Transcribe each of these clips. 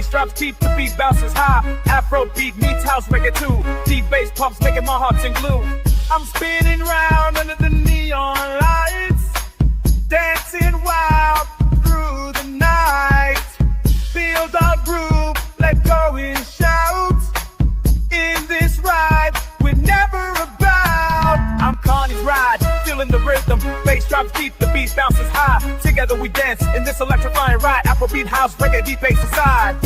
bass drops deep, the beat bounces high. Afro beat meets house reggae too. Deep bass pumps making my heart sing glue. I'm spinning round under the neon lights, dancing wild through the night. Feel the groove, let go and shout. In this ride, we're never about. I'm Carney's ride, feeling the rhythm. Bass drops deep, the beat bounces high. Together we dance in this electrifying ride. Afrobeat, house, reggae, deep bass aside.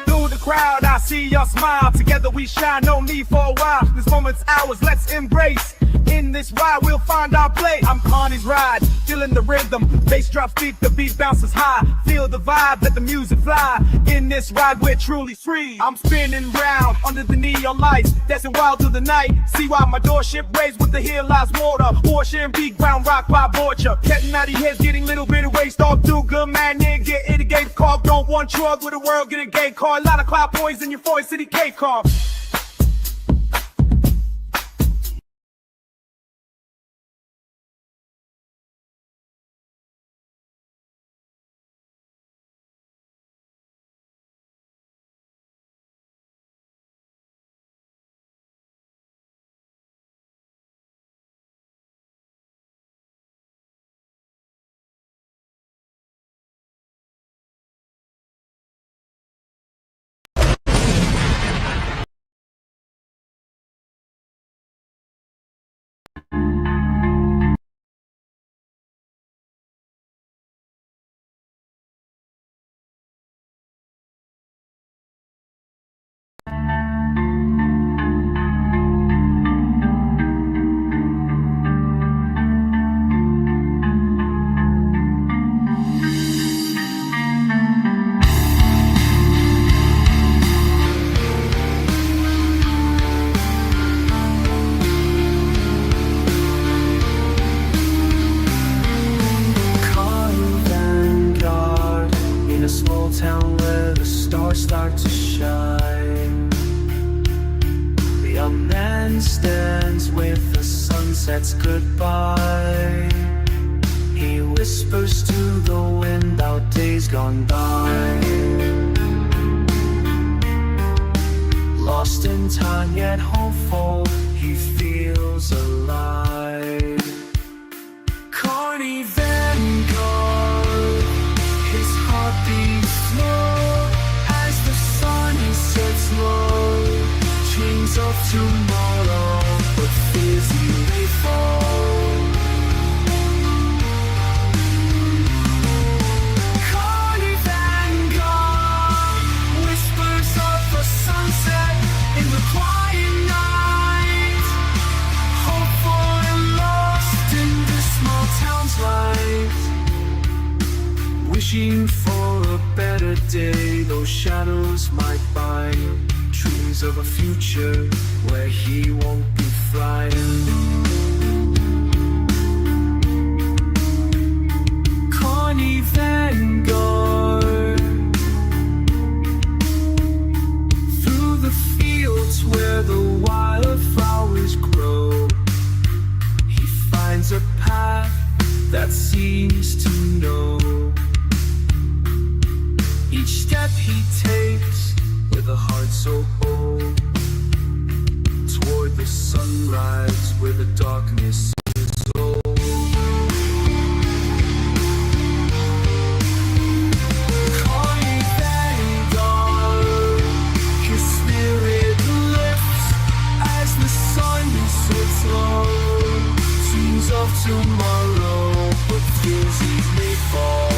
Through the crowd, I see your smile. Together we shine, no need for a while. This moment's ours, let's embrace. In this ride, we'll find our place. I'm Carney's ride, feeling the rhythm. Bass drops deep, the beat bounces high. Feel the vibe, let the music fly. In this ride, we're truly free. I'm spinning round under the neon lights, dancing wild through the night. See why my doorship raised with the hill lies water. Ocean beat, ground rock by Borgia. Getting out of here, getting little bit of waste off. Do good, man, nigga, get in the game car. Don't want drug with the world, get a gay car. A lot of cloud boys in your 4 city K car. Town where the stars start to shine. The young man stands with the sunset's goodbye. He whispers to the wind out days gone by. Lost in time yet hopeful, he feels alive. Carney Vanguard, his heart beats slow as the sun sets low. Dreams of tomorrow, but fears he may fall. Carney Vanguard, whispers of the sunset in the quiet night. Hopeful and lost in this small town's light. Wishing for a better day, those shadows might bind. Dreams of a future where he won't be frightened. Carney Vanguard, through the fields where the wildflowers grow, he finds a path that seems to know. Each step he takes with a heart so bold, toward the sunrise where the darkness is old. Carney Vanguard, his spirit lifts as the sun sets low. Dreams of tomorrow, but fears he may fall.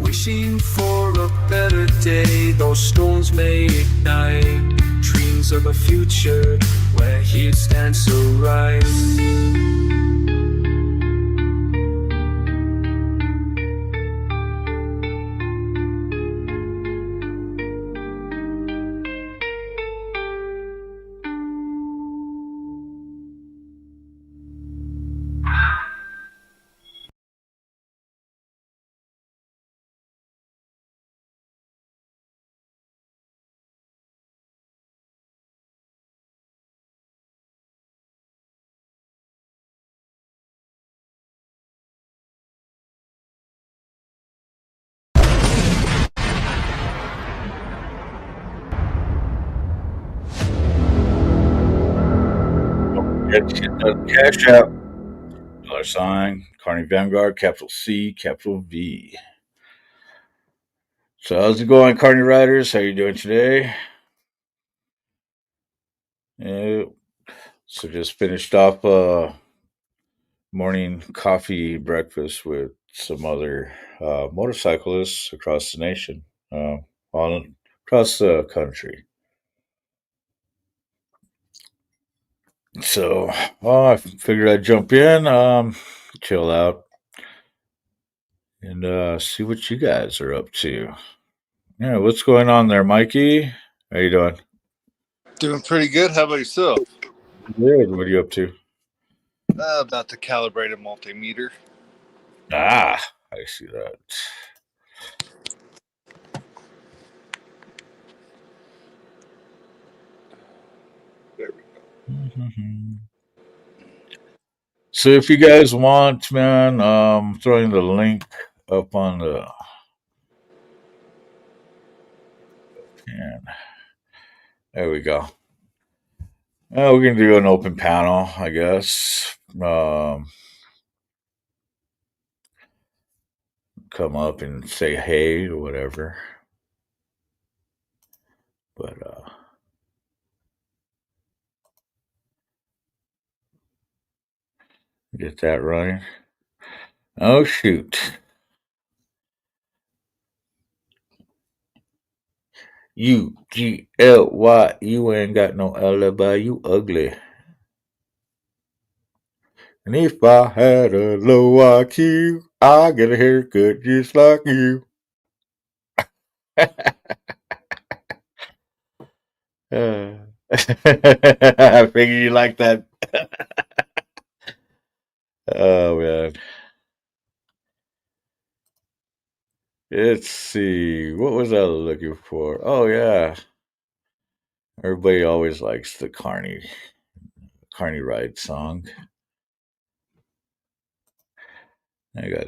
Wishing for a better day, those storms may ignite. Dreams of a future where he'd stand so right. Cash out. $sign. Carney Vanguard. Capital C. Capital V. So how's it going, Carney Riders? How you doing today? Yeah. So just finished off morning coffee breakfast with some other motorcyclists across the nation, all across the country. So I figured I'd jump in, chill out, and see what you guys are up to. Yeah, what's going on there, Mikey? How you doing? Doing pretty good. How about yourself? Good. What are you up to? About to calibrate a multimeter. Ah, I see that. There we Mhm. So if you guys want, man, throwing the link up on the pan. There we go. We're gonna do an open panel, I guess. Come up and say hey or whatever. But get that right. Oh shoot. UGLY, you ain't got no alibi, you ugly. And if I had a low IQ, I'd get a haircut just like you. I figured you like that. Oh man. Let's see. What was I looking for? Oh yeah. Everybody always likes the Carney Ride song. I got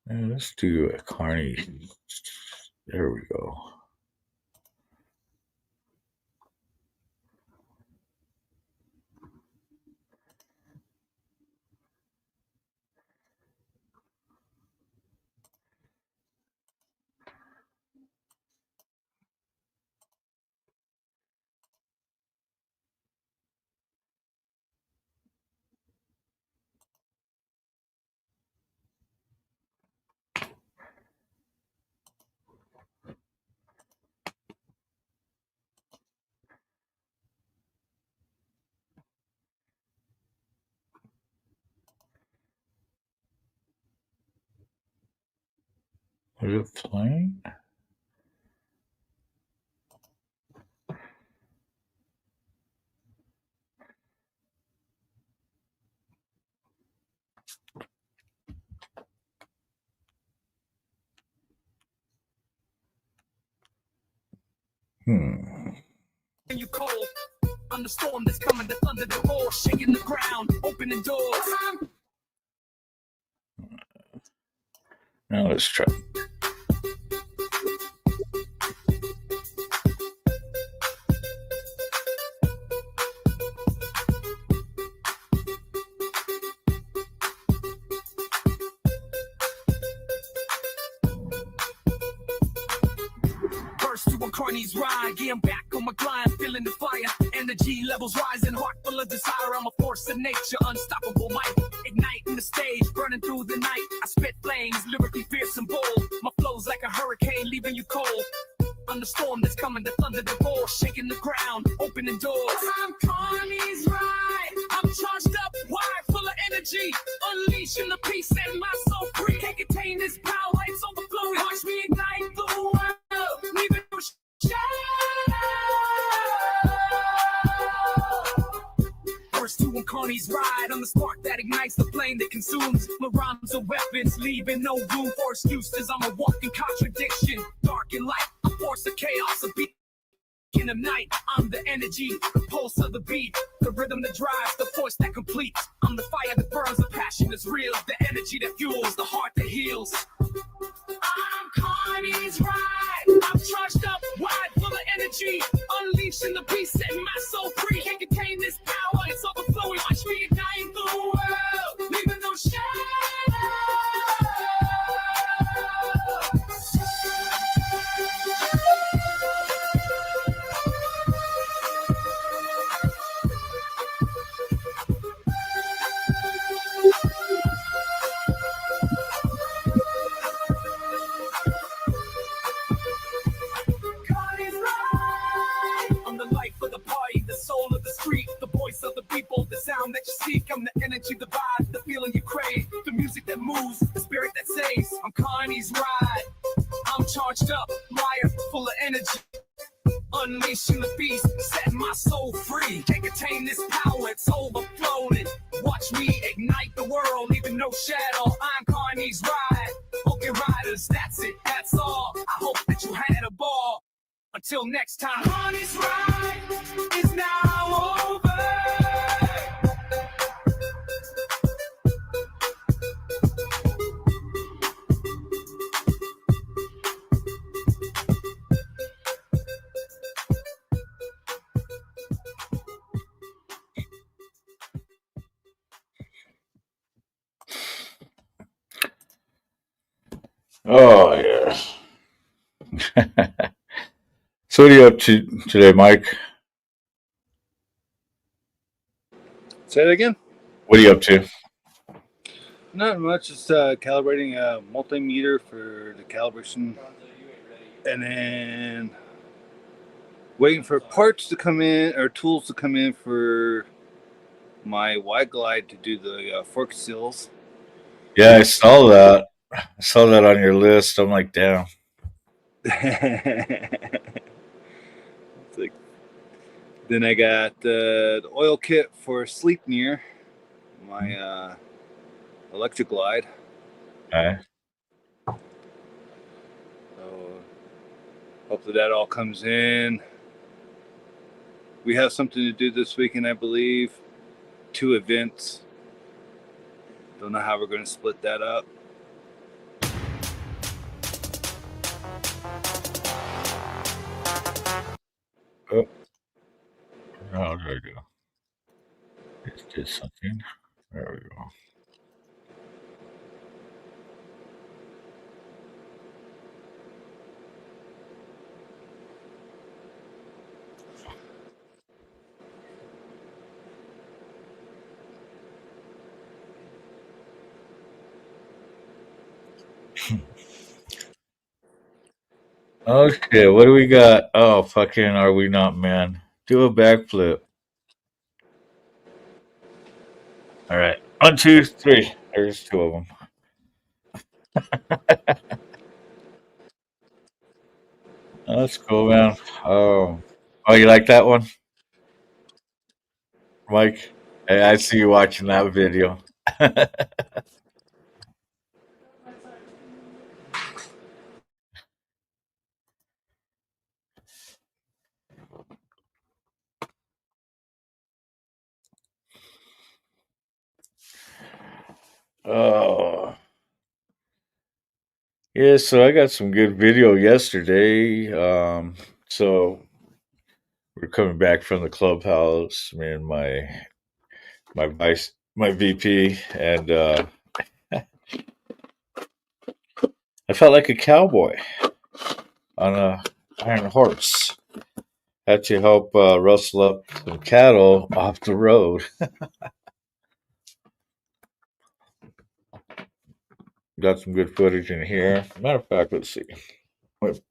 let's do a Carney. There we go. Was it playing? You cold. On the storm that's coming, the thunder, the roar, shaking the ground, opening doors. Now let's try. First to a Carney's ride, yeah, I'm back on my grind, feeling the fire. Energy levels rising, heart full of desire. I'm a force of nature, unstoppable might. Igniting the stage, burning through the night. I spit flames, lyrically fierce and bold. My flow's like a hurricane, leaving you cold. On the storm that's coming, the thunder, the roar, shaking the ground, opening doors. I'm Carney's ride. I'm charged up, wide, full of energy. Unleashing the peace, setting my soul free. Can't contain this power, it's overflowing. Watch me ignite the world, leaving you First to on Carney's ride, on the spark that ignites the flame that consumes. My rhymes are weapons, leaving no room for excuses. I'm a walking contradiction, dark and light, a force of chaos, a beacon of night. I'm the energy, the pulse of the beat, the rhythm that drives, the force that completes. I'm the fire that burns, the passion that's real, the energy that fuels, the heart that heals. I'm Carney's ride. I'm charged up, wide, full of energy. Unleashing Unleashing the beast, setting my soul free. Can't contain this power, it's overflowing. Watch me ignite the world, leaving no shadow. Carney's right. I'm the life of the party, the soul of the street, the voice of the people, the sound that you seek. I'm the energy, the vibe, the feeling you crave, the music that moves, the spirit that saves. I'm Carney's ride. I'm charged up, liar, full of energy. Unleashing the beast, setting my soul free. Can't contain this power, it's overflowing. Watch me ignite the world, leaving no shadow. I'm Carney's ride. Okay, riders, that's it, that's all. I hope that you had a ball. Until next time, Carney's ride is now over. Oh, yeah. So, what are you up to today, Mike? Say it again. What are you up to? Not much. Just calibrating a multimeter for the calibration, and then waiting for parts to come in or tools to come in for my Y glide to do the fork seals. Yeah, I saw that. I saw that on your list. I'm like, damn. It's like, then I got the oil kit for Sleipnir, my electric glide. Okay. So hopefully that all comes in. We have something to do this weekend, I believe. 2 events. Don't know how we're going to split that up. Oh, how did I do? Just did something. There we go. Okay, what do we got? Oh, fucking, are we not, man? Do a backflip. All right. 1, 2, 3. There's 2 of them. Oh, that's cool, man. Oh, you like that one, Mike? Hey, I see you watching that video. Oh, yeah. So I got some good video yesterday. So we're coming back from the clubhouse, me and my VP, and I felt like a cowboy on a iron horse. Had to help rustle up some cattle off the road. Got some good footage in here. Matter of fact, let's see. Wait.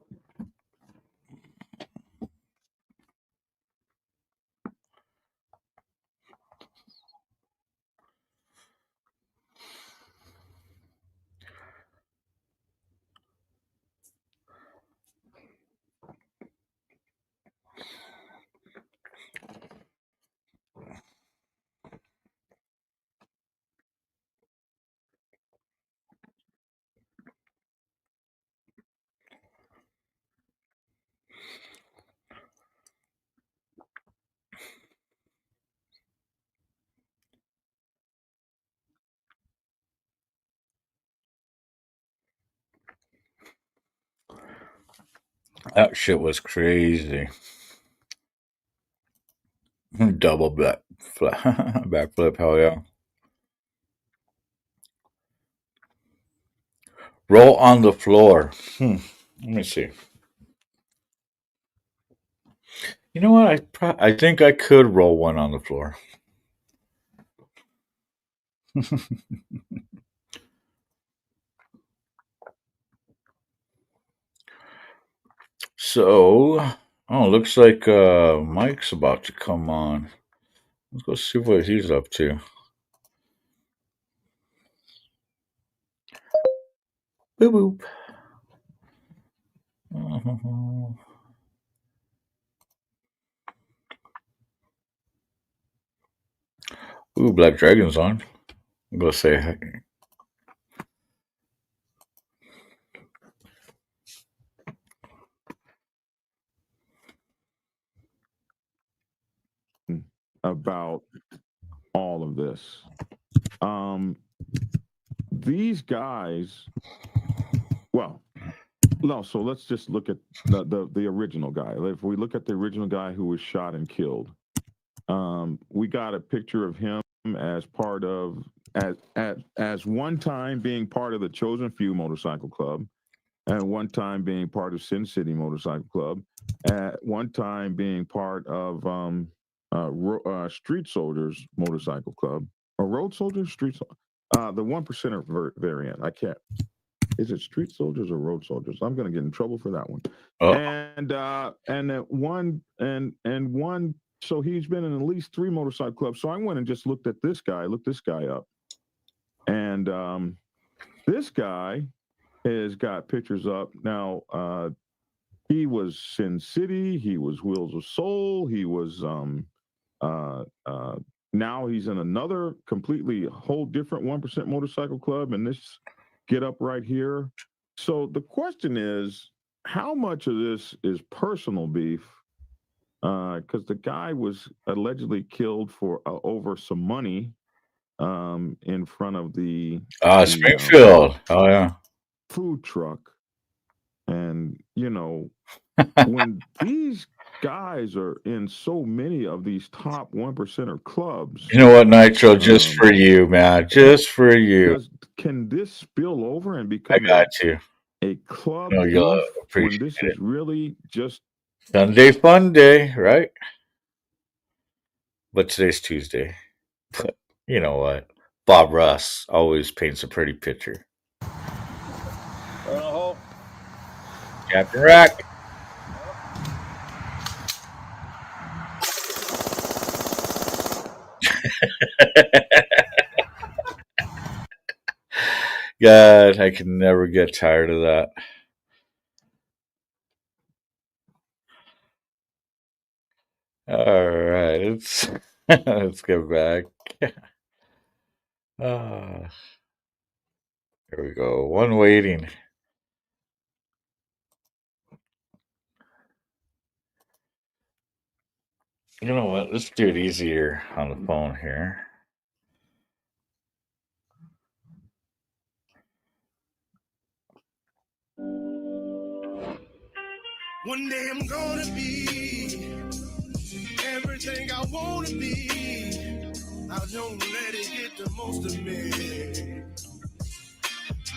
That shit was crazy. Double backflip, hell yeah. Roll on the floor. Let me see. You know what? I think I could roll one on the floor. So, looks like Mike's about to come on. Let's go see what he's up to. Boop boop. Ooh, Black Dragon's on. I'm gonna say hi. About all of this. These guys, well, no, so let's just look at the original guy. If we look at the original guy who was shot and killed, we got a picture of him as part of as one time being part of the Chosen Few Motorcycle Club, and one time being part of Sin City Motorcycle Club, at one time being part of Street Soldiers Motorcycle Club, or Road Soldiers, the 1% variant. I can't. Is it Street Soldiers or Road Soldiers? I'm going to get in trouble for that one. And one. So he's been in at least 3 motorcycle clubs. So I went and just looked this guy up, and this guy has got pictures up now. He was Sin City. He was Wheels of Soul. He was now he's in another completely whole different 1% motorcycle club, and this get up right here. So the question is, how much of this is personal beef? Because the guy was allegedly killed for over some money in front of the Springfield. Oh yeah, food truck. And when these guys are in so many of these top 1%er clubs, you know what, Nitro? Just for you, man. Just for you. Can this spill over and I become got you. a club No, you'll beef when appreciate this is really just Sunday fun day, right? But today's Tuesday. But you know what? Bob Ross always paints a pretty picture. Captain Rack. God, I can never get tired of that. All right, let's get back. Here we go. One waiting. You know what? Let's do it easier on the phone here. One day I'm gonna be everything I wanna be. I don't let it get the most of me.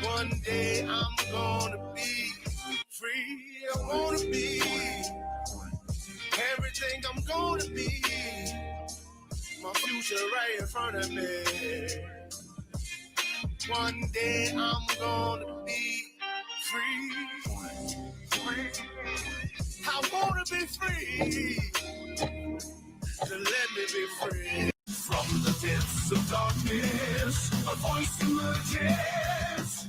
One day I'm gonna be free. I wanna be everything I'm gonna be. My future right in front of me. One day I'm gonna be free. I wanna be free. To let me be free. From the depths of darkness, a voice emerges.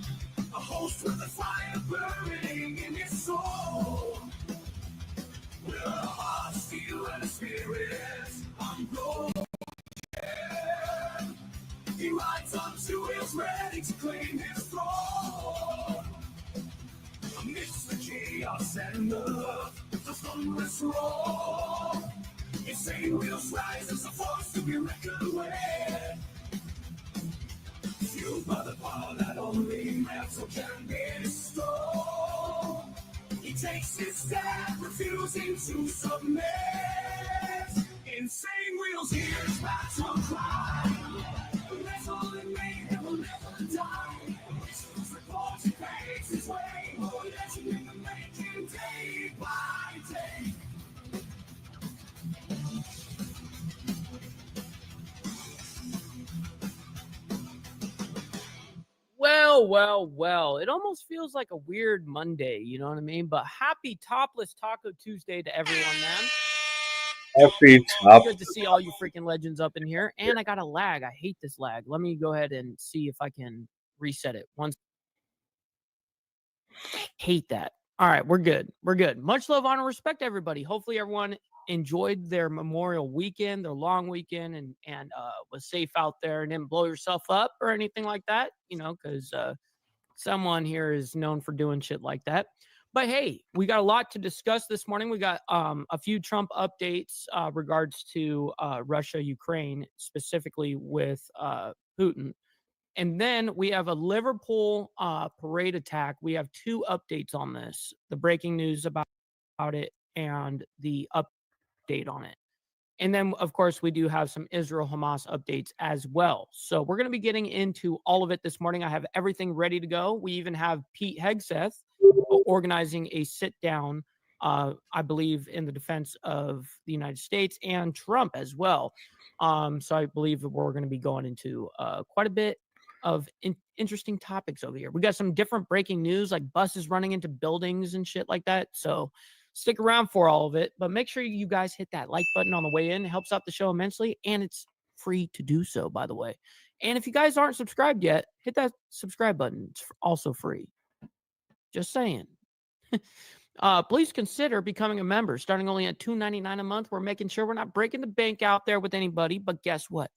A host with a fire burning in his soul. With a heart, steel, and a spirit, I'm broken. He rides on 2 wheels, ready to claim his throne. Amidst the chaos and love, the thunderous roar. Insane wheels rise as a force to be reckoned with. Fueled by the power that only metal can bestow. He takes his stand, refusing to submit. Insane feels here's back to cry. That's all it made and will never die. This report to face his way. Oh, legend in the making day by day. Well. It almost feels like a weird Monday, you know what I mean? But happy Topless Taco Tuesday to everyone, man. Happy top. Good to see all you freaking legends up in here. And I got a lag. I hate this lag. Let me go ahead and see if I can reset it. Hate that. All right, we're good. We're good. Much love, honor, respect, everybody. Hopefully everyone enjoyed their Memorial weekend, their long weekend, and was safe out there and didn't blow yourself up or anything like that, you know, because someone here is known for doing shit like that. But hey, we got a lot to discuss this morning. We got a few Trump updates regards to Russia, Ukraine, specifically with Putin. And then we have a Liverpool parade attack. We have two updates on this, the breaking news about it and the update on it. And then, of course, we do have some Israel-Hamas updates as well. So we're going to be getting into all of it this morning. I have everything ready to go. We even have Pete Hegseth organizing a sit-down, I believe, in the defense of the United States and Trump as well. So I believe that we're going to be going into quite a bit of interesting topics over here. We got some different breaking news, like buses running into buildings and shit like that. So stick around for all of it, but make sure you guys hit that like button on the way in. It helps out the show immensely, and it's free to do so, by the way. And if you guys aren't subscribed yet, hit that subscribe button. It's also free. Just saying. Please consider becoming a member, starting only at $2.99 a month. We're making sure we're not breaking the bank out there with anybody, but guess what?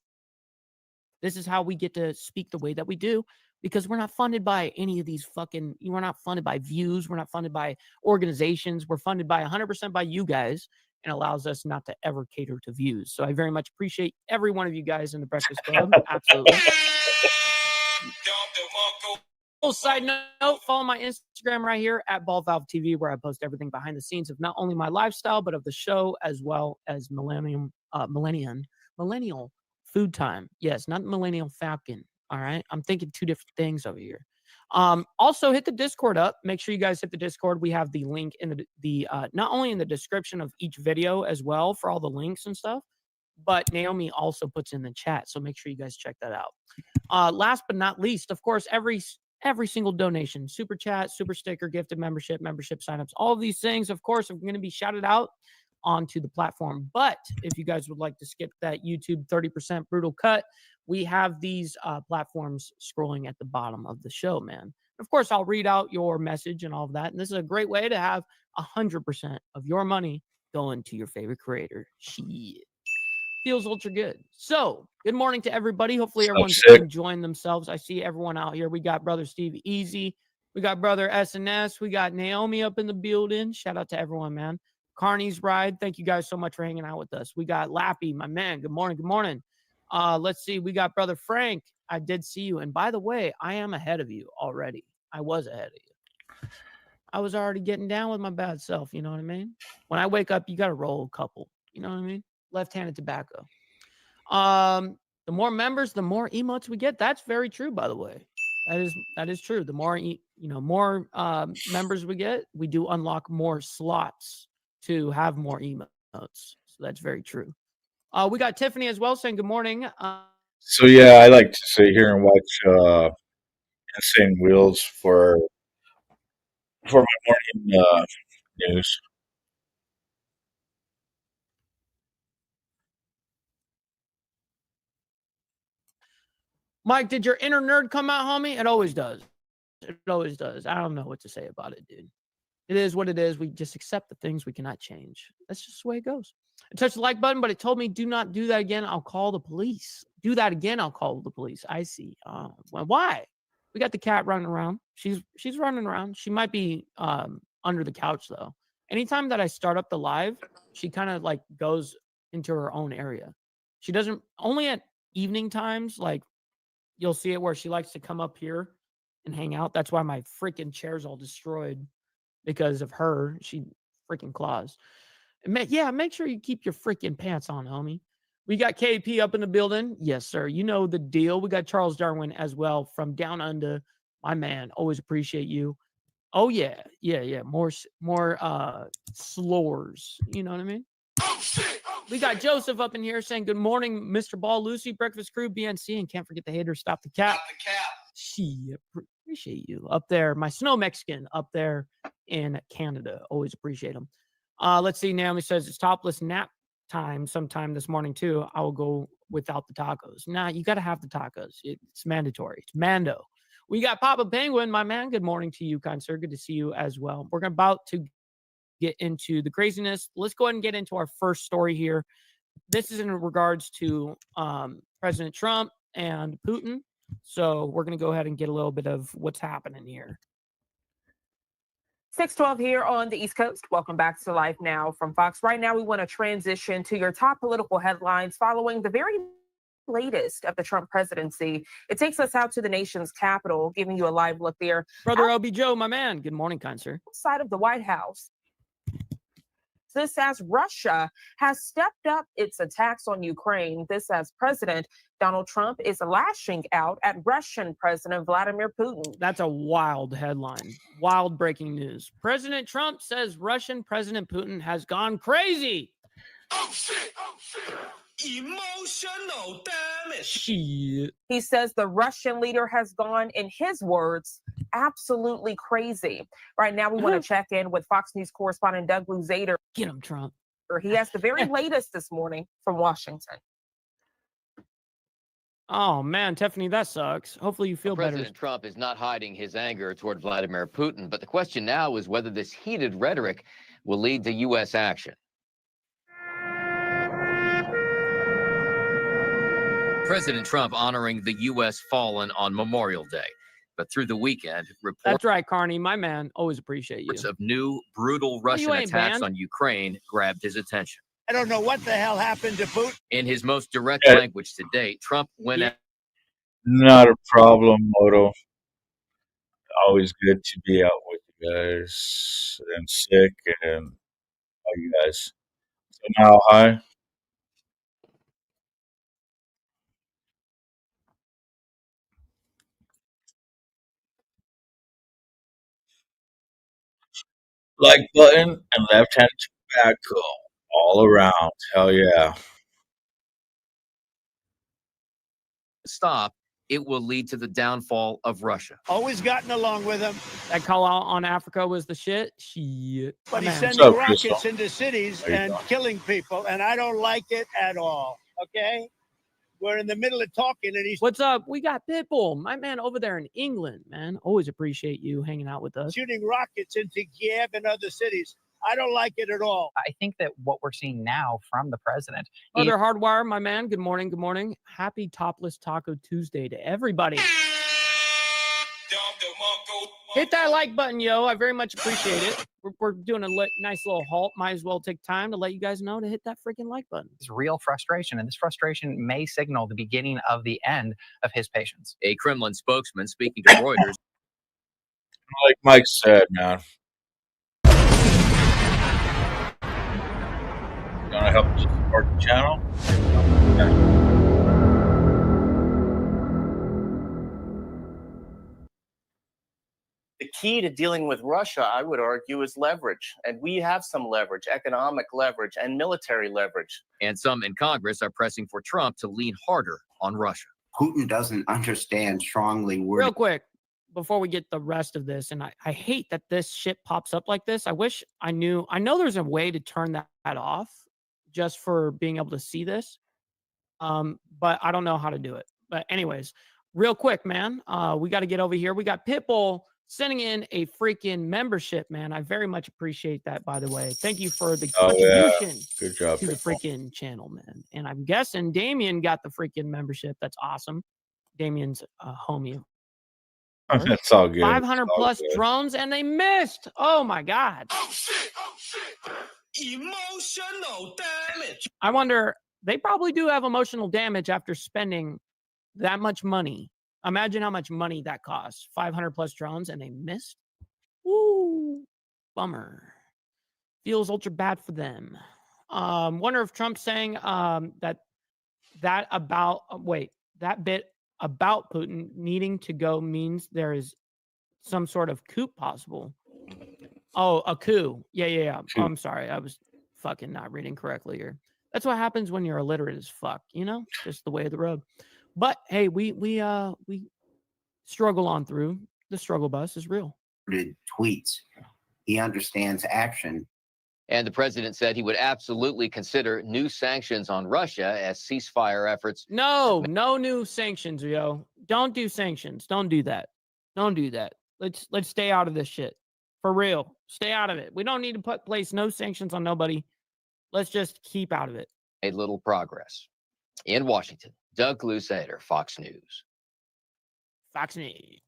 This is how we get to speak the way that we do, because we're not funded by any of these we're not funded by views. We're not funded by organizations. We're funded by 100% by you guys, and allows us not to ever cater to views. So I very much appreciate every one of you guys in the Breakfast Club. Absolutely. Side note, follow my Instagram right here at Ball Valve TV, where I post everything behind the scenes of not only my lifestyle, but of the show, as well as millennial food time. Yes, not Millennial Falcon. All right. I'm thinking two different things over here. Also hit the Discord up. Make sure you guys hit the Discord. We have the link in the not only in the description of each video as well for all the links and stuff, but Naomi also puts in the chat. So make sure you guys check that out. Last but not least, of course, every single donation, super chat, super sticker, gifted membership signups, all of these things, of course, are going to be shouted out onto the platform. But if you guys would like to skip that YouTube 30% brutal cut, we have these platforms scrolling at the bottom of the show, man. Of course, I'll read out your message and all of that. And this is a great way to have 100% of your money going to your favorite creator. Shit. Feels ultra good. So, good morning to everybody. Hopefully, everyone's enjoying themselves. I see everyone out here. We got Brother Steve Easy. We got Brother SNS. We got Naomi up in the building. Shout out to everyone, man. CARNY'S Ride. Thank you guys so much for hanging out with us. We got Lappy, my man. Good morning. Good morning. Let's see. We got Brother Frank. I did see you. And by the way, I am ahead of you already. I was ahead of you. I was already getting down with my bad self. You know what I mean? When I wake up, you got to roll a couple. You know what I mean? Left-handed tobacco. The more members, the more emotes we get. That's very true, by the way. That is true. The more more members we get, we do unlock more slots to have more emotes. So that's very true. We got Tiffany as well saying good morning. So yeah, I like to sit here and watch Insane Wheels for my morning news. Mike, did your inner nerd come out, homie? It always does. It always does. I don't know what to say about it, dude. It is what it is. We just accept the things we cannot change. That's just the way it goes. I touched the like button, but it told me do not do that again. I'll call the police. Do that again. I'll call the police. I see. Well, why? We got the cat running around. She's running around. She might be under the couch though. Anytime that I start up the live, she kind of like goes into her own area. She doesn't, only at evening times, like you'll see it where she likes to come up here and hang out. That's why my freaking chair's all destroyed because of her. She freaking claws. Make sure you keep your freaking pants on, homie. We got KP up in the building. Yes, sir. You know the deal. We got Charles Darwin as well from down under. My man, always appreciate you. Oh yeah, yeah. More slores. You know what I mean? We got Joseph up in here saying good morning, Mr. Ball, Lucy, Breakfast Crew, BNC, and can't forget the haters. Stop the cap. She appreciate you up there. My snow Mexican up there in Canada. Always appreciate him. Let's see. Naomi says it's topless nap time sometime this morning too. I will go without the tacos. Nah, you got to have the tacos. It's mandatory. It's Mando. We got Papa Penguin, my man. Good morning to you, kind sir. Good to see you as well. We're about to get into the craziness. Let's go ahead and get into our first story here. This is in regards to President Trump and Putin. So we're going to go ahead and get a little bit of what's happening here. 612 here on the East Coast. Welcome back to Life Now from Fox. Right now, we want to transition to your top political headlines following the very latest of the Trump presidency. It takes us out to the nation's capital, giving you a live look there. Brother LB Joe, my man. Good morning, kind sir. Outside of the White House. This as Russia has stepped up its attacks on Ukraine. This as President Donald Trump is lashing out at Russian President Vladimir Putin. That's a wild headline. Wild breaking news. President Trump says Russian President Putin has gone crazy. Oh shit! Oh shit! Emotional damage. Shit. He says the Russian leader has gone, in his words, absolutely crazy. Right now, we want to check in with Fox News correspondent Doug Luzader. Get him, Trump. He has the very latest this morning from Washington. Oh, man, Tiffany, that sucks. Hopefully you feel better. President Trump is not hiding his anger toward Vladimir Putin, but the question now is whether this heated rhetoric will lead to U.S. action. President Trump honoring the U.S. fallen on Memorial Day. But through the weekend, reports That's right, Carney, my man. Always appreciate you. of new brutal Russian ain't attacks banned. on Ukraine grabbed his attention. I don't know what the hell happened to Putin. In his most direct Yeah. language to date, Trump went Yeah. Not a problem, Moto. Always good to be out with you guys and sick and all you guys. So now, hi. Like button and left hand tobacco all around. Hell yeah. stop, it will lead to the downfall of Russia. Always gotten along with him, That call out on Africa was the shit. Shit. but he's Man. sending up, rockets Crystal? into cities There you and go. killing people, and I don't like it at all. Okay? We're in the middle of talking, and he's What's up? We got Pitbull, my man over there in England, man. Always appreciate you hanging out with us. shooting rockets into Kiev and other cities. I don't like it at all. I think that what we're seeing now from the president, Other Hardwire, my man. Good morning. Good morning. Happy Topless Taco Tuesday to everybody. Hit that like button, yo. I very much appreciate it. We're doing a nice little halt. Might as well take time to let you guys know to hit that freaking like button. is real frustration, and this frustration may signal the beginning of the end of his patience. A Kremlin spokesman speaking to Reuters Like Mike said, man. You want to help us support the channel? The key to dealing with Russia, I would argue, is leverage. And we have some leverage, economic leverage and military leverage. and some in Congress are pressing for Trump to lean harder on Russia. Putin doesn't understand strongly worded Real quick, before we get the rest of this, and I hate that this shit pops up like this. I wish I knew. I know there's a way to turn that off just for being able to see this. But I don't know how to do it. But anyways, real quick, man, we got to get over here. We got Pitbull sending in a freaking membership, man. I very much appreciate that, by the way. Thank you for the Oh, yeah. contribution Good job, to the Pitbull. freaking channel, man. And I'm guessing Damien got the freaking membership. That's awesome. Damien's a homie. That's all good. 500 It's all plus good. drones, and they missed. Oh my God. Oh shit! Oh shit! Emotional damage. I wonder, they probably do have emotional damage after spending that much money. Imagine how much money that costs. 500 plus drones, and they missed. Woo. Bummer. Feels ultra bad for them. Wonder if Trump's saying that that bit about Putin needing to go means there is some sort of coup possible. Oh, a coup. Yeah. Oh, I'm sorry. I was fucking not reading correctly here. That's what happens when you're illiterate as fuck, just the way of the road. But hey, we struggle on through. The struggle bus is real. Tweets. He understands action. And the president said he would absolutely consider new sanctions on Russia as ceasefire efforts. No new sanctions, yo. Don't do sanctions. Don't do that. Don't do that. Let's stay out of this shit. For real. Stay out of it. We don't need to place no sanctions on nobody. Let's just keep out of it. Made little progress. In Washington, Doug Luzader, Fox News. Fox News.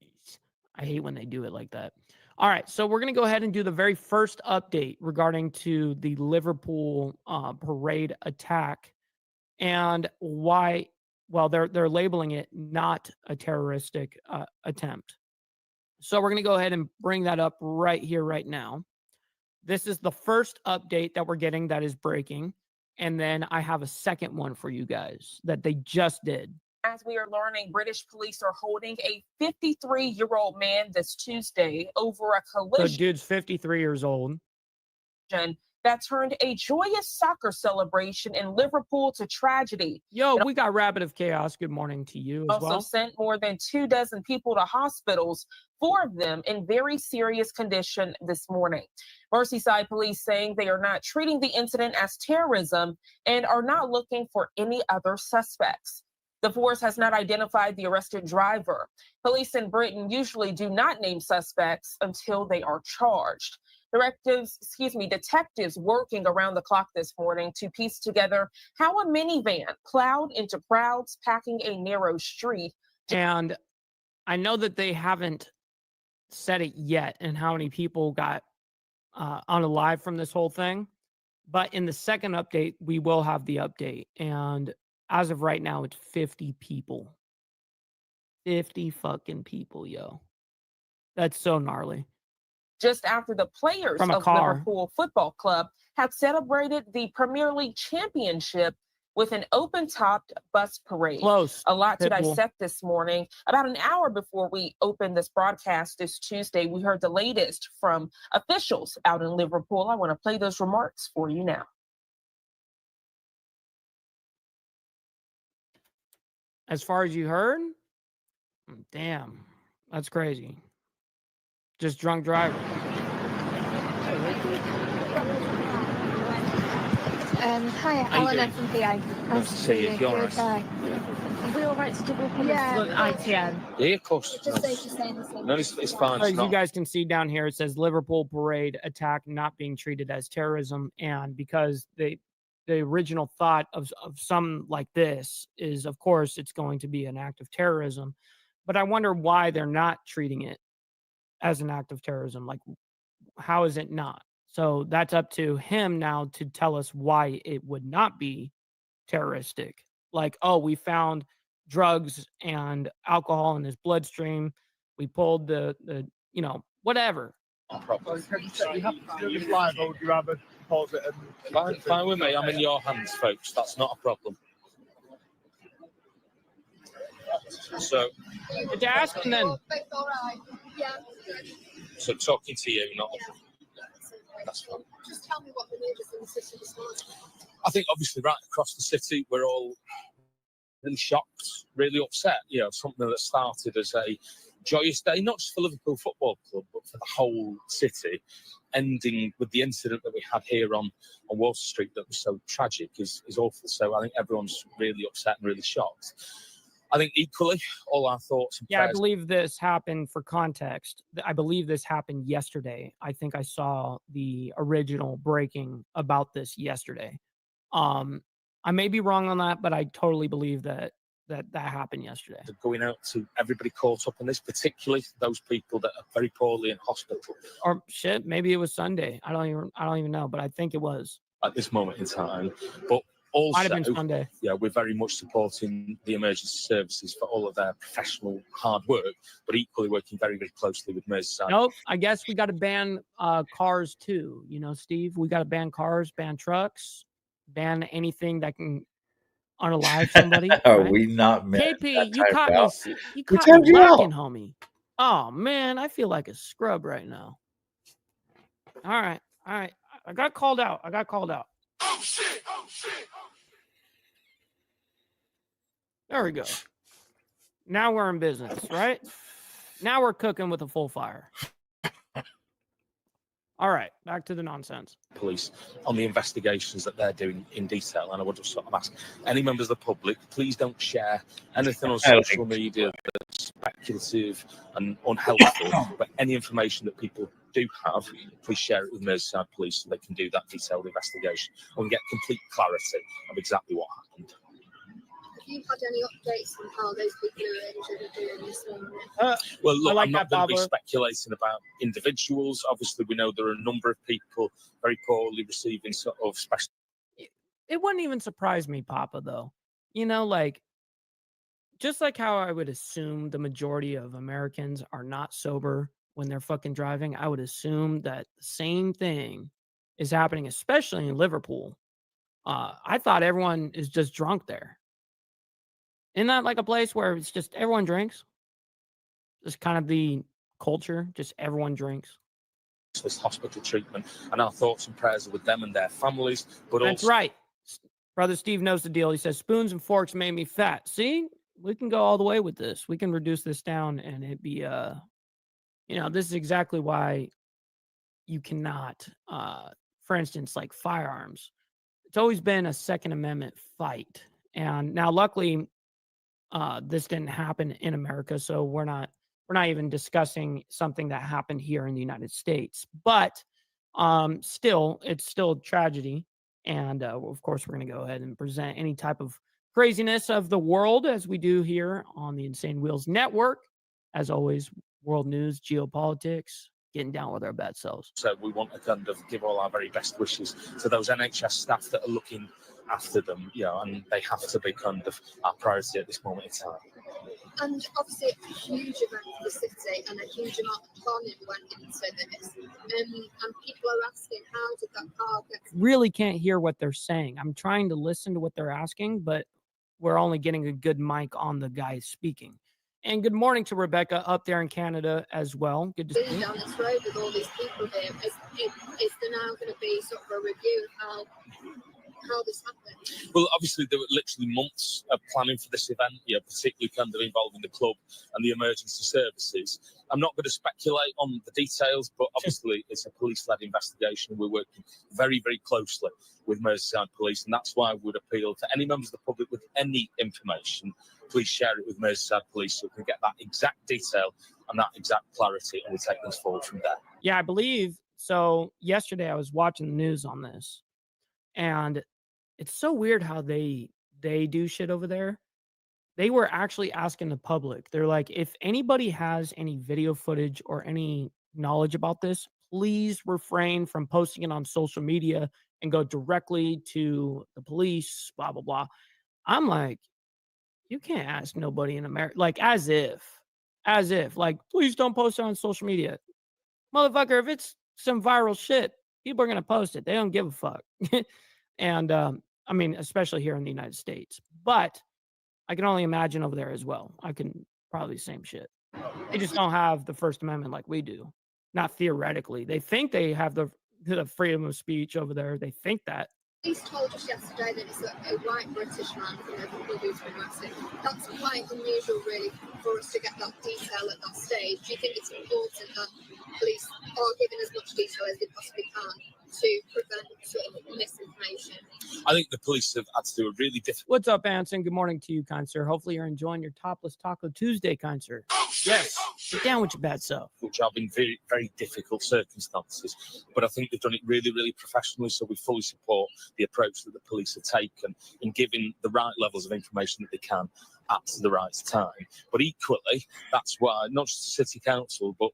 I hate when they do it like that. All right, so we're going to go ahead and do the very first update regarding to the Liverpool parade attack and why, well, they're labeling it not a terroristic attempt. So we're going to go ahead and bring that up right here, right now. This is the first update that we're getting that is breaking. And then I have a second one for you guys that they just did. As we are learning, British police are holding a 53-year-old man this Tuesday over a collision. So dude's 53 years old. That turned a joyous soccer celebration in Liverpool to tragedy. Yo, we got Rabbit of Chaos. Good morning to you as well. Also sent more than 24 people to hospitals, 4 of them in very serious condition this morning. Merseyside police saying they are not treating the incident as terrorism and are not looking for any other suspects. The force has not identified the arrested driver. Police in Britain usually do not name suspects until they are charged. Detectives working around the clock this morning to piece together how a minivan plowed into crowds packing a narrow street. And I know that they haven't said it yet and how many people got unalive from this whole thing. But in the second update, we will have the update. And as of right now, it's 50 people. 50 fucking people, yo. That's so gnarly. Just after the players of Liverpool Football Club had celebrated the Premier League Championship with an open-topped bus parade. Close. A lot to dissect this morning. About an hour before we opened this broadcast this Tuesday, we heard the latest from officials out in Liverpool. I want to play those remarks for you now. As far as you heard? Damn, that's crazy. Just drunk driving. Hi, Alan from PA. Nice to see you. You're all right. Are we all right to double come ITN? Yeah, of course. No, it's fine. As you guys can see down here, it says Liverpool parade attack not being treated as terrorism. And because the original thought of some like this is, of course, it's going to be an act of terrorism. But I wonder why they're not treating it as an act of terrorism. Like, how is it not? So that's up to him now to tell us why it would not be terroristic. Like, oh, we found drugs and alcohol in his bloodstream. We pulled the whatever. Fine with me. I'm in your hands, folks. That's not a problem. So, it's asking then. So talking to you, not. That's fine. Just tell me what the news is in the city this morning. I think obviously right across the city, we're all really shocked, really upset. Something that started as a joyous day, not just for Liverpool Football Club, but for the whole city, ending with the incident that we had here on Water Street that was so tragic is awful. So I think everyone's really upset and really shocked. I think equally, all our thoughts and prayers. I believe this happened, for context. I believe this happened yesterday. I think I saw the original breaking about this yesterday. I may be wrong on that, but I totally believe that happened yesterday. Going out to everybody caught up in this, particularly those people that are very poorly in hospital. Or shit, maybe it was Sunday. I don't even know, but I think it was at this moment in time. But also, might have been Sunday. Yeah, we're very much supporting the emergency services for all of their professional hard work, but equally working very, very closely with Merseyside. Nope, I guess we got to ban cars too. Steve, we got to ban cars, ban trucks, ban anything that can unalive somebody. Are Right? we not men KP, that you timed caught me. out? You Who caught me timed you lacking, out? homie. Oh man, I feel like a scrub right now. All right. I got called out. There we go. Now we're in business, right? Now we're cooking with a full fire. All right, back to the nonsense. Police on the investigations that they're doing in detail, and I would just sort of ask any members of the public, please don't share anything on social media that's speculative and unhelpful, but any information that people do have, please share it with Merseyside Police so they can do that detailed investigation and get complete clarity of exactly what happened. Have you had any updates on how those people who are injured are doing this morning? Well, look, like I'm not that, going to be Pablo. speculating about individuals. Obviously, we know there are a number of people very poorly receiving sort of special. It wouldn't even surprise me, Papa, though. You know, like, just like how I would assume the majority of Americans are not sober when they're fucking driving, I would assume that the same thing is happening, especially in Liverpool. I thought everyone is just drunk there. Isn't that like a place where it's just everyone drinks? Just kind of the culture, just everyone drinks. This hospital treatment, and our thoughts and prayers are with them and their families. But That's also, right. Brother Steve knows the deal. He says, spoons and forks made me fat. See, we can go all the way with this. We can reduce this down and it be, this is exactly why you cannot, for instance, like firearms. It's always been a Second Amendment fight. And now, luckily, this didn't happen in America. So we're not even discussing something that happened here in the United States. But still, it's still a tragedy. And of course, we're going to go ahead and present any type of craziness of the world as we do here on the Insane Wheels Network. As always, world news, geopolitics, getting down with our bad selves. So we want to kind of give all our very best wishes to those NHS staff that are looking after them, and they have to be kind of our priority at this moment in time. And obviously a huge event for the city and a huge amount of planning went into this. And people are asking, how did that car get... Really can't hear what they're saying. I'm trying to listen to what they're asking, but we're only getting a good mic on the guy speaking. And good morning to Rebecca up there in Canada as well. Good to see you. Down this road with all these people here, is there now going to be sort of a review of how this happened? Well, obviously, there were literally months of planning for this event, particularly kind of involving the club and the emergency services. I'm not going to speculate on the details, but obviously it's a police-led investigation. We're working very, very closely with Merseyside Police, and that's why I would appeal to any members of the public with any information. Please share it with Merseyside Police so we can get that exact detail and that exact clarity, and we'll take things forward from there. Yeah, I believe so. Yesterday, I was watching the news on this, and it's so weird how they do shit over there. They were actually asking the public. They're like, if anybody has any video footage or any knowledge about this, please refrain from posting it on social media and go directly to the police, blah, blah, blah. I'm like, you can't ask nobody in America, like as if, like, please don't post it on social media. Motherfucker, if it's some viral shit, people are going to post it. They don't give a fuck. And, I mean, especially here in the United States, but I can only imagine over there as well. I can probably same shit. They just don't have the First Amendment like we do. Not theoretically. They think they have the freedom of speech over there. They think that. Police told us yesterday that it's a white British man from Liverpool who's been arrested. That's quite unusual, really, for us to get that detail at that stage. Do you think it's important that police are giving as much detail as they possibly can to prevent sort of misinformation? I think the police have had to do a really difficult... What's up, Anson? Good morning to you, kind sir. Hopefully you're enjoying your Topless Taco Tuesday, kind sir. Yes. Get down with your bad self. Which have been very, very difficult circumstances. But I think they've done it really, really professionally, so we fully support the approach that the police have taken in giving the right levels of information that they can at the right time. But equally, that's why, not just the city council, but...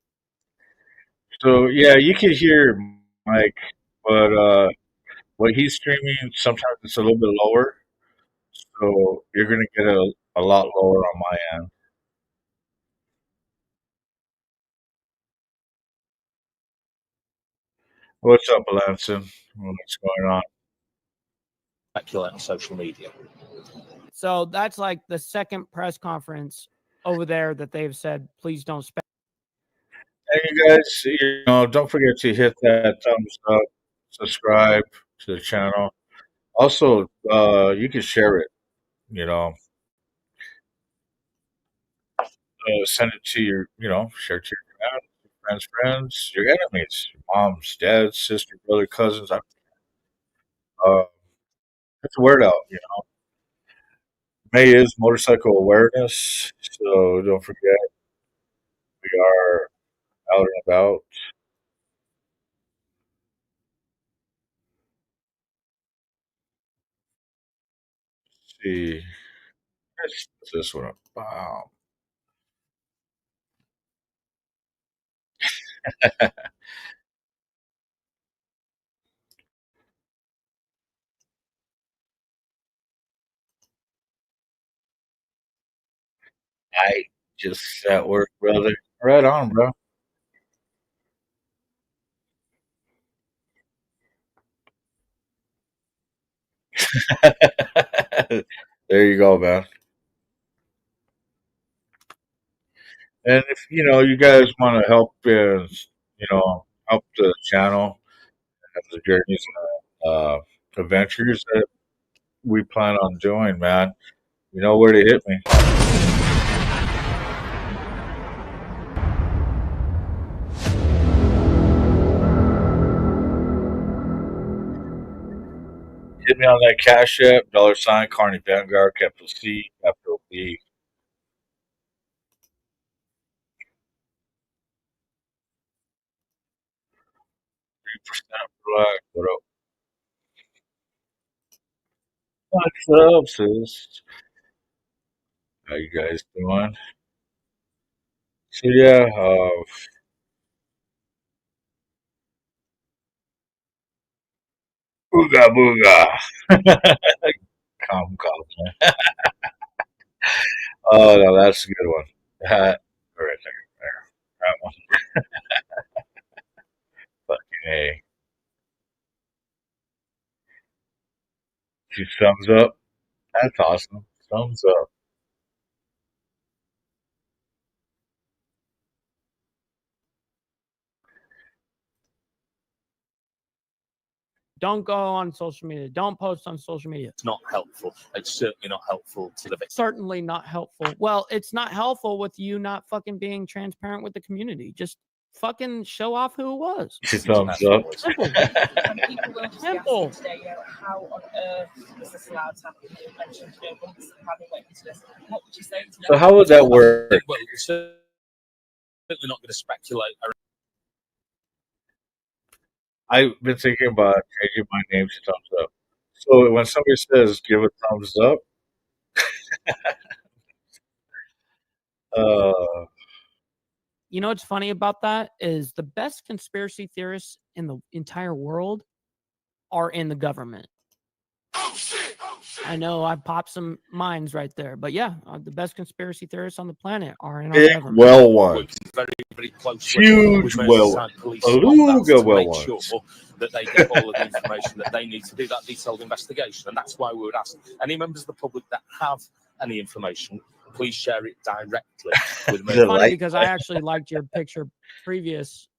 So, yeah, you could hear Mike, but what he's streaming, sometimes it's a little bit lower. So you're going to get a lot lower on my end. What's up, Alanson? What's going on? Speculate on social media. So that's like the second press conference over there that they've said, please don't spend. And you guys, don't forget to hit that thumbs up, subscribe to the channel. Also, you can share it. You know, send it to share it to your friends, your enemies, your moms, dads, sister, brother, cousins. Get the word out. May is Motorcycle Awareness, so don't forget we are out and about. Let's see, let's put this one up. Wow. I just at work, brother. Right on, bro. There you go, man. And if you guys want to help, help the channel and the journeys and adventures that we plan on doing, man, you know where to hit me. Hit me on that Cash App, $ Carney Vanguard, capital C, capital B. 3% black. What up? What's up, sis? How you guys doing? So yeah, booga booga. Calm, man. Oh no, that's a good one. All right, there. That one. Fucking A. Two thumbs up. That's awesome. Thumbs up. Don't go on social media. Don't post on social media. It's not helpful. It's certainly not helpful to the victim. Certainly not helpful. Well, it's not helpful with you not fucking being transparent with the community. Just fucking show off who it was. Two thumbs up. Simple. Simple. How on earth is this allowed to happen? You mentioned months of having waited to this. What would you say to So how would that work? Well, we're certainly not going to speculate. I've been thinking about changing my name to thumbs up. So when somebody says give a thumbs up, You know what's funny about that is the best conspiracy theorists in the entire world are in the government. I know I popped some minds right there, but yeah, the best conspiracy theorists on the planet are in our big government. well ones. Very, very close. Huge well ones. Beluga well ones. Sure that they get all of the information that they need to do that detailed investigation. And that's why we would ask any members of the public that have any information, please share it directly with me. It's funny because I actually liked your picture previous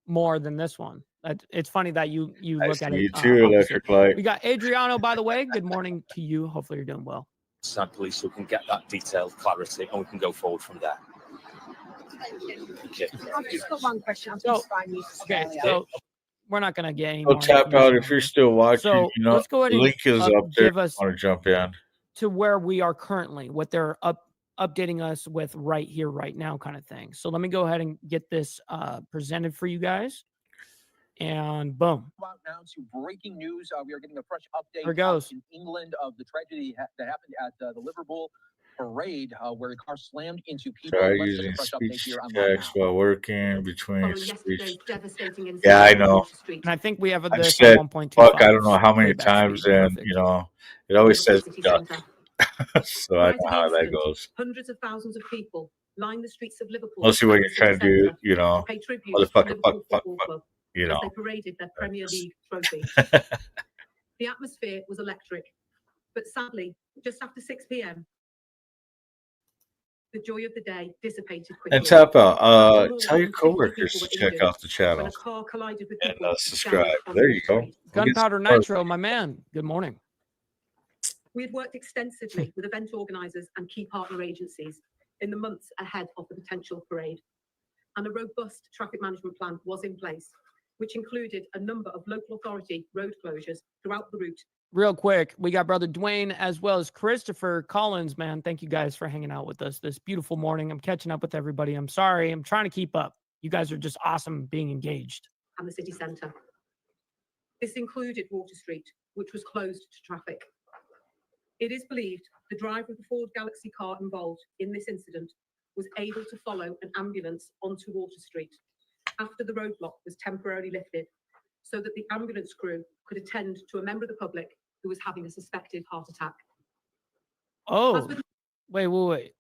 more than this one. It's funny that you look at it. You too, Electric Light. We got Adriano, by the way. Good morning to you. Hopefully you're doing well. Side police who can get that detailed clarity and we can go forward from there. Thank you. Okay. I've just got one question. So we're not going to get any So more tap out if you're still watching. So let's go ahead the and link is up there. give us Want to jump in? to where we are currently, what they're updating us with right here, right now, kind of thing. So let me go ahead and get this presented for you guys. And boom. Now to breaking news. We are getting a fresh update There goes. in England of the tragedy that happened at the Liverpool parade where a car slammed into people. Try Let's using get a fresh update speech here on text while working between Following speech. yesterday's Yeah, I know. And I think we have I've this said at 1.25. fuck. I don't know how many times, and it always says duck. So I know how that goes. Hundreds of thousands of people line the streets of Liverpool. Mostly when you're trying to do, pay tribute to motherfucker, Liverpool fuck, Football Club you as know. they paraded their Premier League trophy. The atmosphere was electric, but sadly, Just after 6 p.m., the joy of the day dissipated quickly. And tap out. After more Tell your than 50 coworkers people to were check injured out the when channel a car collided with and people down subscribe. on There Wall you go. Street. We'll get Gunpowder some more. Nitro, my man. Good morning. We had worked extensively with event organisers and key partner agencies in the months ahead of the potential parade, and a robust traffic management plan was in place, which included a number of local authority road closures throughout the route. Real quick, we got brother Dwayne as well as Christopher Collins, man. Thank you guys for hanging out with us this beautiful morning. I'm catching up with everybody. I'm sorry. I'm trying to keep up. You guys are just awesome being engaged. And the city centre. This included Water Street, which was closed to traffic. It is believed the driver of the Ford Galaxy car involved in this incident was able to follow an ambulance onto Water Street after the roadblock was temporarily lifted so that the ambulance crew could attend to a member of the public who was having a suspected heart attack. Oh, wait.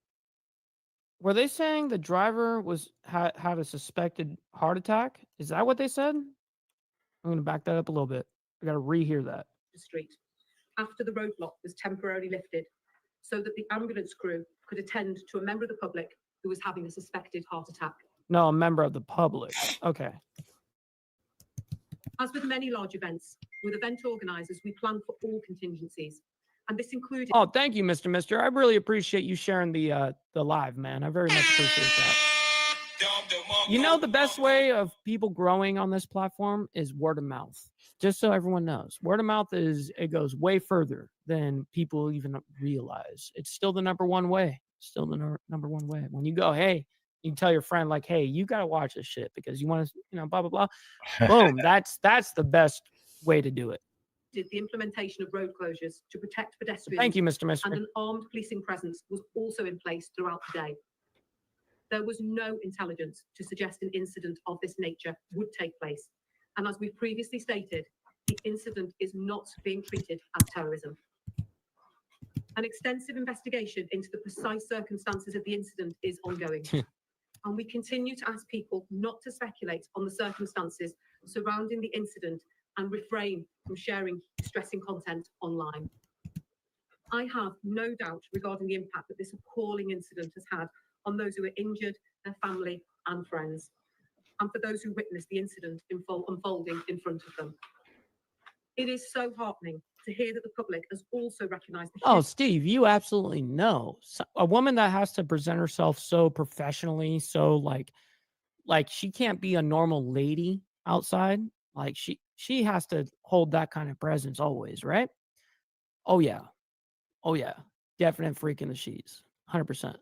Were they saying the driver had a suspected heart attack? Is that what they said? I'm going to back that up a little bit. I got to rehear that. Street after the roadblock was temporarily lifted so that the ambulance crew could attend to a member of the public who was having a suspected heart attack. No, a member of the public. Okay. As with many large events, with event organisers, we plan for all contingencies, and this included. Oh, thank you, Mr. Mister. I really appreciate you sharing the live, man. I very much appreciate that. You know, the best way of people growing on this platform is word of mouth. Just so everyone knows, word of mouth it goes way further than people even realize. It's still the number one way. Still the number one way. When you go, hey, you tell your friend like, hey, you got to watch this shit because you want to, blah, blah, blah. Boom. That's the best way to do it. Did the implementation of road closures to protect pedestrians. Thank you, Mr. Mister. And an armed policing presence was also in place throughout the day. There was no intelligence to suggest an incident of this nature would take place. And as we've previously stated, the incident is not being treated as terrorism. An extensive investigation into the precise circumstances of the incident is ongoing. And we continue to ask people not to speculate on the circumstances surrounding the incident and refrain from sharing distressing content online. I have no doubt regarding the impact that this appalling incident has had on those who were injured, their family and friends, and for those who witnessed the incident unfolding in front of them. It is so heartening to hear that the public has also recognized the Oh, Steve, you absolutely know. A woman that has to present herself so professionally, so like she can't be a normal lady outside. Like she has to hold that kind of presence always, right? Oh yeah. Definite freak in the sheets. 100%.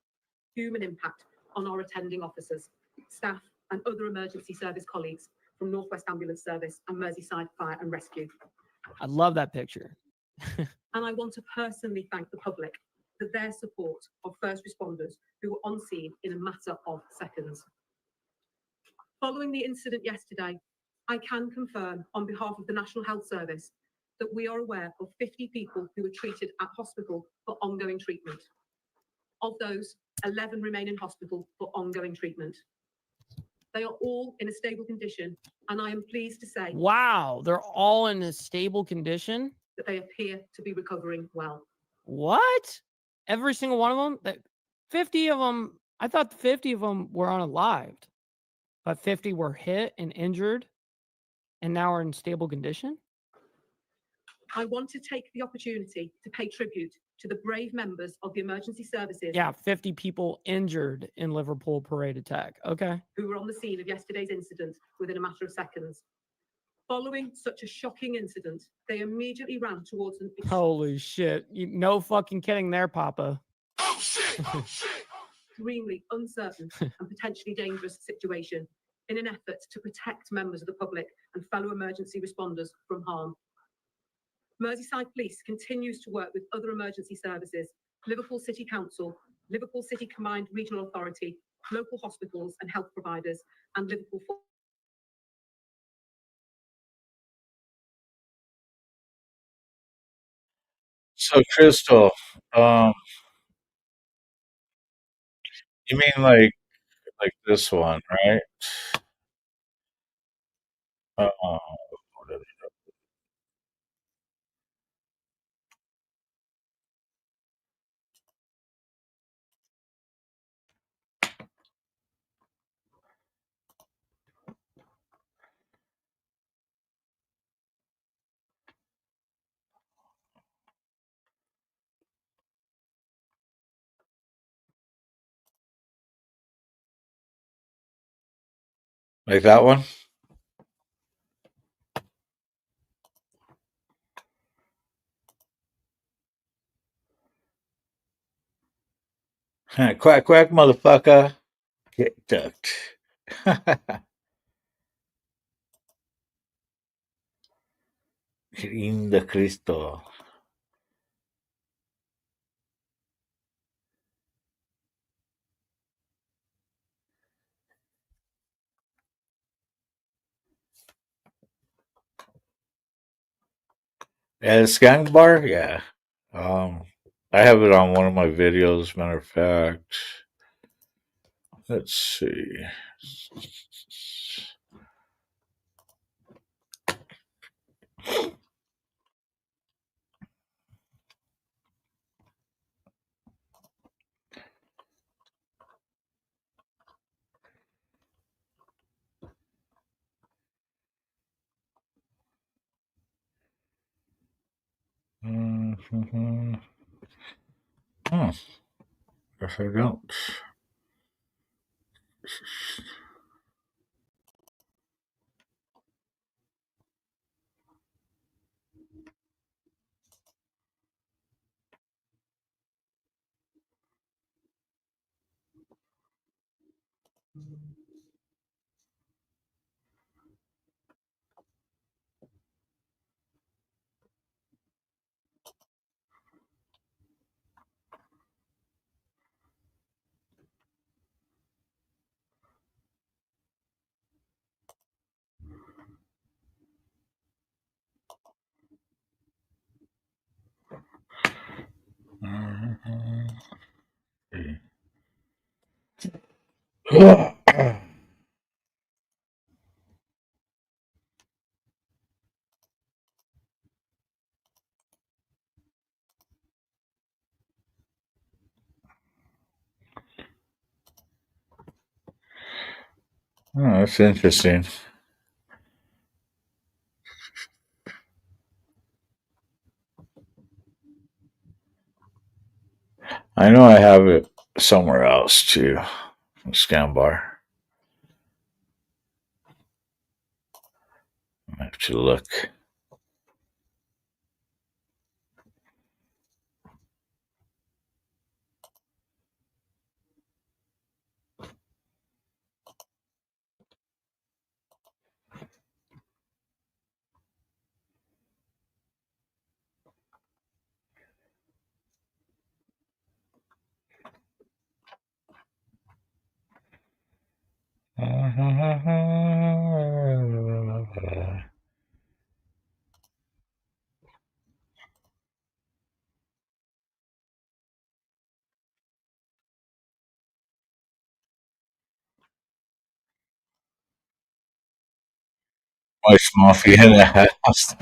Human impact on our attending officers, staff and other emergency service colleagues from Northwest Ambulance Service and Merseyside Fire and Rescue. I love that picture. And I want to personally thank the public for their support of first responders who were on scene in a matter of seconds. Following the incident yesterday, I can confirm on behalf of the National Health Service that we are aware of 50 people who were treated at hospital for ongoing treatment. Of those, 11 remain in hospital for ongoing treatment. They are all in a stable condition, and I am pleased to say, wow, they're all in a stable condition? That they appear to be recovering well. What? Every single one of them? 50 of them, I thought 50 of them were unalived, but 50 were hit and injured and now are in stable condition? I want to take the opportunity to pay tribute to the brave members of the emergency services. Yeah, 50 people injured in Liverpool parade attack. Okay. Who were on the scene of yesterday's incident within a matter of seconds. Following such a shocking incident, they immediately ran towards an holy shit. No fucking kidding there, Papa. Extremely uncertain and potentially dangerous situation in an effort to protect members of the public and fellow emergency responders from harm. Merseyside Police continues to work with other emergency services, Liverpool City Council, Liverpool City Combined Regional Authority, local hospitals and health providers, and Liverpool. So, Crystal, you mean like this one, right? Like that one? Quack, quack, motherfucker. Get ducked. Linda Cristo. Yeah, the skank bar? Yeah. Um, I have it on one of my videos, matter of fact. Let's see. Mm-hmm. Oh, guess I don't. Oh, that's interesting. I know I have it somewhere else too. Scan bar. I have to look. Much mafia in the house.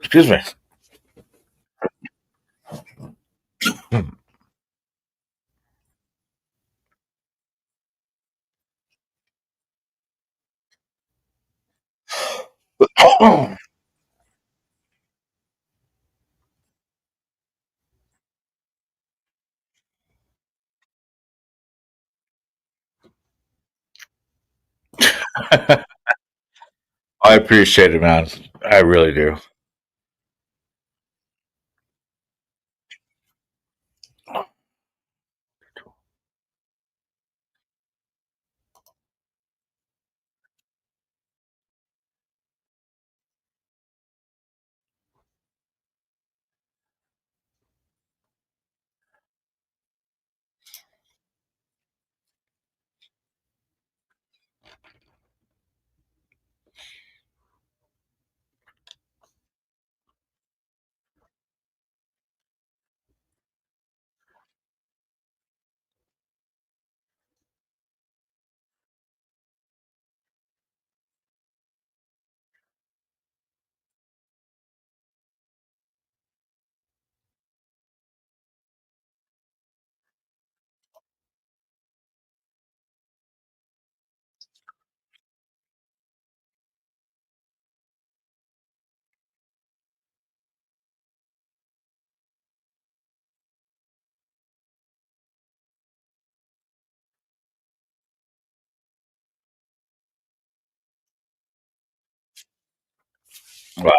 Excuse me. I appreciate it, man. I really do. Wow.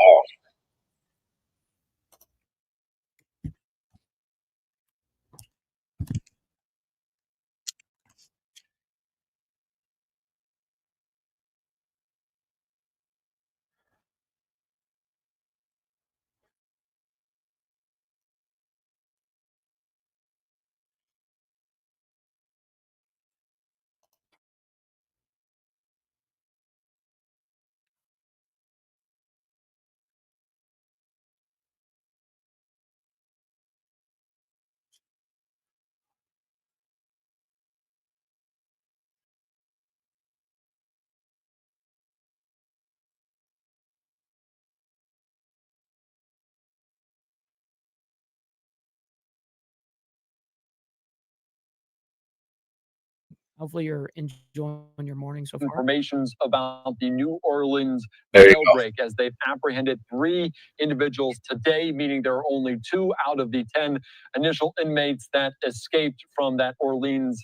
Hopefully you're enjoying your morning so far. Informations about the New Orleans There you go. jailbreak as they've apprehended 3 individuals today, meaning there are only 2 out of the 10 initial inmates that escaped from that Orleans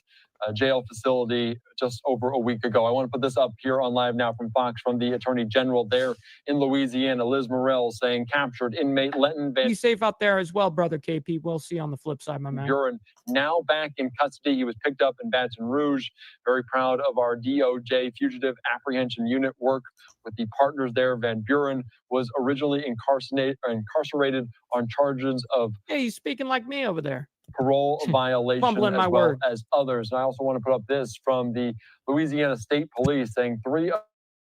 jail facility just over a week ago. I want to put this up here on Live Now from Fox from the Attorney General there in Louisiana, Liz Morrell, saying captured inmate Lenton Van Be safe out there as well, brother KP. We'll see you on the flip side, my man. Buren now back in custody. He was picked up in Baton Rouge. Very proud of our DOJ Fugitive Apprehension Unit work with the partners there. Van Buren was originally incarcerated on charges of Hey, he's speaking like me over there. parole violation Fumbling as my well words. as others. And I also want to put up this from the Louisiana State Police saying 3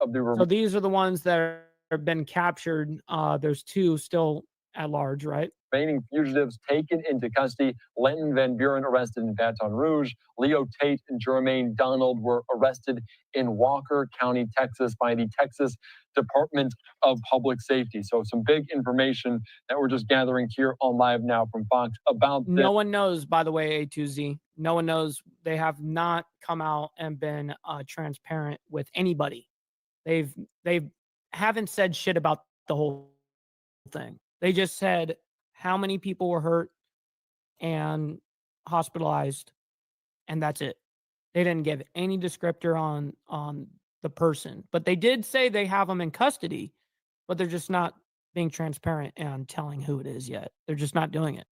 of the So these are the ones that have been captured. There's 2 still at large, right? remaining fugitives taken into custody. Lenton Van Buren arrested in Baton Rouge. Leo Tate and Jermaine Donald were arrested in Walker County, Texas by the Texas Department of Public Safety. So some big information that we're just gathering here on Live Now from Fox about this. No one knows, by the way, A2Z. No one knows. They have not come out and been transparent with anybody. They haven't said shit about the whole thing. They just said how many people were hurt and hospitalized, and that's it. They didn't give any descriptor on the person, but they did say they have them in custody, but they're just not being transparent and telling who it is yet. They're just not doing it.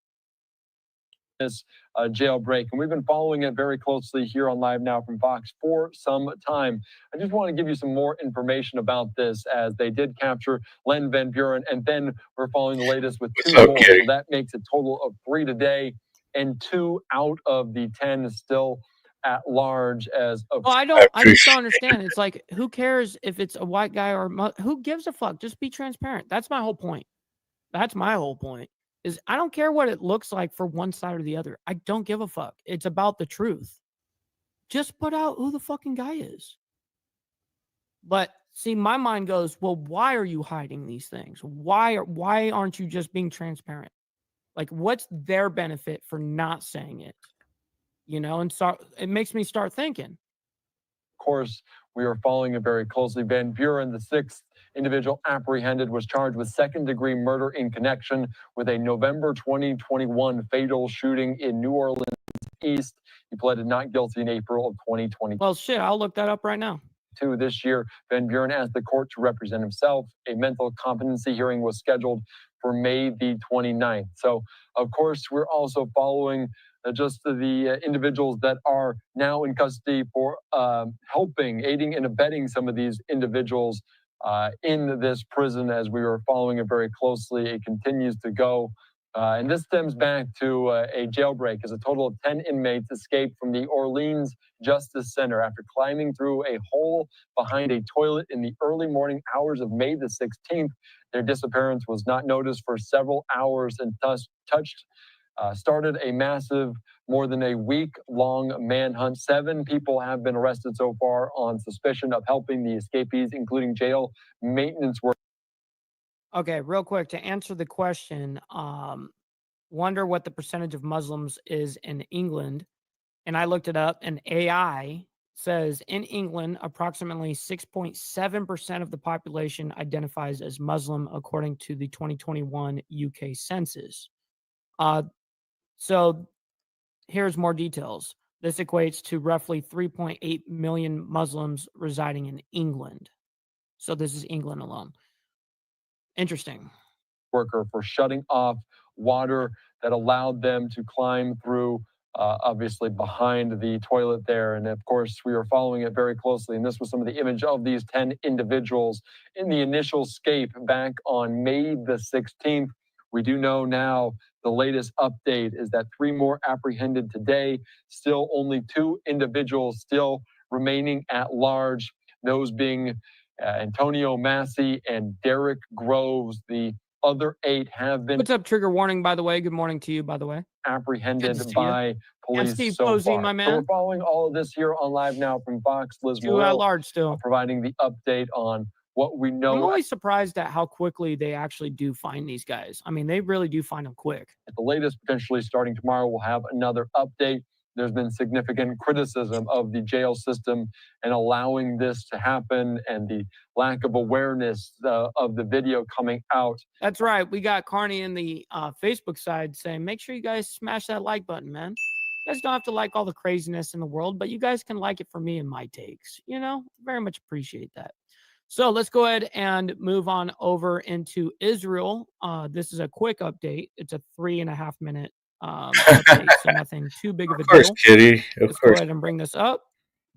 This jailbreak, and we've been following it very closely here on Live Now from Fox for some time. I just want to give you some more information about this, as they did capture Len Van Buren, and then we're following the latest with 2 more. So that makes a total of 3 today, and 2 out of the 10 still at large. As of well, I just don't understand. It's like, who cares if it's a white guy or who gives a fuck? Just be transparent. That's my whole point. That's my whole point. Is I don't care what it looks like for one side or the other. I don't give a fuck. It's about the truth. Just put out who the fucking guy is. But see, my mind goes, well, why are you hiding these things? Why aren't you just being transparent? Like, what's their benefit for not saying it? You know, and so it makes me start thinking. Of course, we are following it very closely. Van Buren, the 6th individual apprehended, was charged with second-degree murder in connection with a November 2021 fatal shooting in New Orleans East. He pleaded not guilty in April of 2020. Well, shit, I'll look that up right now. This year, Van Buren asked the court to represent himself. A mental competency hearing was scheduled for May the 29th. So, of course, we're also following just the individuals that are now in custody for aiding and abetting some of these individuals in this prison. As we are following it very closely, it continues to go. And this stems back to a jailbreak, as a total of 10 inmates escaped from the Orleans Justice Center after climbing through a hole behind a toilet in the early morning hours of May the 16th. Their disappearance was not noticed for several hours and thus started a massive, more than a week-long manhunt. 7 people have been arrested so far on suspicion of helping the escapees, including jail maintenance work. Okay, real quick, to answer the question, wonder what the percentage of Muslims is in England. And I looked it up, and AI says in England, approximately 6.7% of the population identifies as Muslim, according to the 2021 UK census. So here's more details. This equates to roughly 3.8 million Muslims residing in England. So this is England alone. Interesting. Worker for shutting off water that allowed them to climb through, obviously behind the toilet there. And of course, we are following it very closely. And this was some of the image of these 10 individuals in the initial escape back on May the 16th. We do know now the latest update is that 3 more apprehended today. Still only 2 individuals still remaining at large. Those being Antonio Massey and Derek Groves. The other 8 have been What's up, trigger warning, by the way? Good morning to you, by the way. apprehended see by And police Steve so Posey, far. my So man. we're following all of this here on Live Now from Fox. Liz 2 at Morrill large still. providing the update on what we I'm know. always surprised at how quickly they actually do find these guys. I mean, they really do find them quick. At the latest, potentially starting tomorrow, we'll have another update. There's been significant criticism of the jail system and allowing this to happen, and the lack of awareness of the video coming out. That's right. We got Carney in the Facebook side saying, make sure you guys smash that like button, man. You guys don't have to like all the craziness in the world, but you guys can like it for me and my takes. You know, very much appreciate that. So let's go ahead and move on over into Israel. This is a quick update. It's a 3.5 minute update, so nothing too big of a Of course, deal. Kitty. Of Let's go course. ahead and bring this up.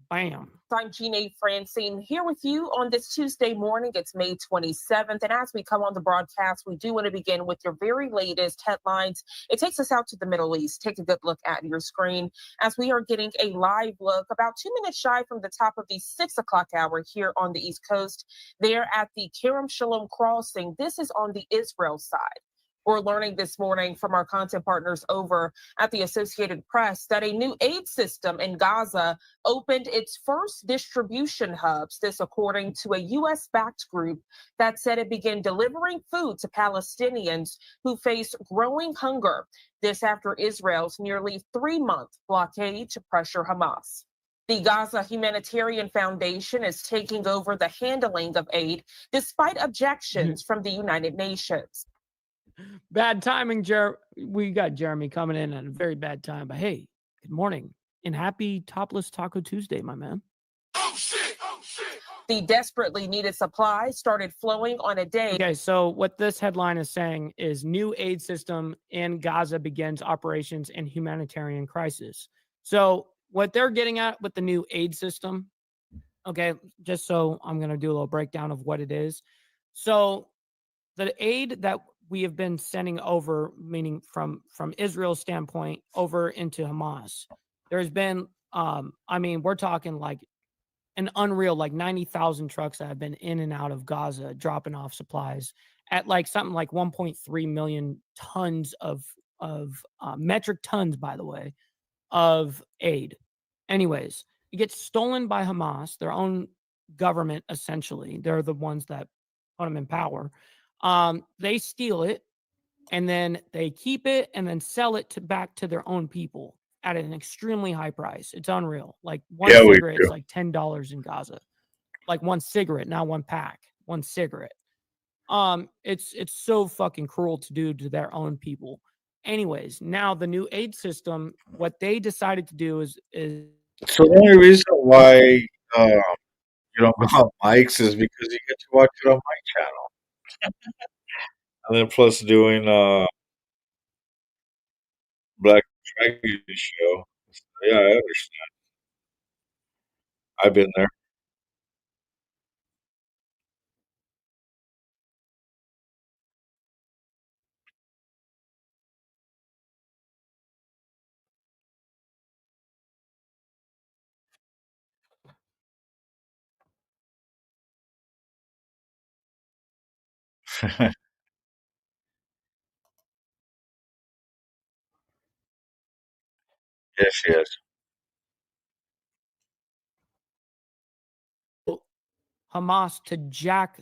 Bam. I'm Jeanne Francine here with you on this Tuesday morning. It's May 27th. And as we come on the broadcast, we do want to begin with your very latest headlines. It takes us out to the Middle East. Take a good look at your screen as we are getting a live look about 2 minutes shy from the top of the 6 o'clock hour here on the East Coast. There at the Kerem Shalom crossing. This is on the Israel side. We're learning this morning from our content partners over at the Associated Press that a new aid system in Gaza opened its first distribution hubs. This according to a U.S.-backed group that said it began delivering food to Palestinians who face growing hunger. This after Israel's nearly 3-month blockade to pressure Hamas. The Gaza Humanitarian Foundation is taking over the handling of aid despite objections from the United Nations. Bad timing, we got Jeremy coming in at a very bad time. But hey, good morning and happy Topless Taco Tuesday, my man. The desperately needed supplies started flowing on a day. Okay, so what this headline is saying is new aid system in Gaza begins operations in humanitarian crisis. So what they're getting at with the new aid system, okay, just so I'm going to do a little breakdown of what it is. So the aid that we have been sending over, meaning from Israel's standpoint, over into Hamas, there's been, I mean, we're talking like an unreal, like 90,000 trucks that have been in and out of Gaza, dropping off supplies at like something like 1.3 million tons of metric tons, by the way, of aid. Anyways, it gets stolen by Hamas, their own government, essentially. They're the ones that put them in power. They steal it and then they keep it and then sell it back to their own people at an extremely high price. It's unreal. Like one cigarette is like $10 in Gaza. Like one cigarette, not one pack, one cigarette. It's so fucking cruel to do to their own people. Anyways, now the new aid system, what they decided to do is So the only reason why you don't go on Mike's is because you get to watch it on my channel. And then plus doing Black Dragon show. Yeah, I understand. I've been there. Yes, yes. Hamas to jack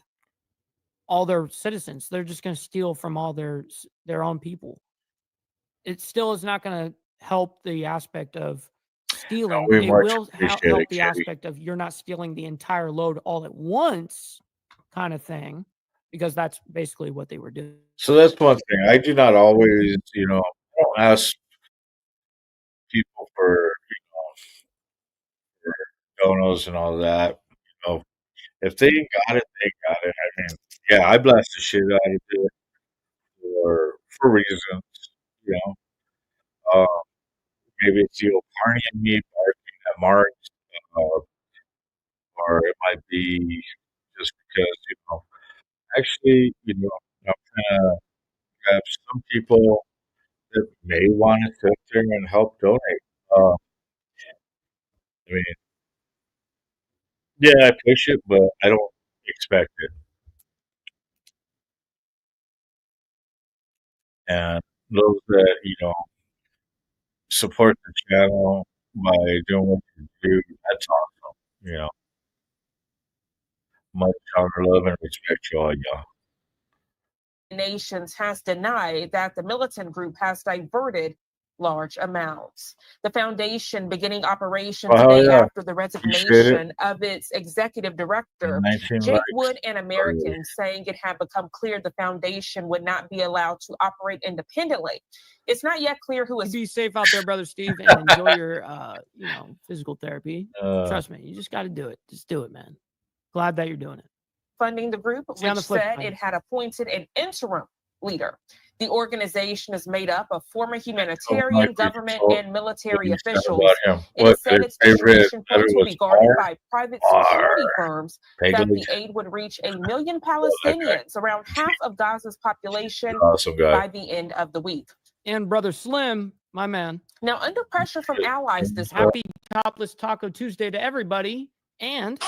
all their citizens. They're just going to steal from all their own people. It still is not going to help the aspect of stealing. We It much will appreciate help it, the Kitty. aspect of you're not stealing the entire load all at once, kind of thing, because that's basically what they were doing. So that's one thing. I do not always, I don't ask people for, for donos and all that. If they got it, they got it. I mean, yeah, I blast the shit out of it for reasons, you know. Maybe it's the old Carney and me barking at Marks, or it might be just because, actually, I'm trying to grab some people that may want to sit there and help donate. Uh, I mean, yeah, I push it, but I don't expect it. And those that, support the channel by doing what you do, that's awesome. Much honor, love, and respect to all y'all. Nations has denied that the militant group has diverted large amounts. The foundation beginning operation Well, hell today yeah. after the Appreciate it. resignation of its executive director, 19 Jake likes. Wood, an American, saying it had become clear the foundation would not be allowed to operate independently. It's not yet clear who is. Be safe out there, brother Steve, and enjoy your, physical therapy. Trust me, you just got to do it. Just do it, man. Glad that you're doing it. Funding the group, See you on which the flip said side. it had appointed an interim leader. The organization is made up of former humanitarian, government, and military officials. It said its distribution points will be guarded by private security firms, that the aid would reach 1 million Palestinians, around half of Gaza's population, Awesome guy. by the end of the week. And brother Slim, my man. Now, under pressure from allies this Happy Topless Taco Tuesday to everybody. And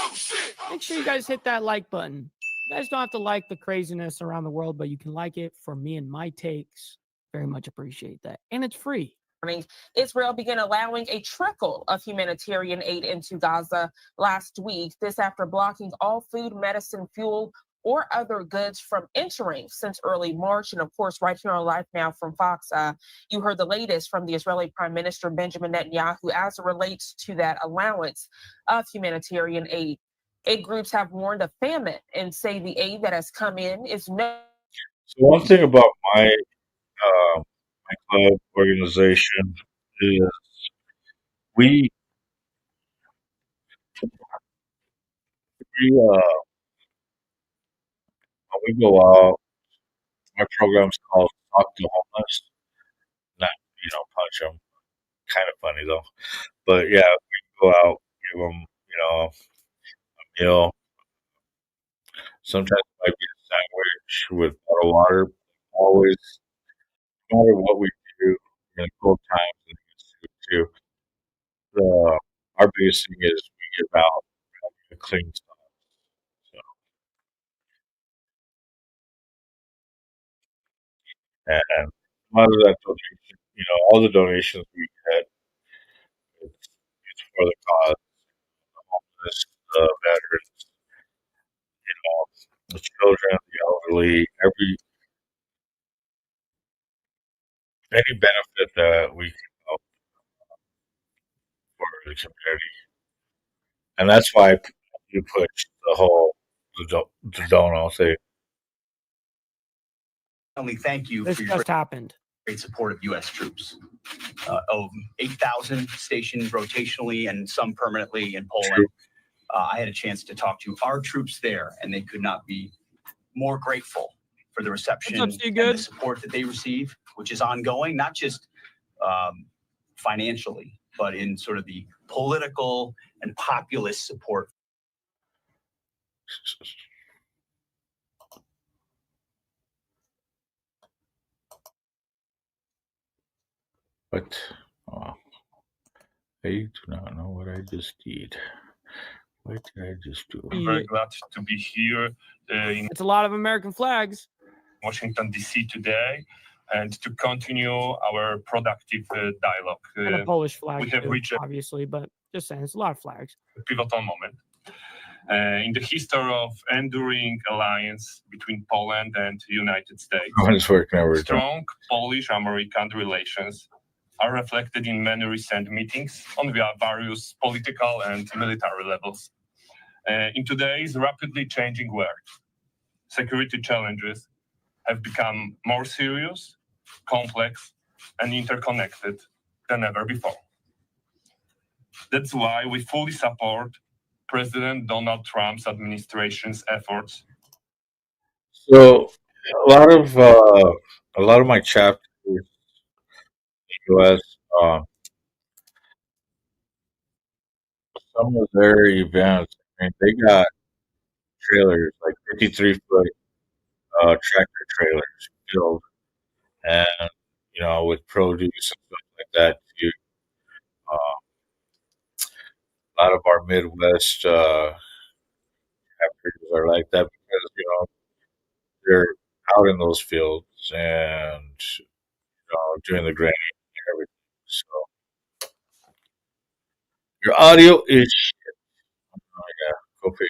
make sure you guys hit that like button. You guys don't have to like the craziness around the world, but you can like it for me and my takes. Very much appreciate that. And it's free. Israel began allowing a trickle of humanitarian aid into Gaza last week. This after blocking all food, medicine, fuel, or other goods from entering since early March. And of course, right here on Live Now from Fox, you heard the latest from the Israeli Prime Minister Benjamin Netanyahu as it relates to that allowance of humanitarian aid. Aid groups have warned of famine and say the aid that has come in is no. So one thing about my club organization is we when we go out, our program's called Talk to Homeless. Not punch them. Kind of funny though, but yeah, we go out, give them a meal. Sometimes it might be a sandwich with bottled water. Always, no matter what we do in cold times, and too. Our biggest thing is we give out a clean stuff. So, and a lot of that donation, all the donations we get, it's for the cause, the homeless, the veterans, the children, the elderly, any benefit that we can help for the community. And that's why you push the whole the donut thing. Only thank you This for your just happened. great support of U.S. troops. Of 8,000 stationed rotationally and some permanently in Poland. I had a chance to talk to our troops there, and they could not be more grateful for the reception and the support that they receive, which is ongoing, not just financially, but in sort of the political and populist support. But I do not know what I just did. What did I just do? I'm very glad to be here in It's a lot of American flags. Washington, D.C. today and to continue our productive dialogue. And a Polish flag, we have too, reached obviously, but just saying, it's a lot of flags. a pivotal moment in the history of enduring alliance between Poland and the United States. It's working every time. Strong Polish-American relations are reflected in many recent meetings on various political and military levels. In today's rapidly changing world, security challenges have become more serious, complex, and interconnected than ever before. That's why we fully support President Donald Trump's administration's efforts. So a lot of my chapters in the U.S. Some of their events, I mean, they got trailers like 53-foot tractor trailers filled, and with produce and stuff like that too. A lot of our Midwest chapters are like that because they're out in those fields and doing the grading and everything. So your audio is shit. Oh, yeah, go figure.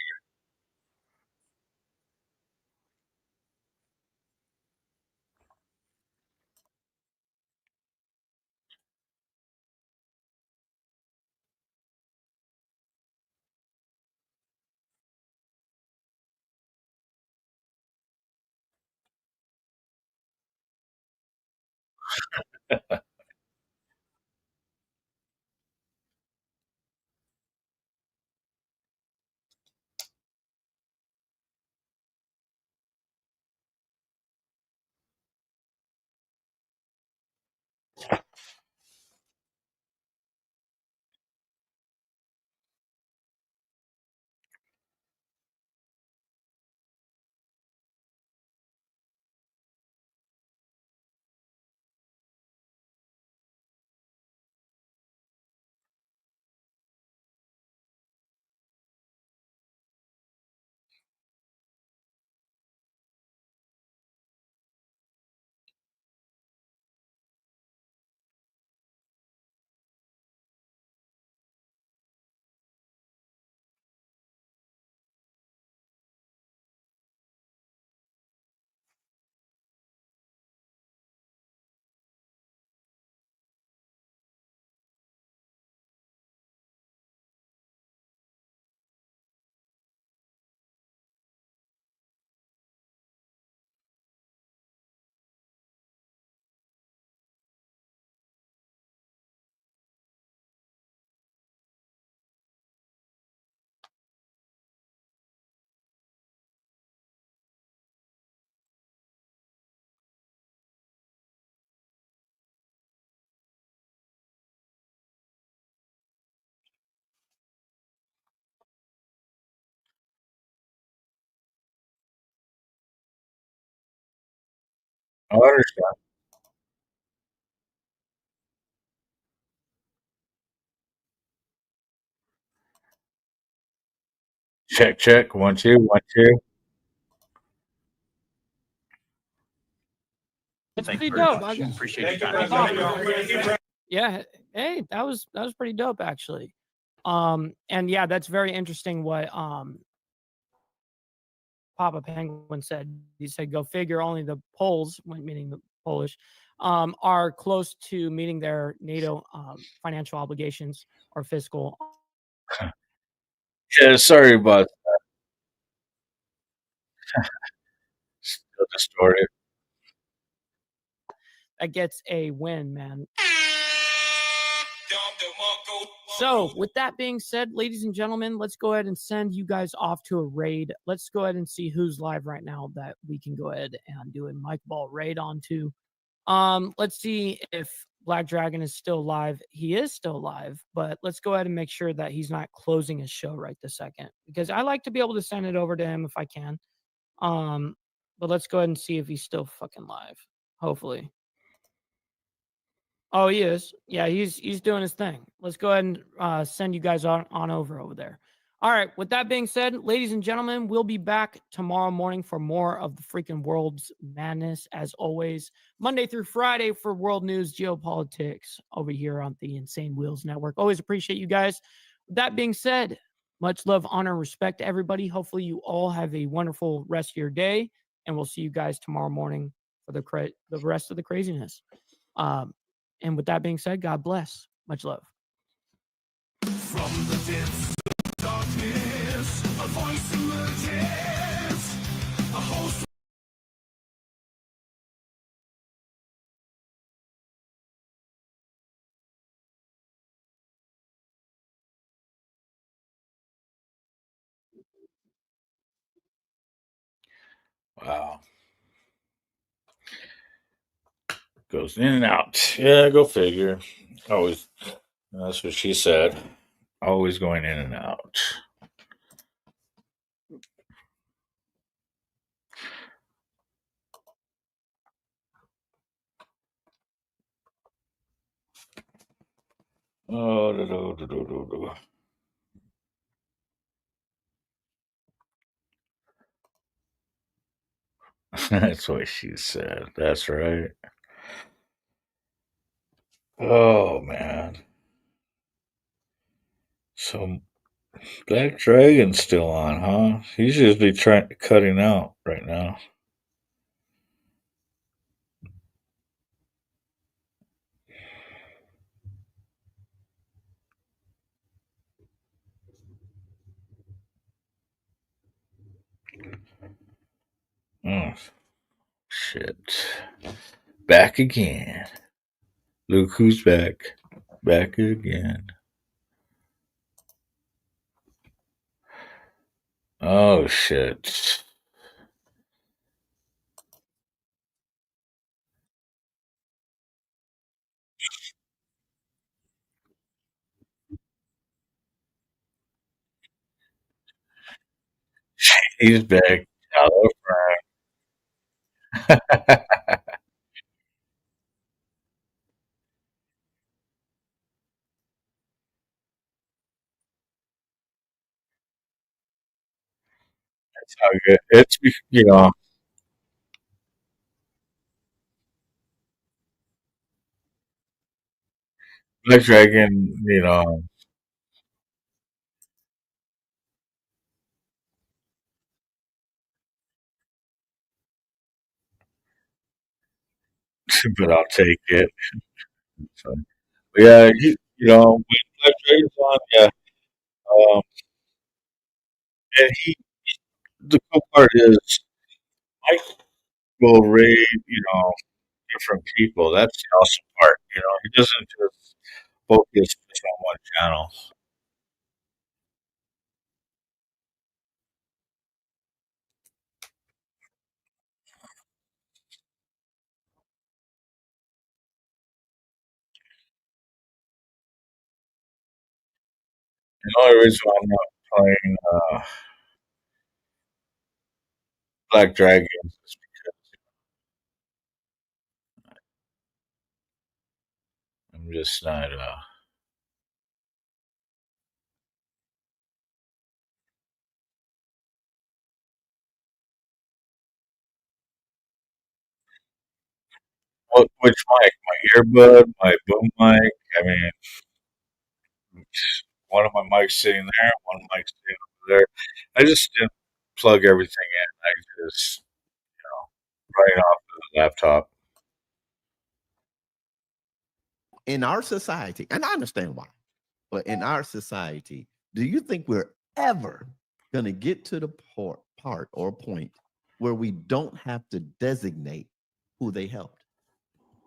I understand. Check, check. 1 2 1 2. It's Thank you pretty very dope. much. Appreciate your That's time. awesome. Yeah. Hey, that was pretty dope actually. And yeah, that's very interesting what Papa Penguin said. He said, "Go figure. Only the Poles, meaning the Polish, are close to meeting their NATO financial obligations or fiscal." Yeah, sorry about still distorted. That gets a win, man. So, with that being said, ladies and gentlemen, let's go ahead and send you guys off to a raid. Let's go ahead and see who's live right now that we can go ahead and do a Mike Ball raid onto. Let's see if Black Dragon is still live. He is still live, but let's go ahead and make sure that he's not closing his show right this second because I like to be able to send it over to him if I can. Um, but let's go ahead and see if he's still fucking live. Hopefully. Oh, he is. Yeah, he's doing his thing. Let's go ahead and send you guys on over there. All right. With that being said, ladies and gentlemen, we'll be back tomorrow morning for more of the freaking world's madness. As always, Monday through Friday for world news, geopolitics over here on the Insane Wheels Network. Always appreciate you guys. With that being said, much love, honor, and respect to everybody. Hopefully, you all have a wonderful rest of your day, and we'll see you guys tomorrow morning for the rest of the craziness. And with that being said, God bless. Much love. From the depths of darkness, a voice emerges. A host Wow. Goes in and out. Yeah, go figure. Always. That's what she said. Always going in and out. Oh, that's what she said. That's right. Oh man. So Black Dragon's still on, huh? He's usually trying cutting out right now. Oh shit. Back again. Look who's back. Back again. Oh shit. He's back. Hello, Frank. That's how good. It's Black Dragon. But I'll take it. So, yeah, when Black Dragon's on, yeah. Um, and the cool part is Mike will raid, different people. That's the awesome part. He doesn't just focus just on one channel. The only reason why I'm not playing Black Dragons is I'm just not. Which mic? My earbud, my boom mic. I mean, one of my mics sitting there, one mic sitting over there. I just didn't plug everything in. I just right off the laptop. In our society, and I understand why, but in our society, do you think we're ever going to get to the part or point where we don't have to designate who they helped?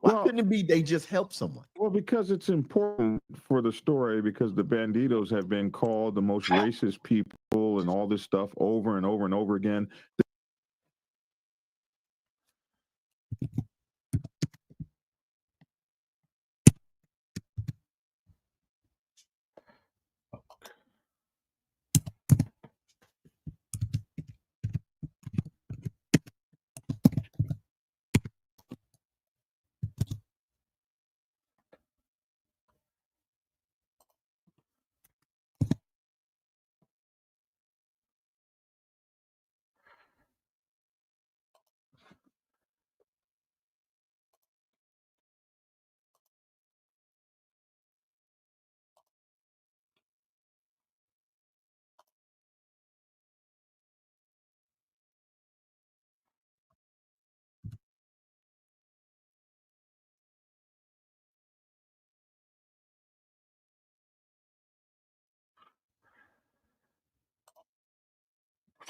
Why couldn't it be they just help someone? Well, because it's important for the story, because the Banditos have been called the most racist people and all this stuff over and over and over again.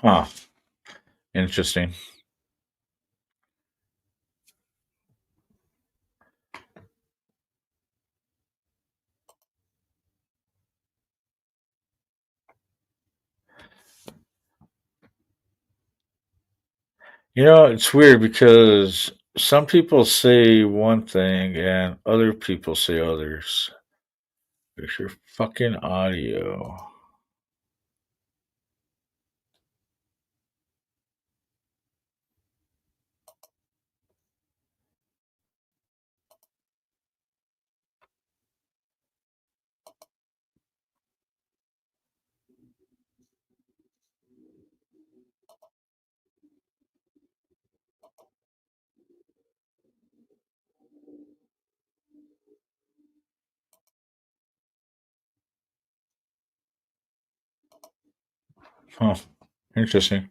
Huh. Interesting. You know, it's weird because some people say one thing and other people say others. There's your fucking audio. Huh. Interesting.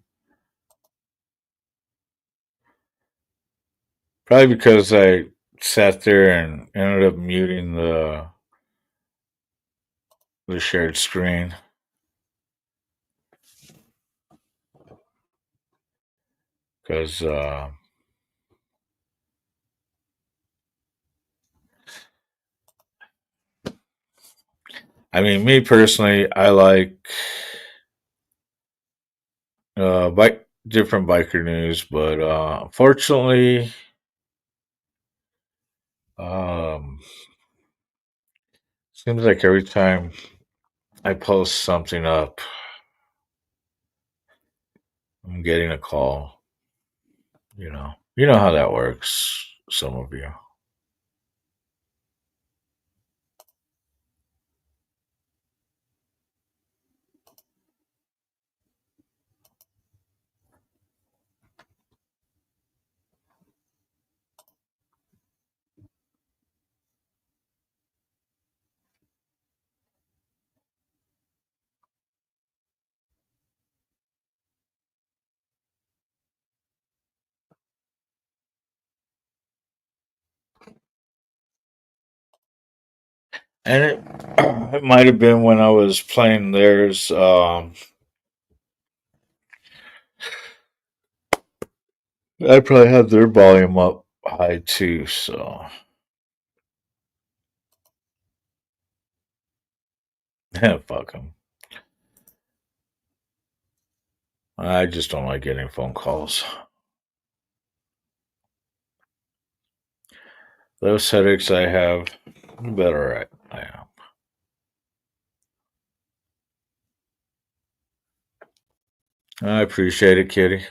Probably because I sat there and ended up muting the shared screen. Because I mean, me personally, I like bike different biker news, but unfortunately, um, seems like every time I post something up, I'm getting a call. You know how that works. Some of you. And it might have been when I was playing theirs. I probably had their volume up high too. So fuck them. I just don't like getting phone calls. Those headaches I have, the better I am. I appreciate it, Kitty.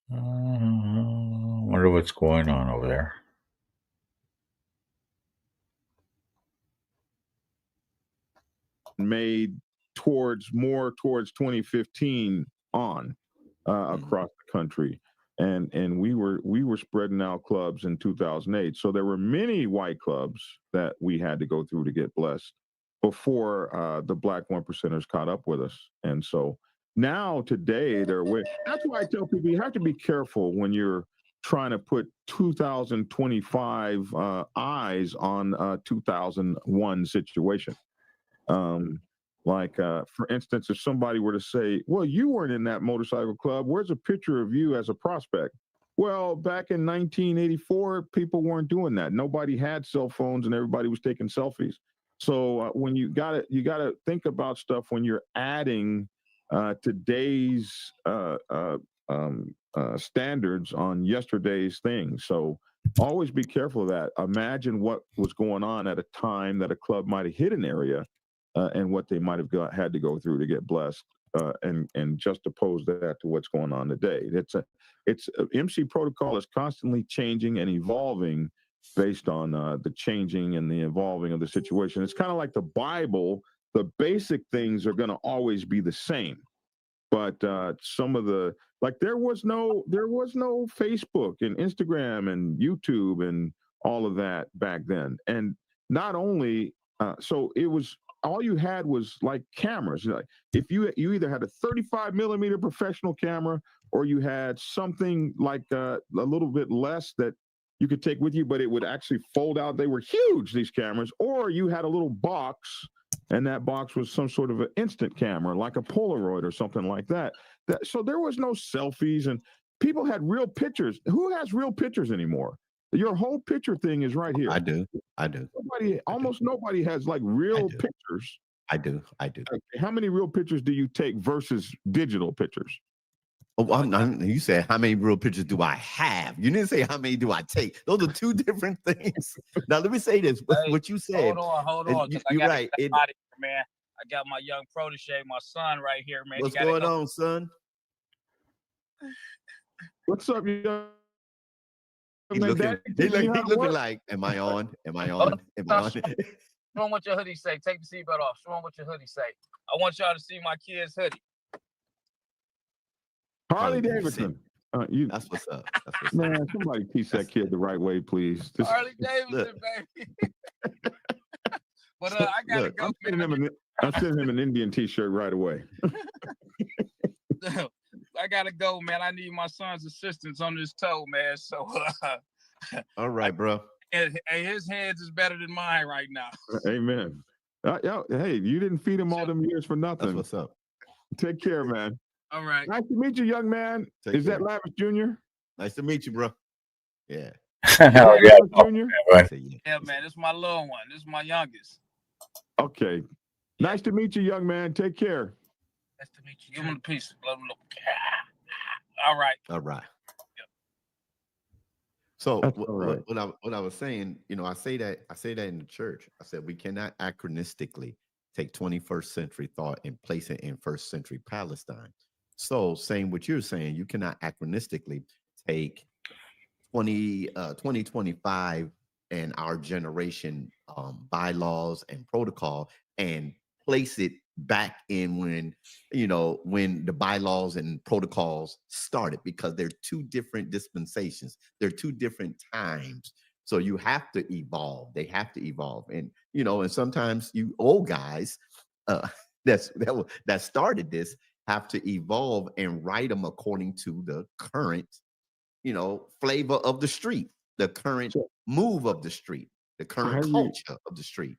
Wonder what's going on over there. Made towards 2015 on across the country, and we were spreading out clubs in 2008. So there were many white clubs that we had to go through to get blessed before the black one percenters caught up with us. And so now today they're with. That's why I tell people you have to be careful when you're trying to put 2025 eyes on 2001 situation. For instance, if somebody were to say, well, you weren't in that motorcycle club, where's a picture of you as a prospect? Well, back in 1984, people weren't doing that. Nobody had cell phones and everybody was taking selfies. So when you gotta think about stuff when you're adding today's standards on yesterday's things. So always be careful of that. Imagine what was going on at a time that a club might have hit an area and what they might have had to go through to get blessed, and juxtapose that to what's going on today. MC protocol is constantly changing and evolving based on the changing and the evolving of the situation. It's kind of like the Bible. The basic things are going to always be the same, but some of the there was no Facebook and Instagram and YouTube and all of that back then. And not only so it was all you had was like cameras. Like if you either had a 35 millimeter professional camera or you had something like a little bit less that you could take with you, but it would actually fold out. They were huge, these cameras. Or you had a little box and that box was some sort of an instant camera, like a Polaroid or something like that. So there was no selfies, and people had real pictures. Who has real pictures anymore? Your whole picture thing is right here. I do. Almost nobody has like real pictures. I do. Okay, how many real pictures do you take versus digital pictures? Oh, you said how many real pictures do I have? You didn't say how many do I take. Those are two different things. Now let me say this: what you said. Hold on. You're right. Man. I got my young protege, my son, right here, man. What's going on, son? What's up, young? He looking like, am I on? Am I on? Am I on? Show them what your hoodie say. Take the seatbelt off. Show them what your hoodie say. I want y'all to see my kid's hoodie. Harley Davidson. That's what's up. Man, somebody teach that kid the right way, please. Harley Davidson, baby. But I gotta go. I'm sending him an Indian T-shirt right away. I gotta go, man. I need my son's assistance on this toe, man. So, all right, bro. And his hands is better than mine right now. Amen. Hey, you didn't feed him all them years for nothing. That's what's up. Take care, man. All right. Nice to meet you, young man. Is that Lavish Jr.? Nice to meet you, bro. Yeah. Junior? Yeah, man. This is my little one. This is my youngest. Okay. Nice to meet you, young man. Take care. Nice to meet you. Give him the piece. Let him look. All right. All right. So what I was saying, I say that in the church. I said we cannot anachronistically take 21st century thought and place it in first century Palestine. So saying what you're saying, you cannot anachronistically take 2025 and our generation bylaws and protocol and place it back in when the bylaws and protocols started, because they're two different dispensations. They're two different times. So you have to evolve. They have to evolve. And, and sometimes you old guys that started this have to evolve and write them according to the current, flavor of the street, the current move of the street, the current culture of the street.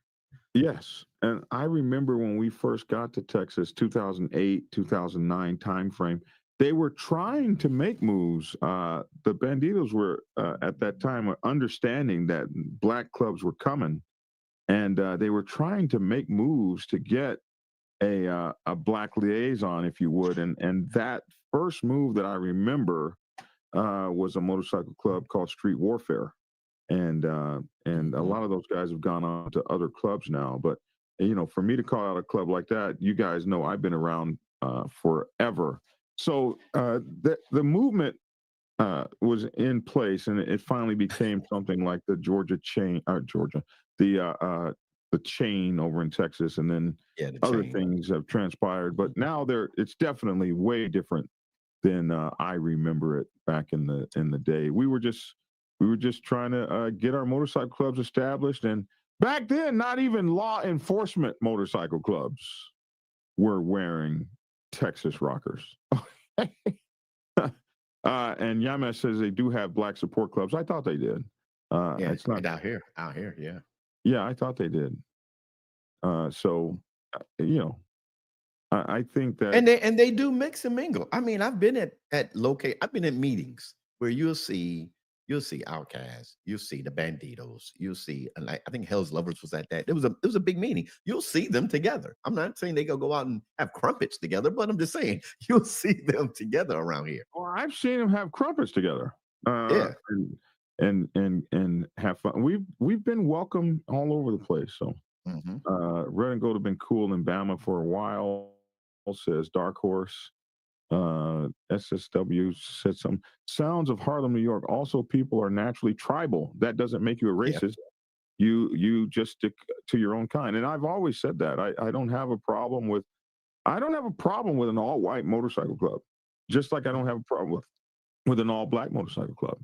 Yes. And I remember when we first got to Texas, 2008, 2009 timeframe, they were trying to make moves. The Banditos were at that time understanding that black clubs were coming, and they were trying to make moves to get a black liaison, if you would. And that first move that I remember was a motorcycle club called Street Warfare. And a lot of those guys have gone on to other clubs now. But, for me to call out a club like that, you guys know I've been around forever. So the movement was in place, and it finally became something like the the chain over in Texas, and then other things have transpired. But now it's definitely way different than I remember it back in the day. We were just trying to get our motorcycle clubs established, and back then, not even law enforcement motorcycle clubs were wearing Texas rockers. And Yamas says they do have black support clubs. I thought they did. It's not out here. Yeah. Yeah, I thought they did. I think that, and they do mix and mingle. I mean, I've been at meetings where you'll see Outkast, you'll see the Banditos, you'll see, I think Hell's Lovers was at that. It was a big meeting. You'll see them together. I'm not saying they go out and have crumpets together, but I'm just saying you'll see them together around here. Well, I've seen them have crumpets together. And have fun. We've been welcome all over the place. So Red and Gold have been cool in Bama for a while, says Dark Horse. SSW said some sounds of Harlem, New York. Also, people are naturally tribal. That doesn't make you a racist. You just stick to your own kind. And I've always said that. I don't have a problem with an all-white motorcycle club. Just like I don't have a problem with an all-black motorcycle club.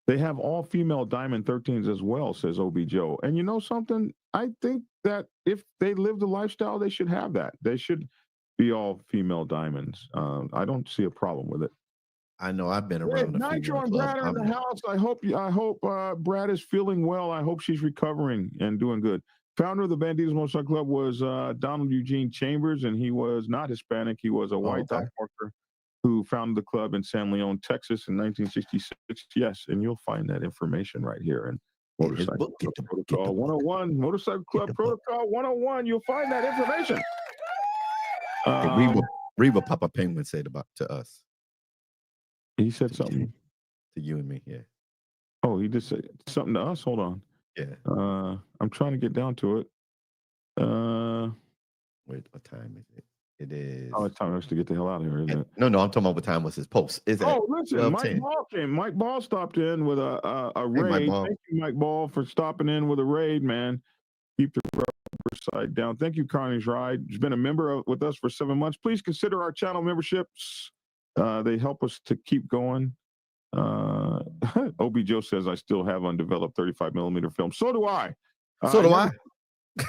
They have all-female Diamond 13s as well, says OB Joe. And you know something? I think that if they live the lifestyle, they should have that. They should be all female diamonds. I don't see a problem with it. I know I've been around. Nitro and Brad are in the house. I hope Brad is feeling well. I hope she's recovering and doing good. Founder of the Bandidos Motorcycle Club was Donald Eugene Chambers, and he was not Hispanic. He was a white dog worker who founded the club in San Leon, Texas in 1966. Yes, and you'll find that information right here in Motorcycle Club Protocol 101. Motorcycle Club Protocol 101. You'll find that information. Read what Papa Penguin said about to us. He said something to you and me. Yeah. Oh, he just said something to us. Hold on. Yeah. I'm trying to get down to it. Wait, what time is it? It is. Oh, it's time for us to get the hell out of here, isn't it? No, I'm talking about what time was his post. Is it? Oh, listen, Mike Ball came. Mike Ball stopped in with a raid. Thank you, Mike Ball, for stopping in with a raid, man. Keep the rubber side down. Thank you, Carney's Ride. He's been a member with us for 7 months. Please consider our channel memberships. They help us to keep going. Obi Joe says I still have undeveloped 35mm film. So do I. So do I.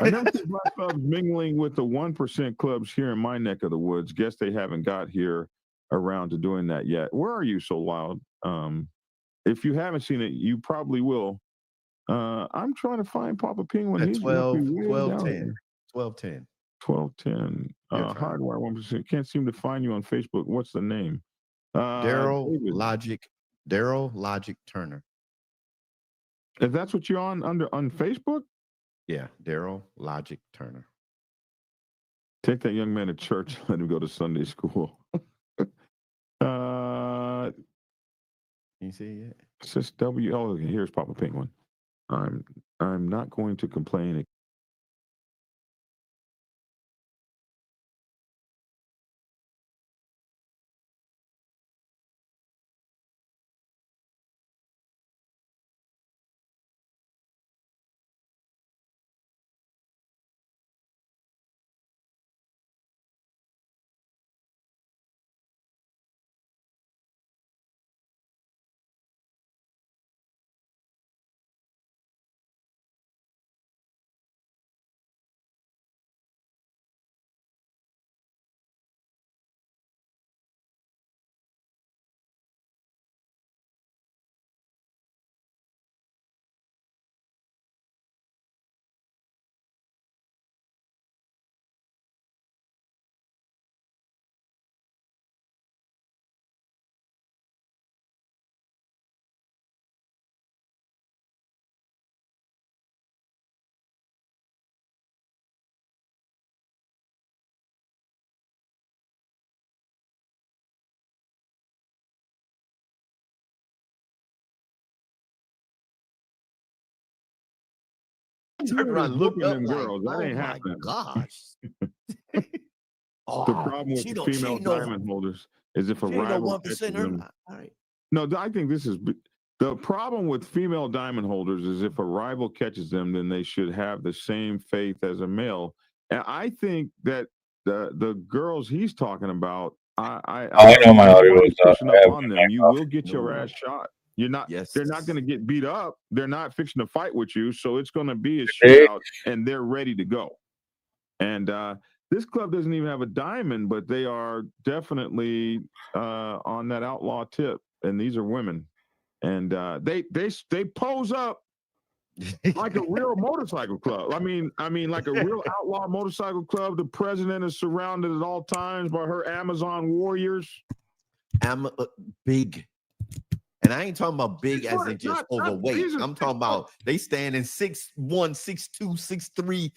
I never see black clubs mingling with the 1% clubs here in my neck of the woods. Guess they haven't got here around to doing that yet. Where are you, So Loud? If you haven't seen it, you probably will. I'm trying to find Papa Penguin. He's 1210. Hardwire 1%. Can't seem to find you on Facebook. What's the name? Daryl Logic Turner. If that's what you're on Facebook? Yeah, Daryl Logic Turner. Take that young man to church. Let him go to Sunday school. You see it? Sis W. Oh, okay, here's Papa Penguin. I'm not going to complain. Turn around, look Looking at up them like, girls. That oh ain't my happening. gosh. The problem with the female diamond holders is if a rival catches them. All right. No, I think this is the problem with female diamond holders is if a rival catches them, then they should have the same faith as a male. And I think that the girls he's talking about, I know my audio is pushing up. up on them. You will get your ass shot. You're not. Yes. They're not going to get beat up. They're not fixing to fight with you. So it's going to be a shootout, and they're ready to go. And this club doesn't even have a diamond, but they are definitely on that outlaw tip. And these are women, and they pose up like a real motorcycle club. I mean, like a real outlaw motorcycle club. The president is surrounded at all times by her Amazon warriors. Big. And I ain't talking about big as in just overweight. I'm talking about they stand in 6'1", 6'2", 6'3".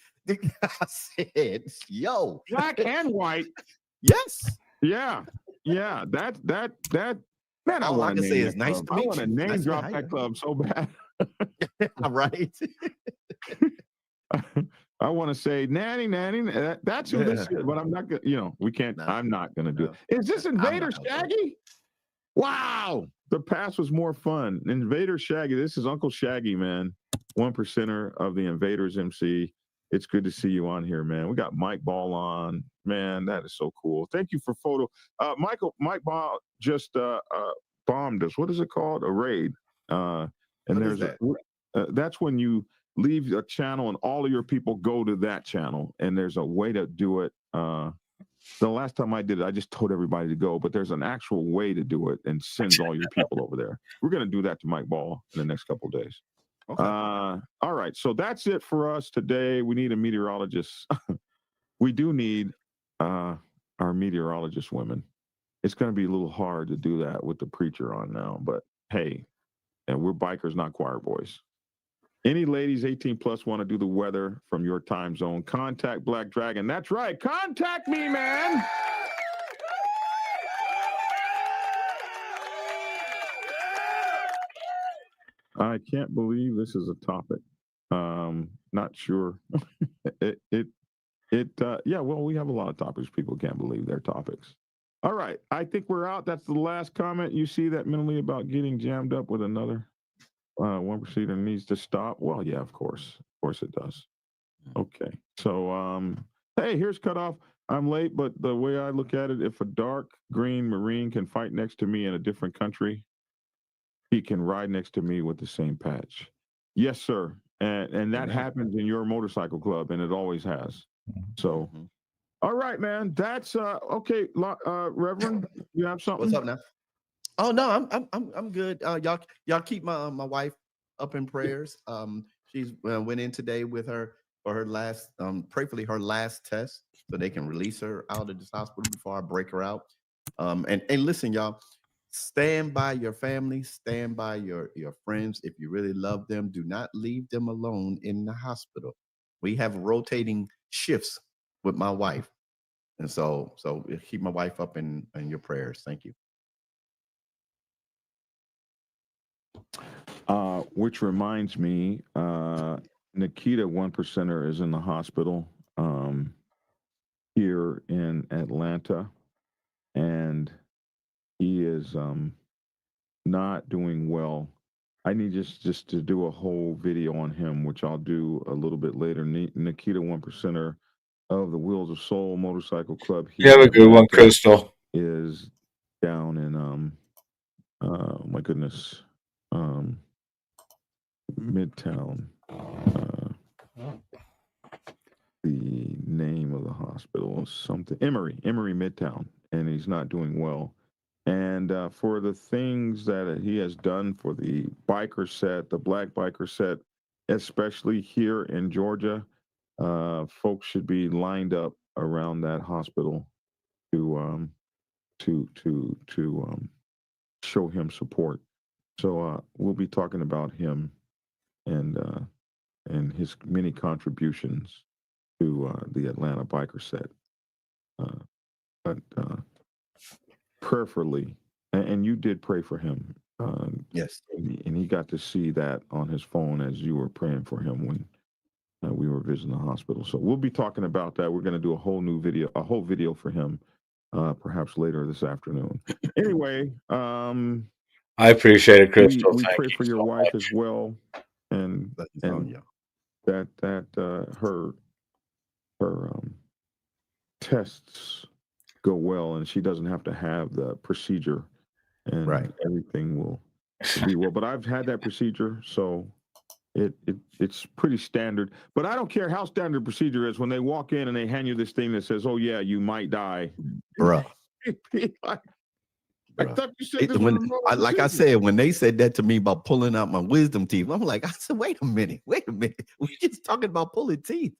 I said, yo. Black and white. Yes. Yeah. That man, all I can say is nice to meet you. I want to name drop that club so bad. Right. I want to say nanny. That's who this is, but I'm not gonna. We can't. I'm not gonna do it. Is this Invader Shaggy? Wow, the past was more fun. Invader Shaggy. This is Uncle Shaggy, man. 1%er of the Invaders MC. It's good to see you on here, man. We got Mike Ball on, man. That is so cool. Thank you for photo. Mike Ball just bombed us. What is it called? A raid. And there's that's when you leave a channel and all of your people go to that channel. And there's a way to do it. The last time I did it, I just told everybody to go, but there's an actual way to do it and sends all your people over there. We're going to do that to Mike Ball in the next couple of days. Okay. All right. right. So that's it for us today. We need a meteorologist. We do need our meteorologist women. It's going to be a little hard to do that with the preacher on now, but hey, and we're bikers, not choir boys. Any ladies 18 plus want to do the weather from your time zone, contact Black Dragon. That's right. Contact me, man. I can't believe this is a topic. Not sure. Yeah, well, we have a lot of topics. People can't believe they're topics. All right. I think we're out. That's the last comment. You see that mentally about getting jammed up with another one procedure needs to stop. Well, yeah, of course. Of course it does. Okay. So, hey, here's cutoff. I'm late, but the way I look at it, if a dark green Marine can fight next to me in a different country, he can ride next to me with the same patch. Yes, sir. And that happens in your motorcycle club, and it always has. So, all right, man. That's okay. Reverend, you have something? What's up now? Oh no, I'm good. Y'all keep my wife up in prayers. She's went in today with her for her last, prayerfully her last test, so they can release her out of this hospital before I break her out. And listen, y'all, stand by your family, stand by your friends. If you really love them, do not leave them alone in the hospital. We have rotating shifts with my wife, and so keep my wife up in your prayers. Thank you. Which reminds me, Nikita, 1%er, is in the hospital here in Atlanta, and he is not doing well. I need just to do a whole video on him, which I'll do a little bit later. Nikita, 1%er of the Wheels of Soul Motorcycle Club. You have a good one, Crystal. Is down in my goodness, Midtown. The name of the hospital is something Emory Midtown, and he's not doing well. And for the things that he has done for the biker set, the black biker set, especially here in Georgia, folks should be lined up around that hospital to show him support. So we'll be talking about him and his many contributions to the Atlanta biker set. But prayerfully, and you did pray for him. Yes. And he got to see that on his phone as you were praying for him when we were visiting the hospital. So we'll be talking about that. We're going to do a whole video for him, perhaps later this afternoon. Anyway, I appreciate it, Crystal. We Thank pray you for your so wife much. as well, and that her tests go well, and she doesn't have to have the procedure, and everything will be well. But I've had that procedure, so it's pretty standard. But I don't care how standard procedure is. When they walk in and they hand you this thing that says, "Oh yeah, you might die," Bruh. I thought you said this was a normal like I procedure. said, when they said that to me about pulling out my wisdom teeth, I'm like, I said, wait a minute. We're just talking about pulling teeth.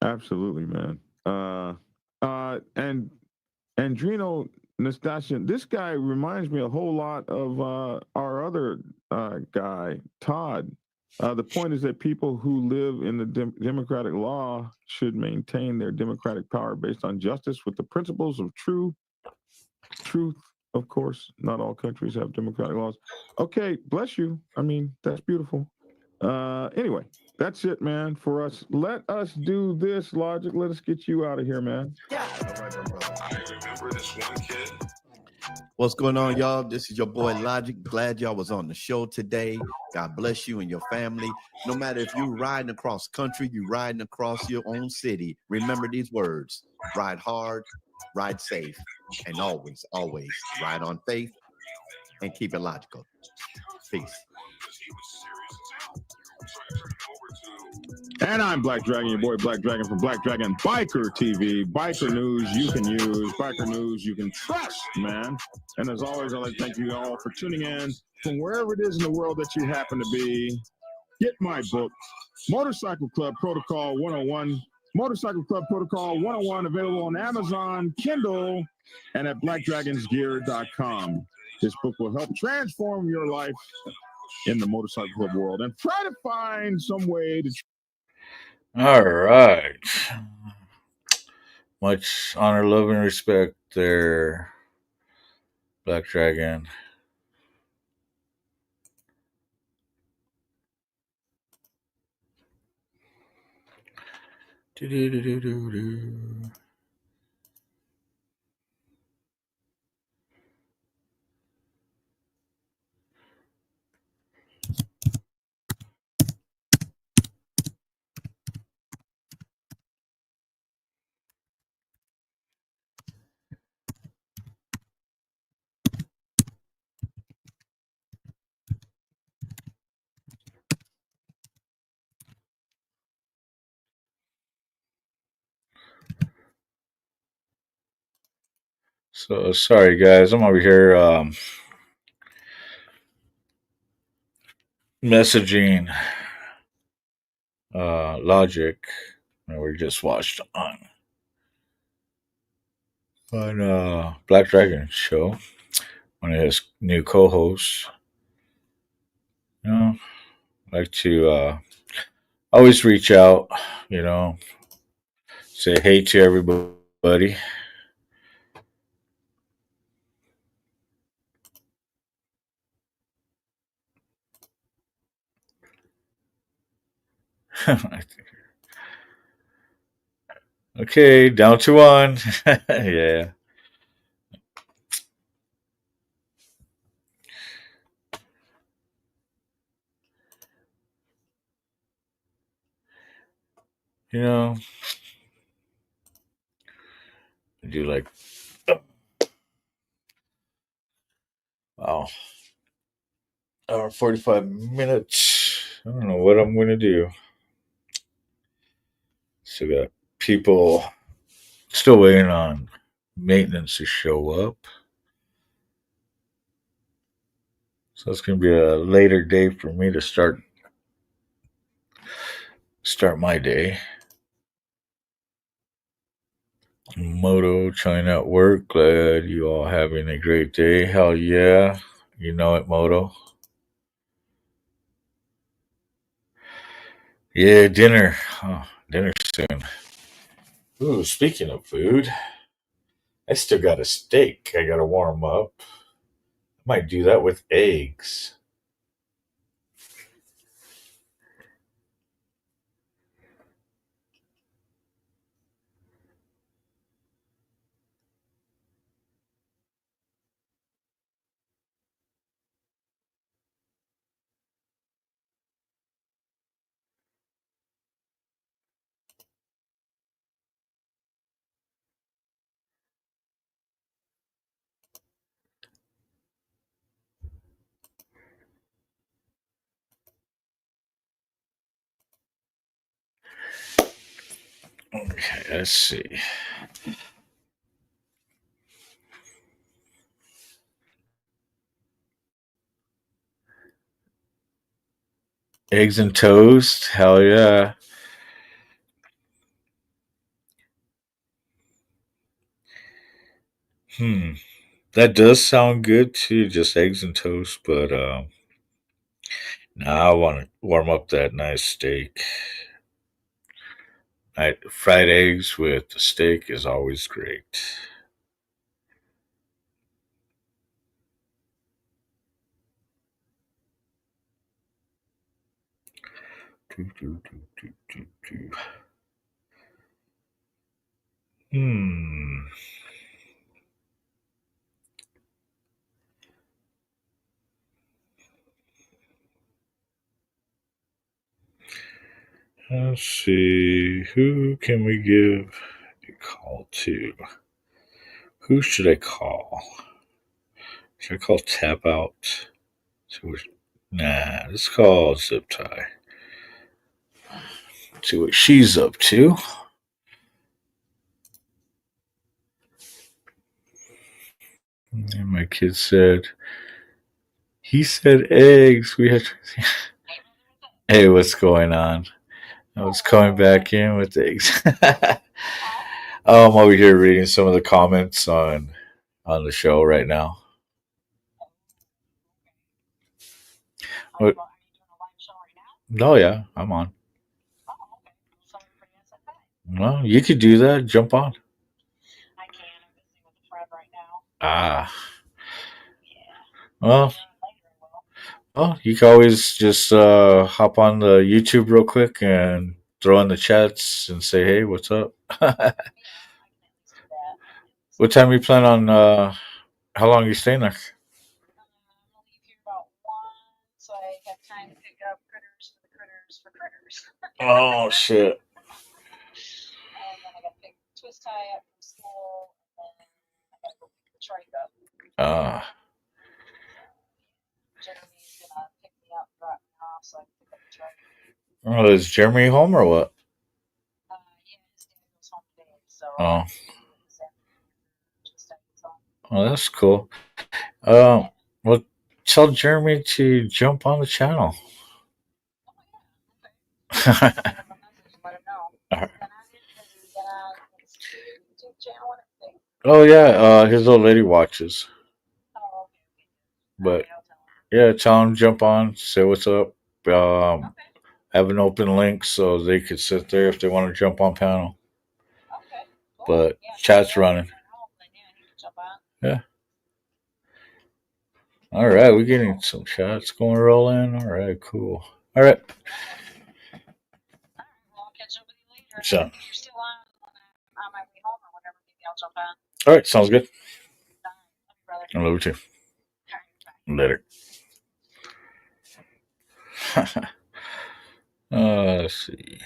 Absolutely, man. And Andrino Nastasian, this guy reminds me a whole lot of our other guy, Todd. The point is that people who live in the democratic law should maintain their democratic power based on justice with the principles of truth. Of course, not all countries have democratic laws. Okay, bless you. I mean, that's beautiful. Anyway, that's it, man, for us. Let us do this, Logic. Let us get you out of here, man. I remember this one kid. What's going on, y'all? This is your boy Logic. Glad y'all was on the show today. God bless you and your family. No matter if you're riding across country, you're riding across your own city, remember these words: ride hard, ride safe, and always, always ride on faith and keep it logical. Peace. And I'm Black Dragon, your boy Black Dragon from Black Dragon Biker TV. Biker news you can use, biker news you can trust, man. And as always, I'd like to thank you all for tuning in from wherever it is in the world that you happen to be. Get my book, Motorcycle Club Protocol 101. Motorcycle Club Protocol 101, available on Amazon, Kindle, and at blackdragonsgear.com. This book will help transform your life in the motorcycle club world and try to find some way to. All right. Much honor, love, and respect there, Black Dragon. Do-do-do-do-do-do. So sorry, guys. I'm over here messaging Logic. And we just watched on Black Dragon show. One of his new co-hosts. You know, like to always reach out. You know, say hey to everybody. Okay, down to one. Yeah. You know, I do like, wow, hour 45 minutes. I don't know what I'm going to do. Still got people still waiting on maintenance to show up. So it's going to be a later day for me to start my day. Moto trying out work. Glad you all having a great day. Hell yeah. You know it, Moto. Yeah, dinner. Oh, dinner soon. Ooh, speaking of food, I still got a steak I gotta warm up. Might do that with eggs. Okay, let's see. Eggs and toast. Hell yeah. Hmm. That does sound good too, just eggs and toast, but now I want to warm up that nice steak. Fried eggs with the steak is always great. Do, do, do, do, do, do. Hmm. Let's see. Who can we give a call to? Who should I call? Should I call Tap Out? Nah, let's call Zip Tie. See what she's up to. And my kid said, he said eggs. We had. Hey, what's going on? I was coming back in with eggs. I'm over here reading some of the comments on the show right now. What? No, yeah, I'm on. Well, you could do that. Jump on. Ah, well, you can always just hop on the YouTube real quick and throw in the chats and say, "Hey, what's up?" What time you plan on? How long are you staying there? Oh shit! Ah. Oh, is Jeremy home or what? Oh, oh, that's cool. Well, tell Jeremy to jump on the channel. Oh yeah, his old lady watches. But yeah, tell him jump on, say what's up. Have an open link so they could sit there if they want to jump on panel. But chat's running. Yeah. All right, we're getting some chats going rolling. All right, cool. All right. So, all right, sounds good. I love you too. Later. Let's see.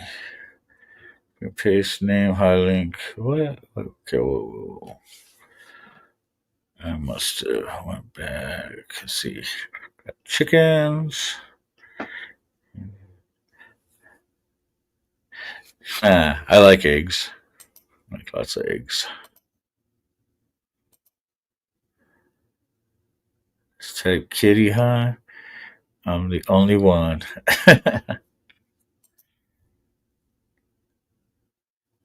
Paste name, high link. What? Okay, whoa. I must have went back. Let's see. Got chickens. I like eggs. I like lots of eggs. Let's type kitty, huh? I'm the only one.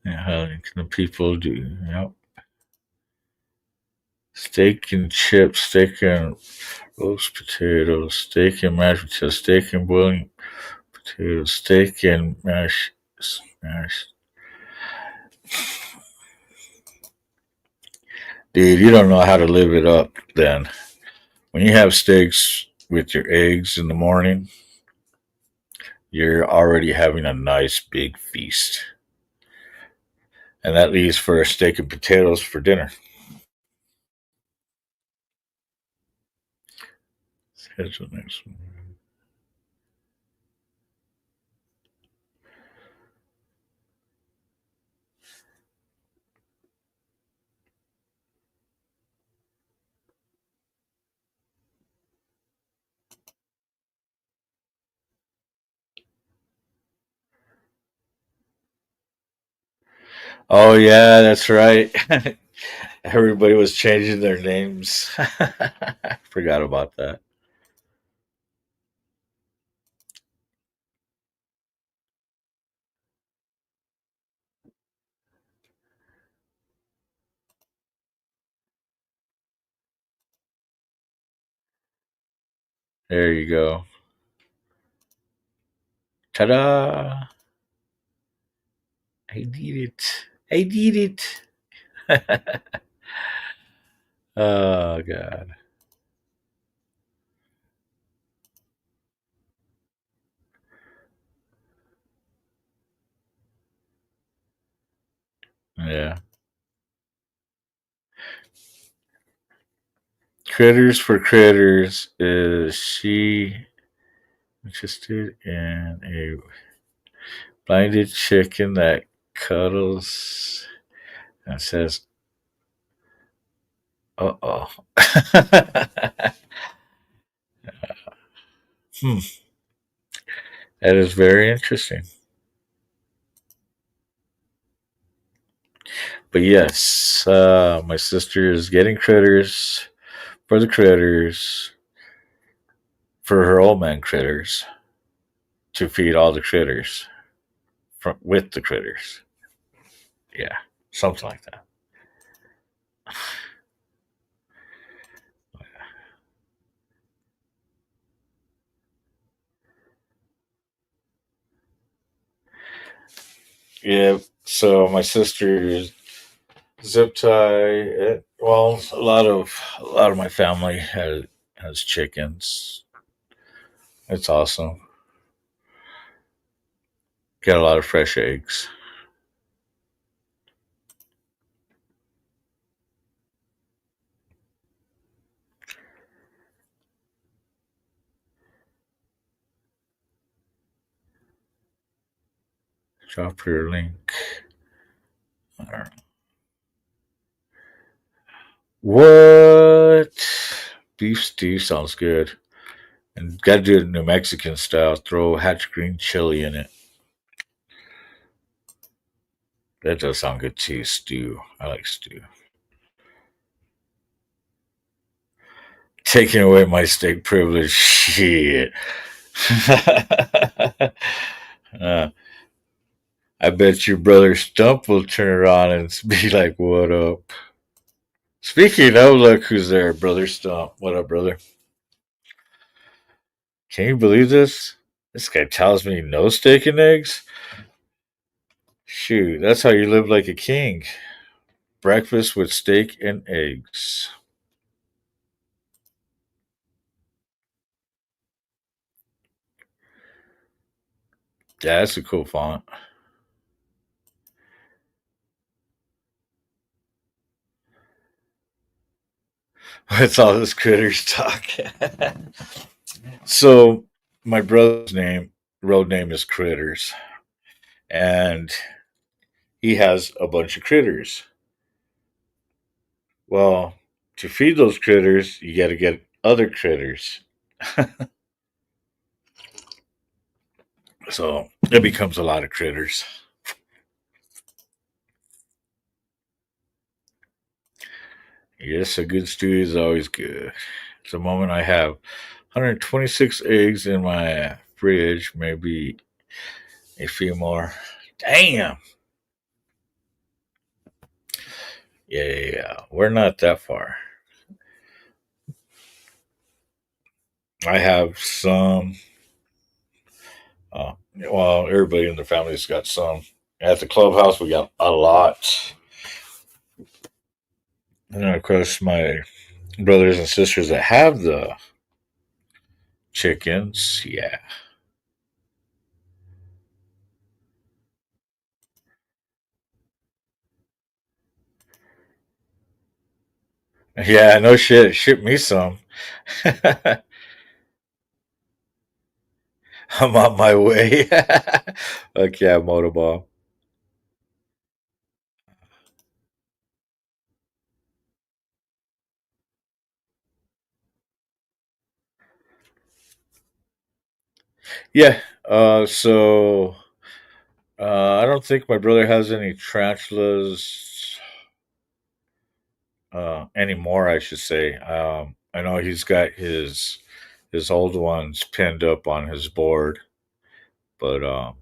Yeah, how can the people do? Yep. Steak and chips, steak and roast potatoes, steak and mashed potatoes, steak and boiling potatoes, steak and mashed. Dude, you don't know how to live it up then. When you have steaks with your eggs in the morning, you're already having a nice big feast. And that leaves for a steak and potatoes for dinner. Schedule next one. Oh yeah, that's right. Everybody was changing their names. Forgot about that. There you go. Ta-da! I did it. I did it. Oh god. Yeah. Critters for critters. Is she interested in a blinded chicken that cuddles and says, "Uh oh." Hmm. That is very interesting. But yes, my sister is getting critters for the critters for her old man critters to feed all the critters with the critters. Yeah, something like that. Yeah. So my sister's zip tie. Well, a lot of my family has chickens. It's awesome. Get a lot of fresh eggs. Drop your link. Alright. What? Beef stew sounds good. And gotta do it New Mexican style. Throw hatch green chili in it. That does sound good too. Stew. I like stew. Taking away my steak privilege. Shit. uh, I bet your brother Stump will turn around and be like, "What up?" Speaking of, look who's there, brother Stump. What up, brother? Can you believe this? This guy tells me no steak and eggs. Shoot, that's how you live like a king. Breakfast with steak and eggs. Yeah, that's a cool font. What's all this critters talk? So, my brother's road name is Critters, and he has a bunch of critters. Well, to feed those critters, you got to get other critters. So, it becomes a lot of critters. Yes, a good stew is always good. At the moment, I have 126 eggs in my fridge, maybe a few more. Damn. Yeah. We're not that far. I have some. Well, everybody in the family's got some. At the clubhouse, we got a lot. And then, of course, my brothers and sisters that have the chickens, yeah. Yeah, no shit. Ship me some. I'm on my way. Fuck yeah, motorball. Yeah. So I don't think my brother has any tarantulas anymore. I should say. I know he's got his old ones pinned up on his board, but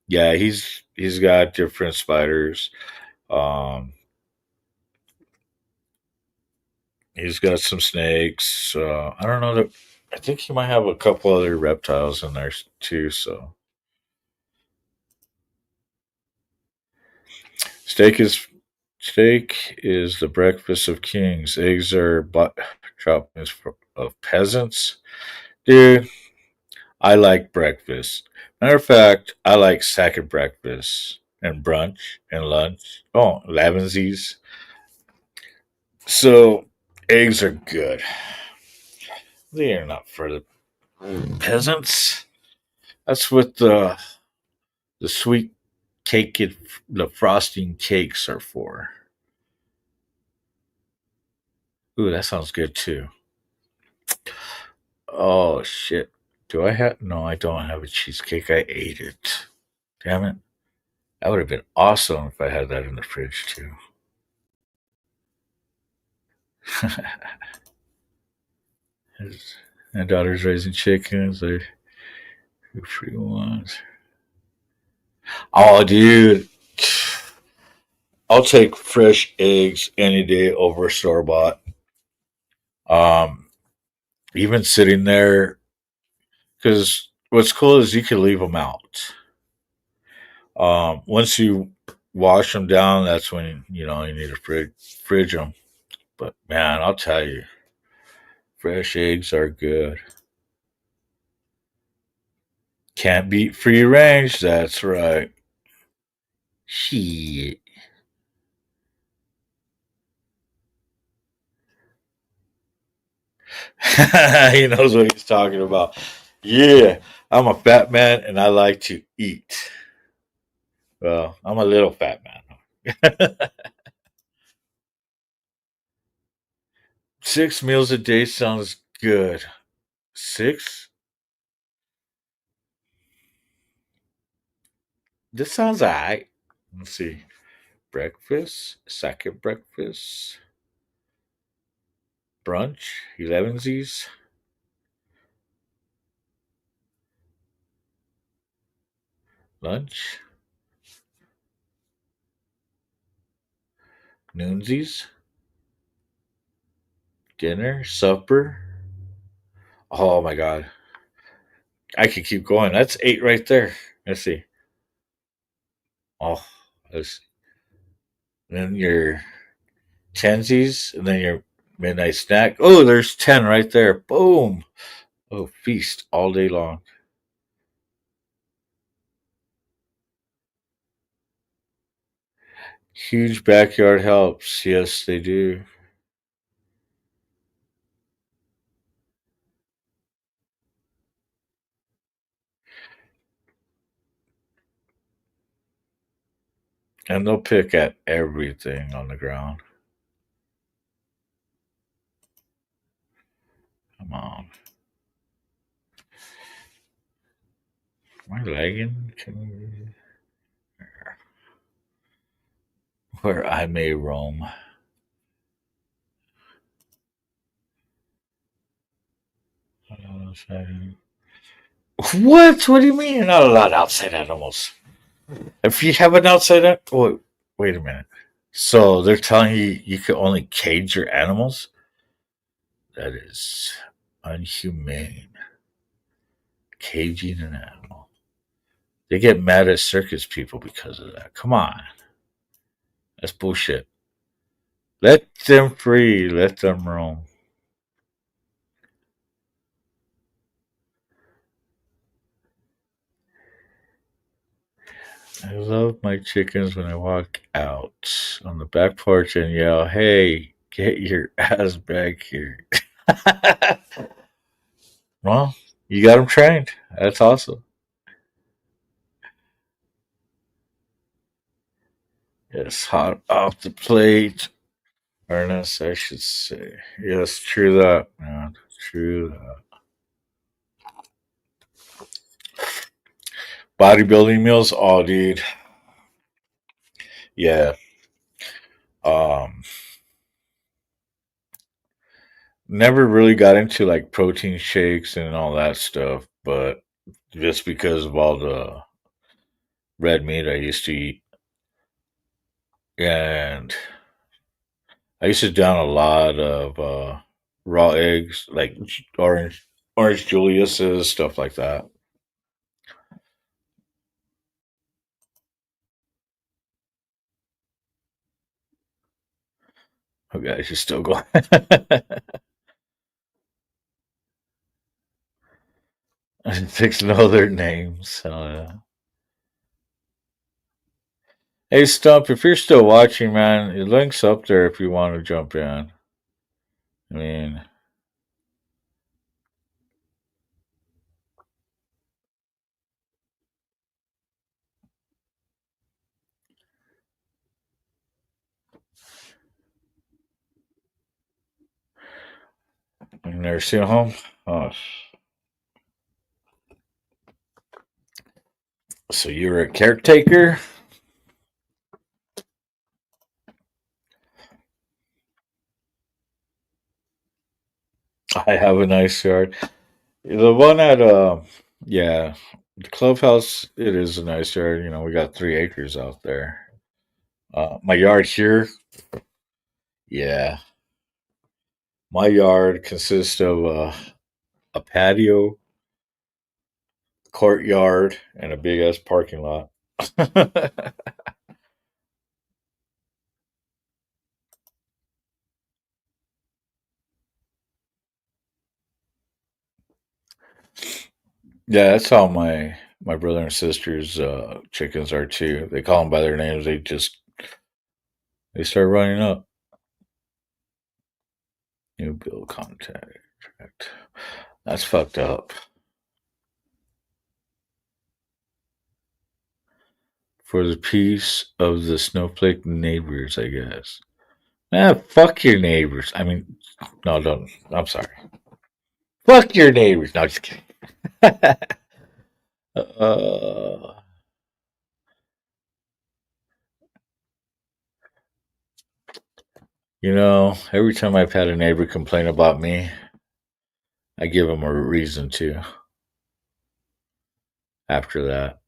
yeah, he's got different spiders. Um, he's got some snakes. I don't know that. I think he might have a couple other reptiles in there too. So steak is steak is the breakfast of kings. Eggs are droppings of peasants. Dude, I like breakfast. Matter of fact, I like second breakfast and brunch and lunch. Oh, elevensies. So eggs are good. They are not for the peasants. That's what the sweet cake, the frosting cakes are for. Ooh, that sounds good too. Oh shit. Do I have? No, I don't have a cheesecake. I ate it. Damn it. That would have been awesome if I had that in the fridge too. My daughter's raising chickens. They're free ones. Oh, dude. I'll take fresh eggs any day over store bought. Um, Even sitting there, because what's cool is you can leave them out. Once you wash them down, that's when you need to fridge them. But man, I'll tell you, fresh eggs are good. Can't beat free range. That's right. Shit. He knows what he's talking about. Yeah, I'm a fat man and I like to eat. Well, I'm a little fat man. 6 meals a day sounds good. Six? This sounds alright. Let's see. Breakfast, second breakfast, brunch, 11sies, lunch, noonsies, dinner, supper. Oh my god. I could keep going. That's 8 right there. Let's see. Oh, let's, then your tensies, and then your midnight snack. Oh, there's 10 right there. Boom. Oh, feast all day long. Huge backyard helps. Yes, they do. And they'll pick at everything on the ground. Come on. Am I lagging? Where I may roam. What? What do you mean you're not allowed outside animals? If you have an outside wait a minute. So they're telling you you can only cage your animals? That is unhumane. Caging an animal. They get mad at circus people because of that. Come on. That's bullshit. Let them free. Let them roam. I love my chickens when I walk out on the back porch and yell, "Hey, get your ass back here." Well, you got them trained. That's awesome. Yes, hot off the plate. Ernest, I should say. Yes, true that, man. True that. Bodybuilding meals? Oh, dude. Yeah. Um, Never really got into like protein shakes and all that stuff, but just because of all the red meat I used to eat. And I used to down a lot of raw eggs, like orange Julius's, stuff like that. Oh, guys, you're still going. I fix know their names. Hey, Stump, if you're still watching, man, the link's up there if you want to jump in. I mean, nursing home. Oh, so you're a caretaker? a nice yard. The one at yeah, the clubhouse. It is a nice yard. You know, we got 3 acres out there. My yard here, yeah, my yard consists of a patio, courtyard, and a big ass parking lot. Yeah, that's how my brother and sister's chickens are too. They call them by their names. They start running up. New bill contact. That's fucked up. For the peace of the snowflake neighbors, I guess. Fuck your neighbors. I mean, no, don't. I'm sorry. Fuck your neighbors. No, just kidding. uh, every time I've had a neighbor complain about me, I give them a reason to after that.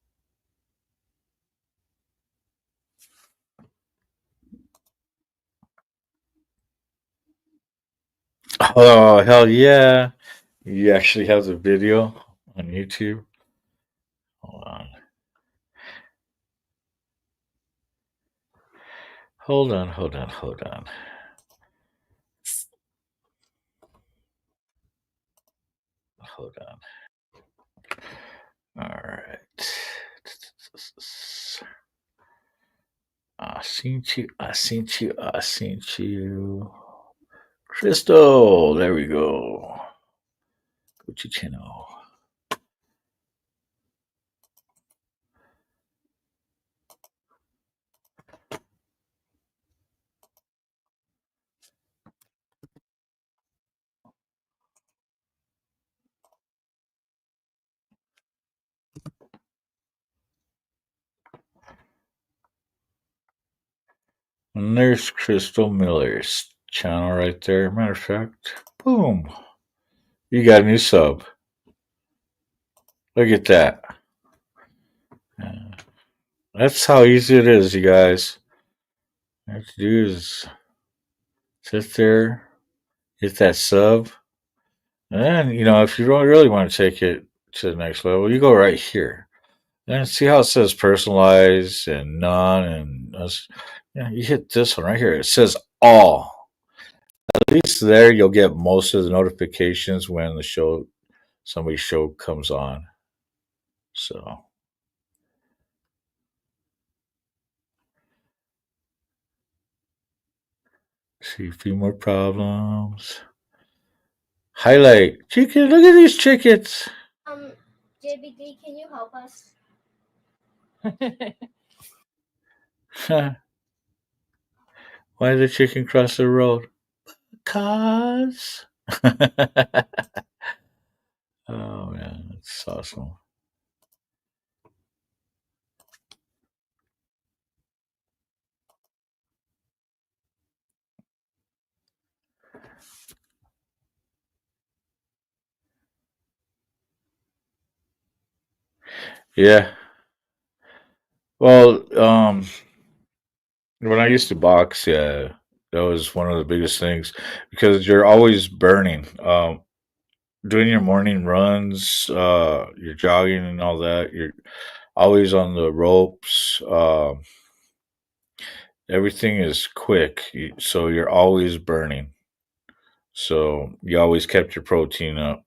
Oh, hell yeah. You actually have the video on YouTube? Hold on. Hold on, hold on, hold on. Hold on. All right. I seen you. I seen you. I seen you. Crystal. There we go. Go to channel. And there's Crystal Miller's channel right there. Matter of fact, boom. You got a new sub. Look at that. That's how easy it is, you guys. All you have to do is sit there, hit that sub, and then, if you really want to take it to the next level, you go right here. Then see how it says personalized and none and us. Yeah, you hit this one right here. It says all. At least there you'll get most of the notifications when somebody's show comes on. So see a few more problems. Highlight chicken. Look at these chickens. JBD, can you help us? Why did the chicken cross the road? Cause. Oh man, that's awesome. Yeah. Well, when I used to box, yeah, that was one of the biggest things because you're always burning. Doing your morning runs, you're jogging and all that. You're always on the ropes. Everything is quick, so you're always burning. So you always kept your protein up.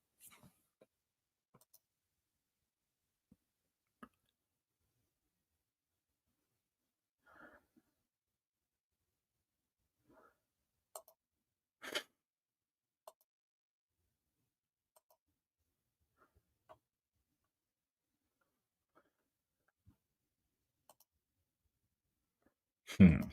Hmm.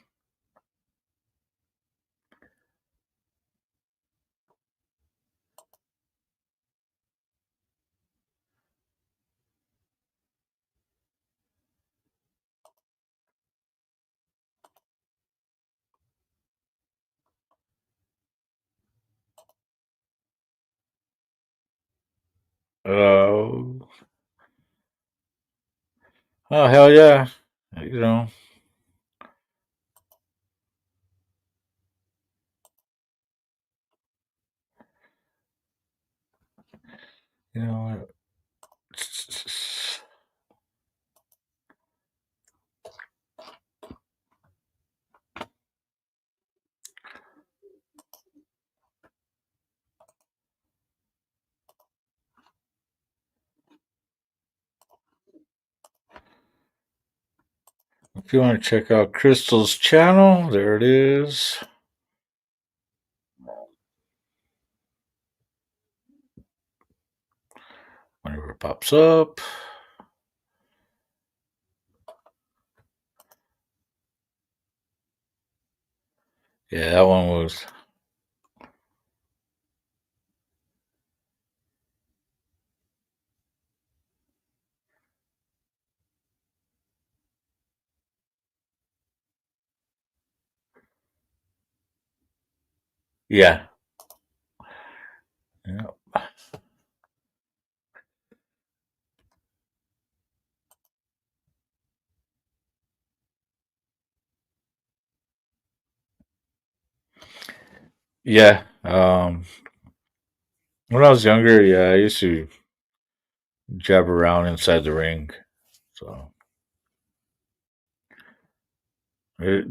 Oh, oh hell yeah! You know, you know. If you want to check out Crystal's channel, there it is. Whenever it pops up. Yeah, that one was. Yeah. Yeah. Yeah. When I was younger, yeah, I used to jab around inside the ring. So it,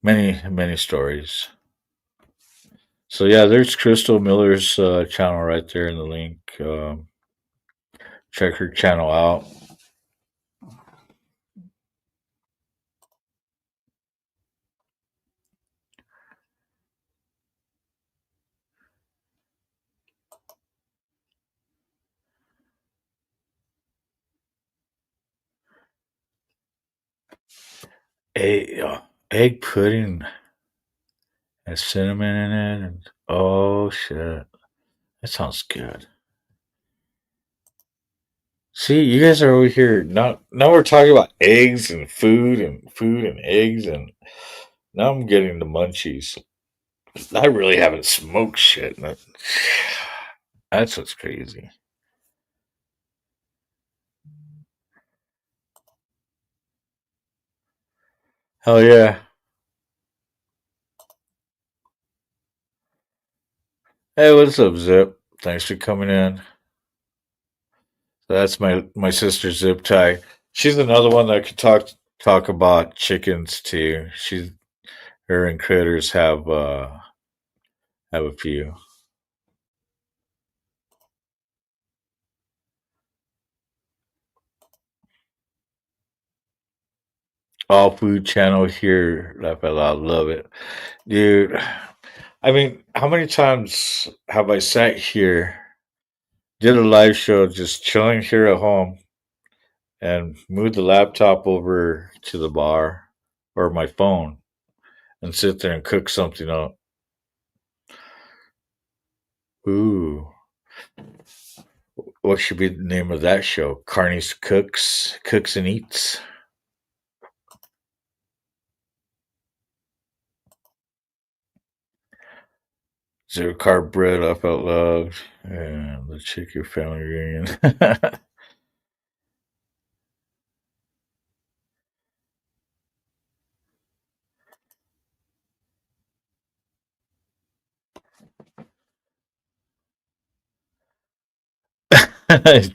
many stories. So yeah, there's Crystal Miller's channel right there in the link. Check her channel out. Egg pudding has cinnamon in it, and oh shit, that sounds good. See, you guys are over here. Now we're talking about eggs and food and eggs, and now I'm getting the munchies. I really haven't smoked shit. That's what's crazy. Hell yeah. Hey, what's up, Zip? Thanks for coming in. That's my sister Zip Tie. She's another one that could talk about chickens too. She's her and critters have a few. All food channel here. Laugh out loud. Love it, dude. I mean, how many times have I sat here, did a live show, just chilling here at home, and moved the laptop over to the bar or my phone and sit there and cook something up. Ooh, what should be the name of that show? Carney's Cooks and Eats. Zero carb bread up out loud. And the chicken family reunion.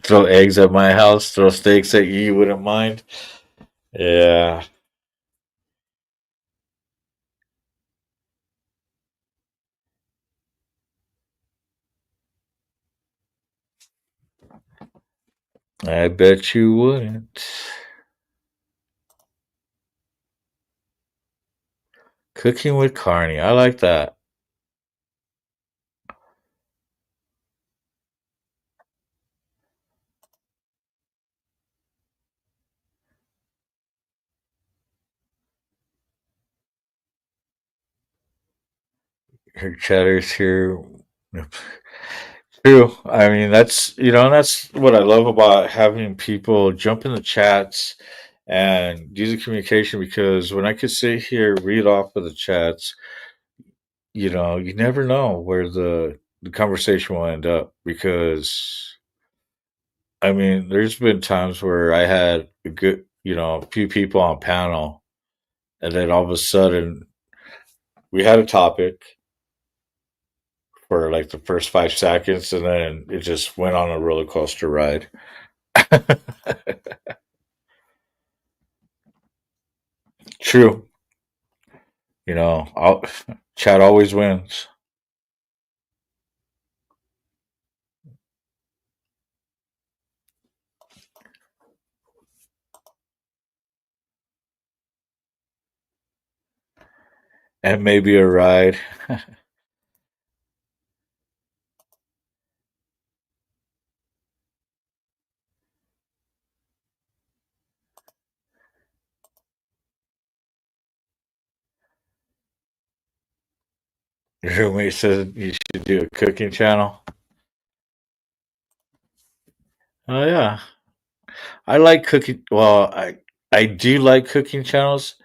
Throw eggs at my house, throw steaks at you, you wouldn't mind. Yeah. I bet you wouldn't. Cooking with Carney. I like that. Her cheddar's here. True. I mean, that's what I love about having people jump in the chats and do the communication because when I could sit here, read off of the chats, you never know where the conversation will end up because I mean, there's been times where I had a good, a few people on panel, and then all of a sudden we had a topic for like the first 5 seconds, and then it just went on a roller coaster ride. True. I'll, Chad always wins. And maybe a ride. Your roommate said you should do a cooking channel. Oh yeah, I like cooking. Well, I do like cooking channels.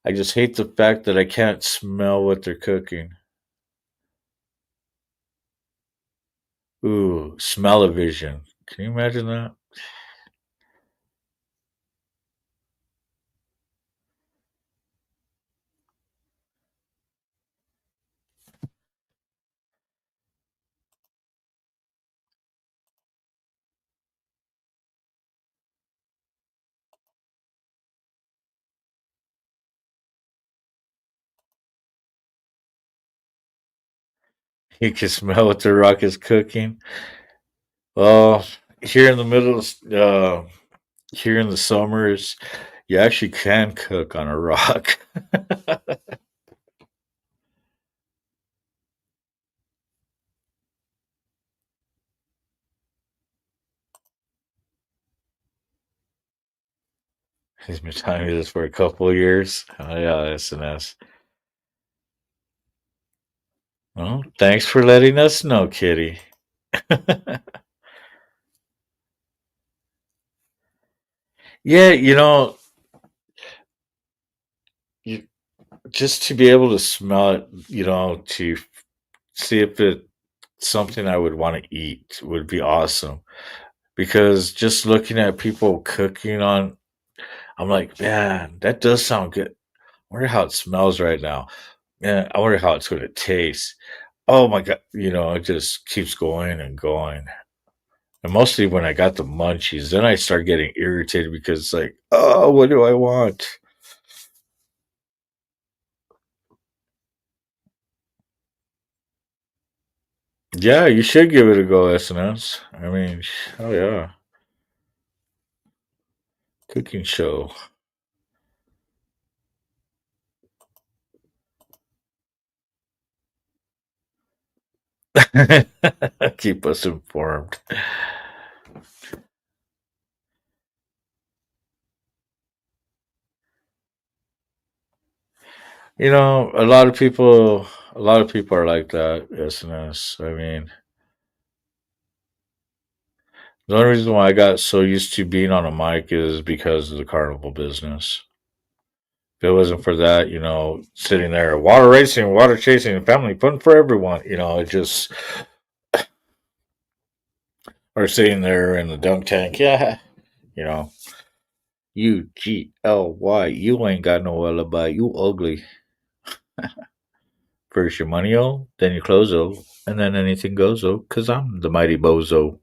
I just hate the fact that I can't smell what they're cooking. Ooh, smell-o-vision. Can you imagine that? You can smell what the rock is cooking. Well, here in the middle, here in the summers, you actually can cook on a rock. He's been telling me this for a couple of years. Oh yeah, SNS. Well, thanks for letting us know, Kitty. Yeah, you, just to be able to smell it, to see if it's something I would want to eat would be awesome. Because just looking at people cooking on, I'm like, man, that does sound good. I wonder how it smells right now. Yeah, I wonder how it's going to taste. Oh my god, it just keeps going and going. And mostly when I got the munchies, then I start getting irritated because it's like, oh, what do I want? Yeah, you should give it a go, SNS. I mean, oh yeah, cooking show. Keep us informed. A lot of people are like that. SNS. I mean, the only reason why I got so used to being on a mic is because of the carnival business. If it wasn't for that, sitting there, water racing, water chasing, family fun for everyone, it just, or sitting there in the dunk tank, yeah, you know, UGLY, you ain't got no alibi, you ugly. First your money oh, then your clothes oh, and then anything goes oh, cause I'm the mighty bozo.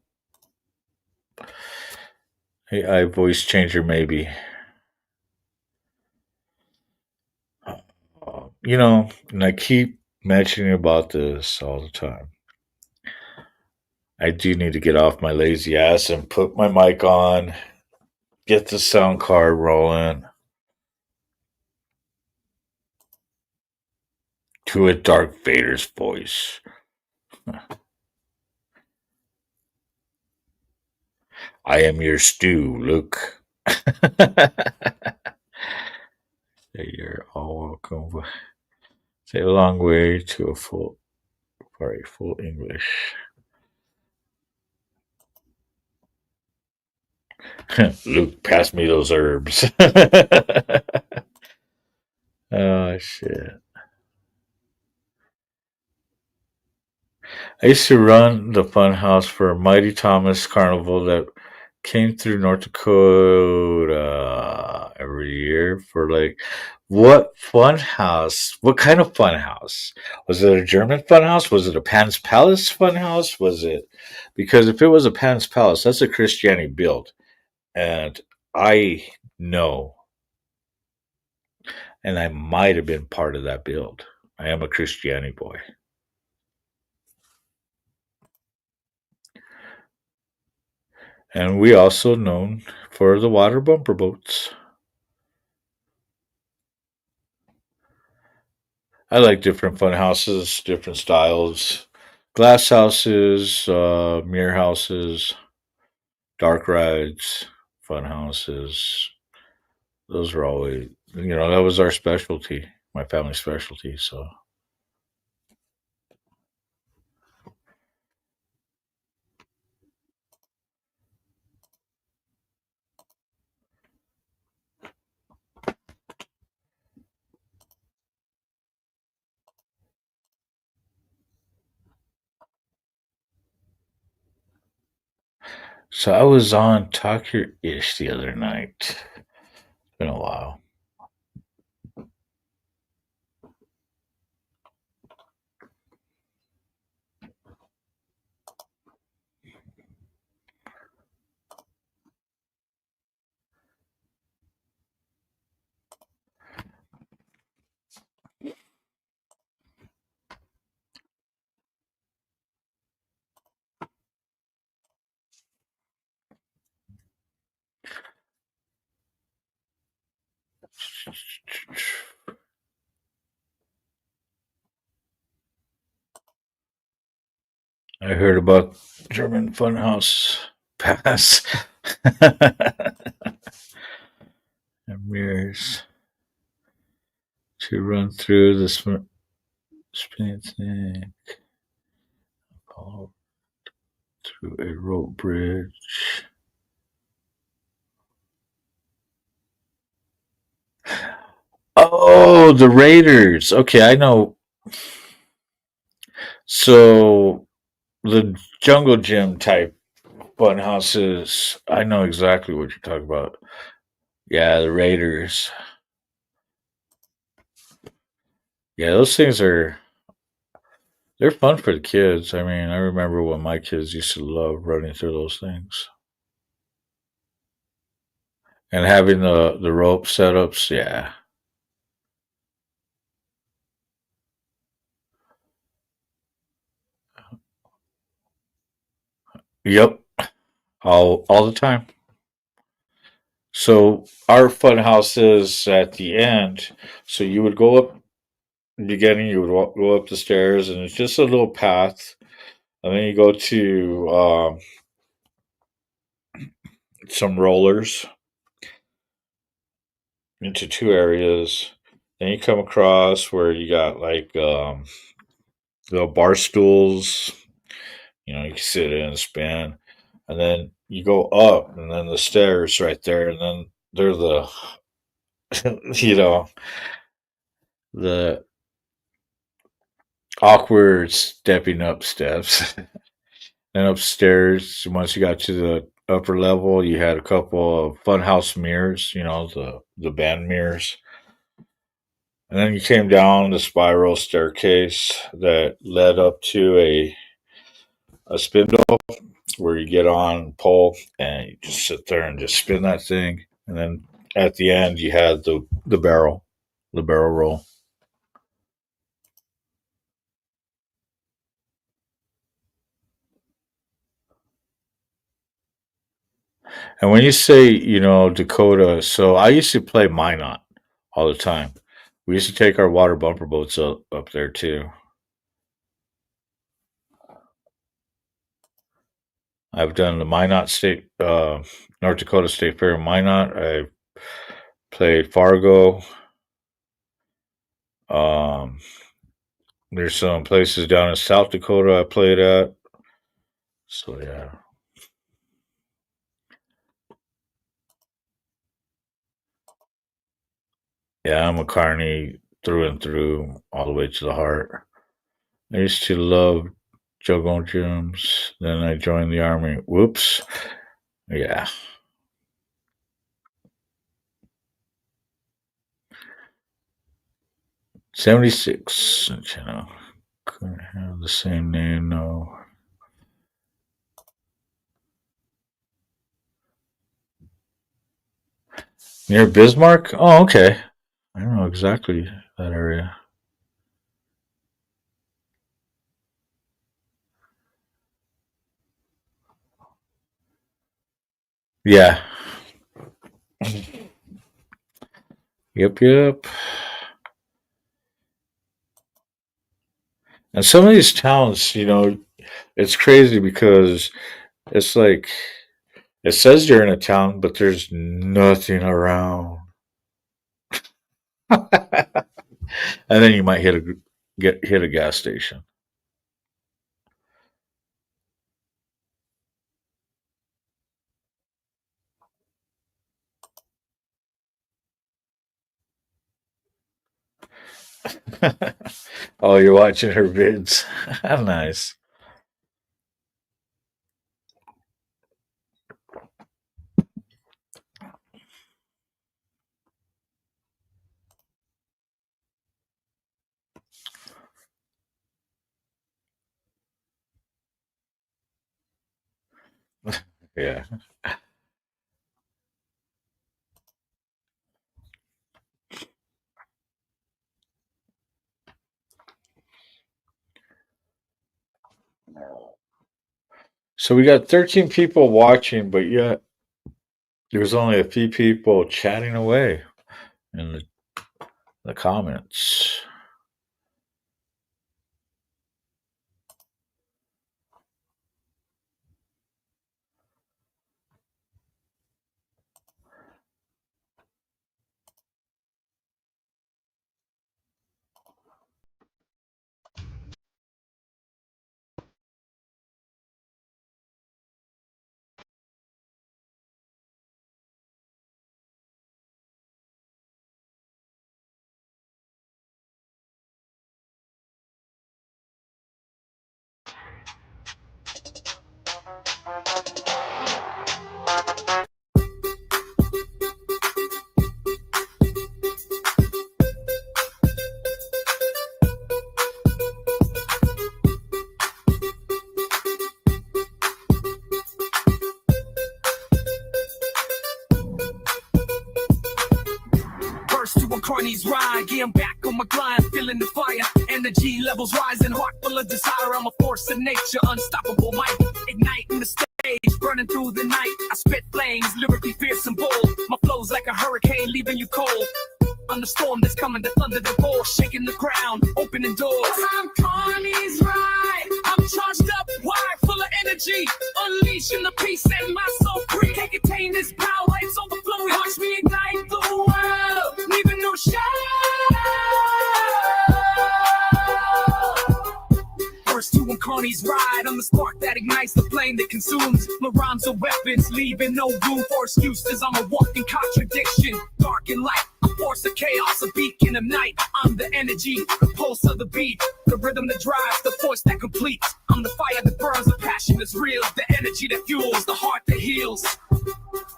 AI voice changer maybe. And I keep mentioning about this all the time. I do need to get off my lazy ass and put my mic on, get the sound card rolling to a Darth Vader's voice. I am your stew, Luke. You're all welcome. Say a long way to a full for a full English. Luke, pass me those herbs. Oh shit. I used to run the fun house for Mighty Thomas Carnival that came through North Dakota every year for like what fun house? What kind of fun house? Was it a German fun house? Was it a Pan's Palace fun house? Was it because if it was a Pan's Palace, that's a Christiani build. And I know and I might have been part of that build. I am a Christiani boy. And we also known for the water bumper boats. I like different fun houses, different styles. Glass houses, mirror houses, dark rides, fun houses. Those were always, that was our specialty, my family specialty. So, so I was on Talk Your Ish the other night. It's been a while. I heard about German Funhouse Pass and mirrors to run through the spinning thing, follow through a rope bridge. Oh, the Raiders. Okay, I know. So the jungle gym type fun houses. I know exactly what you're talking about. Yeah, the Raiders. Yeah, those things they're fun for the kids. I mean, I remember when my kids used to love running through those things and having the rope setups. Yeah. Yep. All the time. So our fun house is at the end. So you would go up beginning, you would go up the stairs, and it's just a little path, and then you go to some rollers into two areas. Then you come across where you got like the bar stools. You can sit in and spin, and then you go up, and then the stairs right there, and then they're the you know the awkward stepping up steps. And upstairs, once you got to the upper level, you had a couple of funhouse mirrors, the band mirrors. And then you came down the spiral staircase that led up to a spindle where you get on pole and you just sit there and just spin that thing. And then at the end, you had the barrel roll. And when you say, Dakota, so I used to play Minot all the time. We used to take our water bumper boats up there too. I've done the Minot State, North Dakota State Fair in Minot. I played Fargo. Um, there's some places down in South Dakota I played at. So yeah, yeah, I'm a carny through and through, all the way to the heart. I used to love Jungle gyms. Then I joined the army. Whoops. Yeah. '76. You know, couldn't have the same name. No. Near Bismarck? Oh, okay. I don't know exactly that area. Yeah. Yep. And some of these towns, you know, it's crazy because it's like it says you're in a town, but there's nothing around. And then you might hit a gas station. Oh, you're watching her vids. Nice. Yeah. So we got 13 people watching, but yet there's only a few people chatting away in the comments. First to a CARNY'S ride, yeah, I'm back on my grind, feeling the fire, energy levels rising, heart full of desire. I'm a force of nature, unstoppable might, igniting the stage, burning through the night. I spit flames, lyrically fierce and bold. My flow's like a hurricane, leaving you cold. On the storm that's coming, the thunder that pours, shaking the ground, opening doors. I'm CARNY'S ride, I'm charged up, wide, full of energy, unleashing the peace and my soul free. Can't contain this power, it's overflowing. Watch me ignite the world, leaving no shadow. First to on CARNY'S ride, I'm the spark that ignites the flame that consumes. My rhymes are weapons, leaving no room for excuses. I'm a walking contradiction, dark and light, a force of chaos, a beacon of night. I'm the energy, the pulse of the beat, the rhythm that drives, the force that completes. I'm the fire that burns, the passion that's real, the energy that fuels, the heart that heals.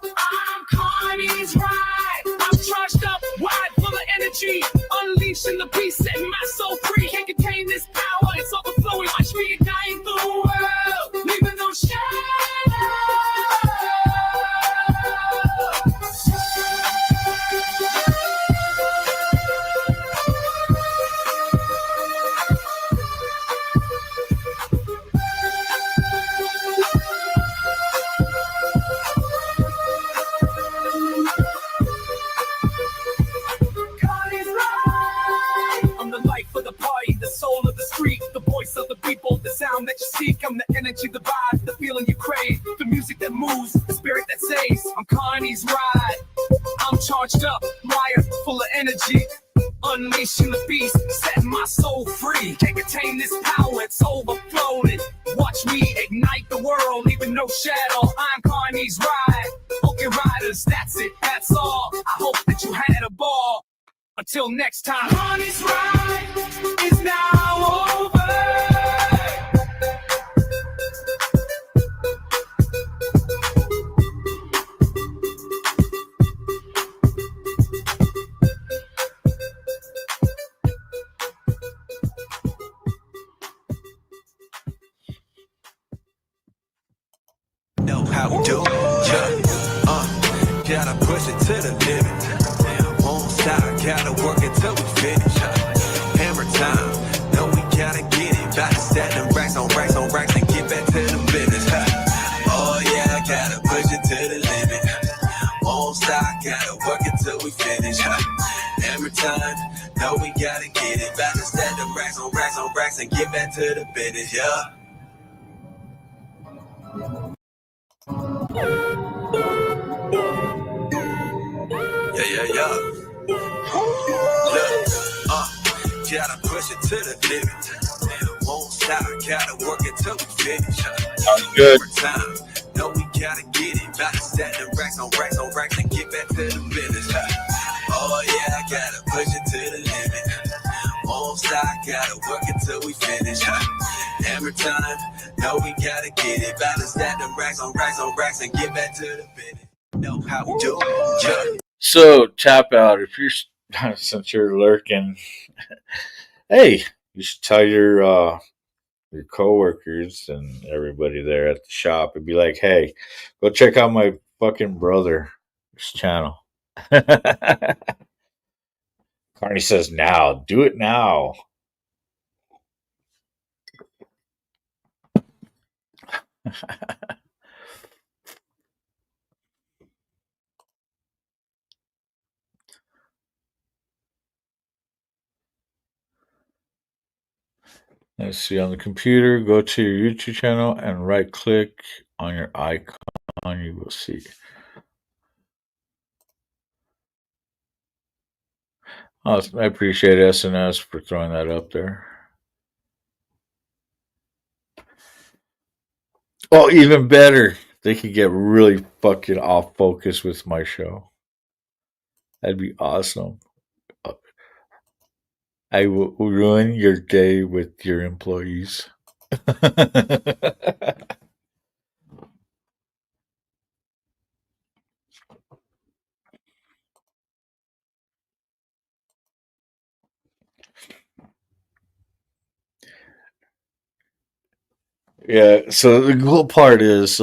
I'm CARNY'S ride, I'm charged up, wide, full of energy, unleashing the peace, setting my soul free. Can't contain this power, it's overflowing. Watch me ignite the world, leaving no of the people, the sound that you seek. I'm the energy, the vibe, the feeling you crave, the music that moves, the spirit that saves. I'm CARNY'S ride, I'm charged up, wired, full of energy, unleashing the beast, setting my soul free. Can't contain this power, it's overflowing. Watch me ignite the world, leaving no shadow. I'm CARNY'S ride, okay riders, that's it, that's all. I hope that you had a ball. Until next time, CARNY'S ride is now over. gotta push it to the limit. Won't stop, gotta work until we finish. Hammer time, know we gotta get it. About to stack them racks on racks on racks and get back to the business. Oh yeah, gotta push it to the limit. Won't stop, gotta work until we finish. Hammer time, know we gotta get it. About to stack them racks on racks on racks and get back to the business. Yeah. Yeah. Look, gotta push it to the limit. Won't stop, gotta work until we finish. Sounds good. Time, know we gotta get it. About to stack them racks on racks on racks and get back to the business. Oh yeah, gotta push it to the limit. Won't stop, gotta work until we finish. Hammer time, know we gotta get it. About to stack them racks on racks on racks and get back to the business. Know how we do. Yeah. So tap out if you're since you're lurking. Hey, you should tell your coworkers and everybody there at the shop and be like, "Hey, go check out my fucking brother's channel." Carney says, "Now, do it now." Let's see, on the computer, go to your YouTube channel and right click on your icon. You will see. Oh, I appreciate SNS for throwing that up there. Oh, even better, they could get really fucking off focus with my show. That'd be awesome. I will ruin your day with your employees. Yeah, so the cool part is,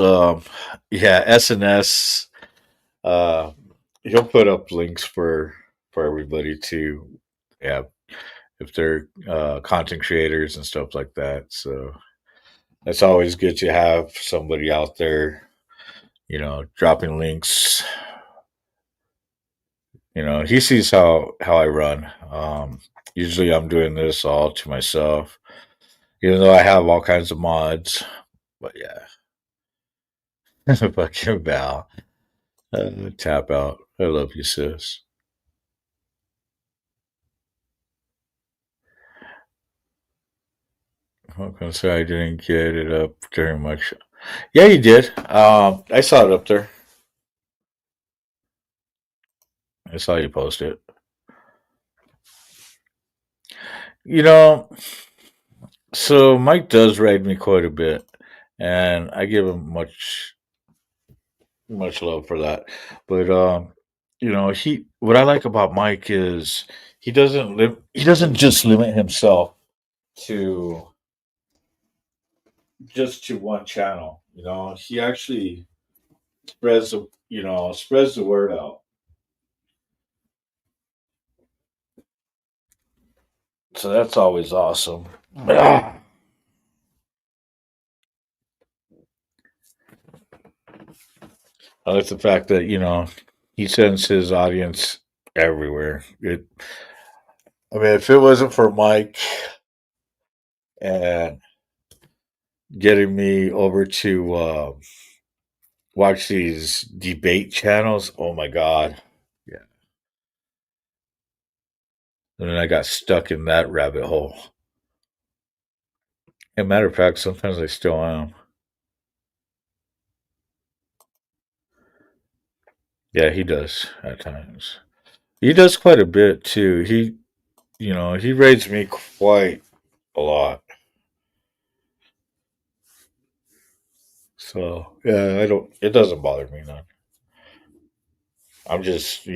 SNS, uh, he'll put up links for everybody to, yeah, if they're content creators and stuff like that. So it's always good to have somebody out there, dropping links. He sees how I run. Usually, I'm doing this all to myself, even though I have all kinds of mods. But yeah, fucking Val, tap out. I love you, sis. I'm gonna say I didn't get it up during much. Yeah, you did. I saw it up there. I saw you post it. You know, so Mike does raid me quite a bit, and I give him much love for that. But he what I like about Mike is he doesn't just limit himself to just to one channel. He actually spreads the word out. So that's always awesome. I like the fact that he sends his audience everywhere. If it wasn't for Mike and getting me over to watch these debate channels, oh my god, yeah. And then I got stuck in that rabbit hole. As a matter of fact, sometimes I still am. Yeah, he does at times. He does quite a bit too. He rates me quite a lot. So yeah, it doesn't bother me none. I'm just,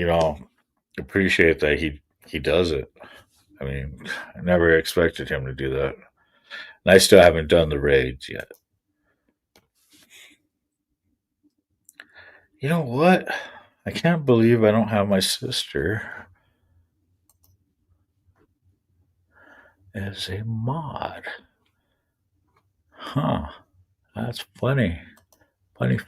appreciate that he does it. I never expected him to do that. And I still haven't done the raids yet. You know what? I can't believe I don't have my sister as a mod. Huh. That's funny. Funny.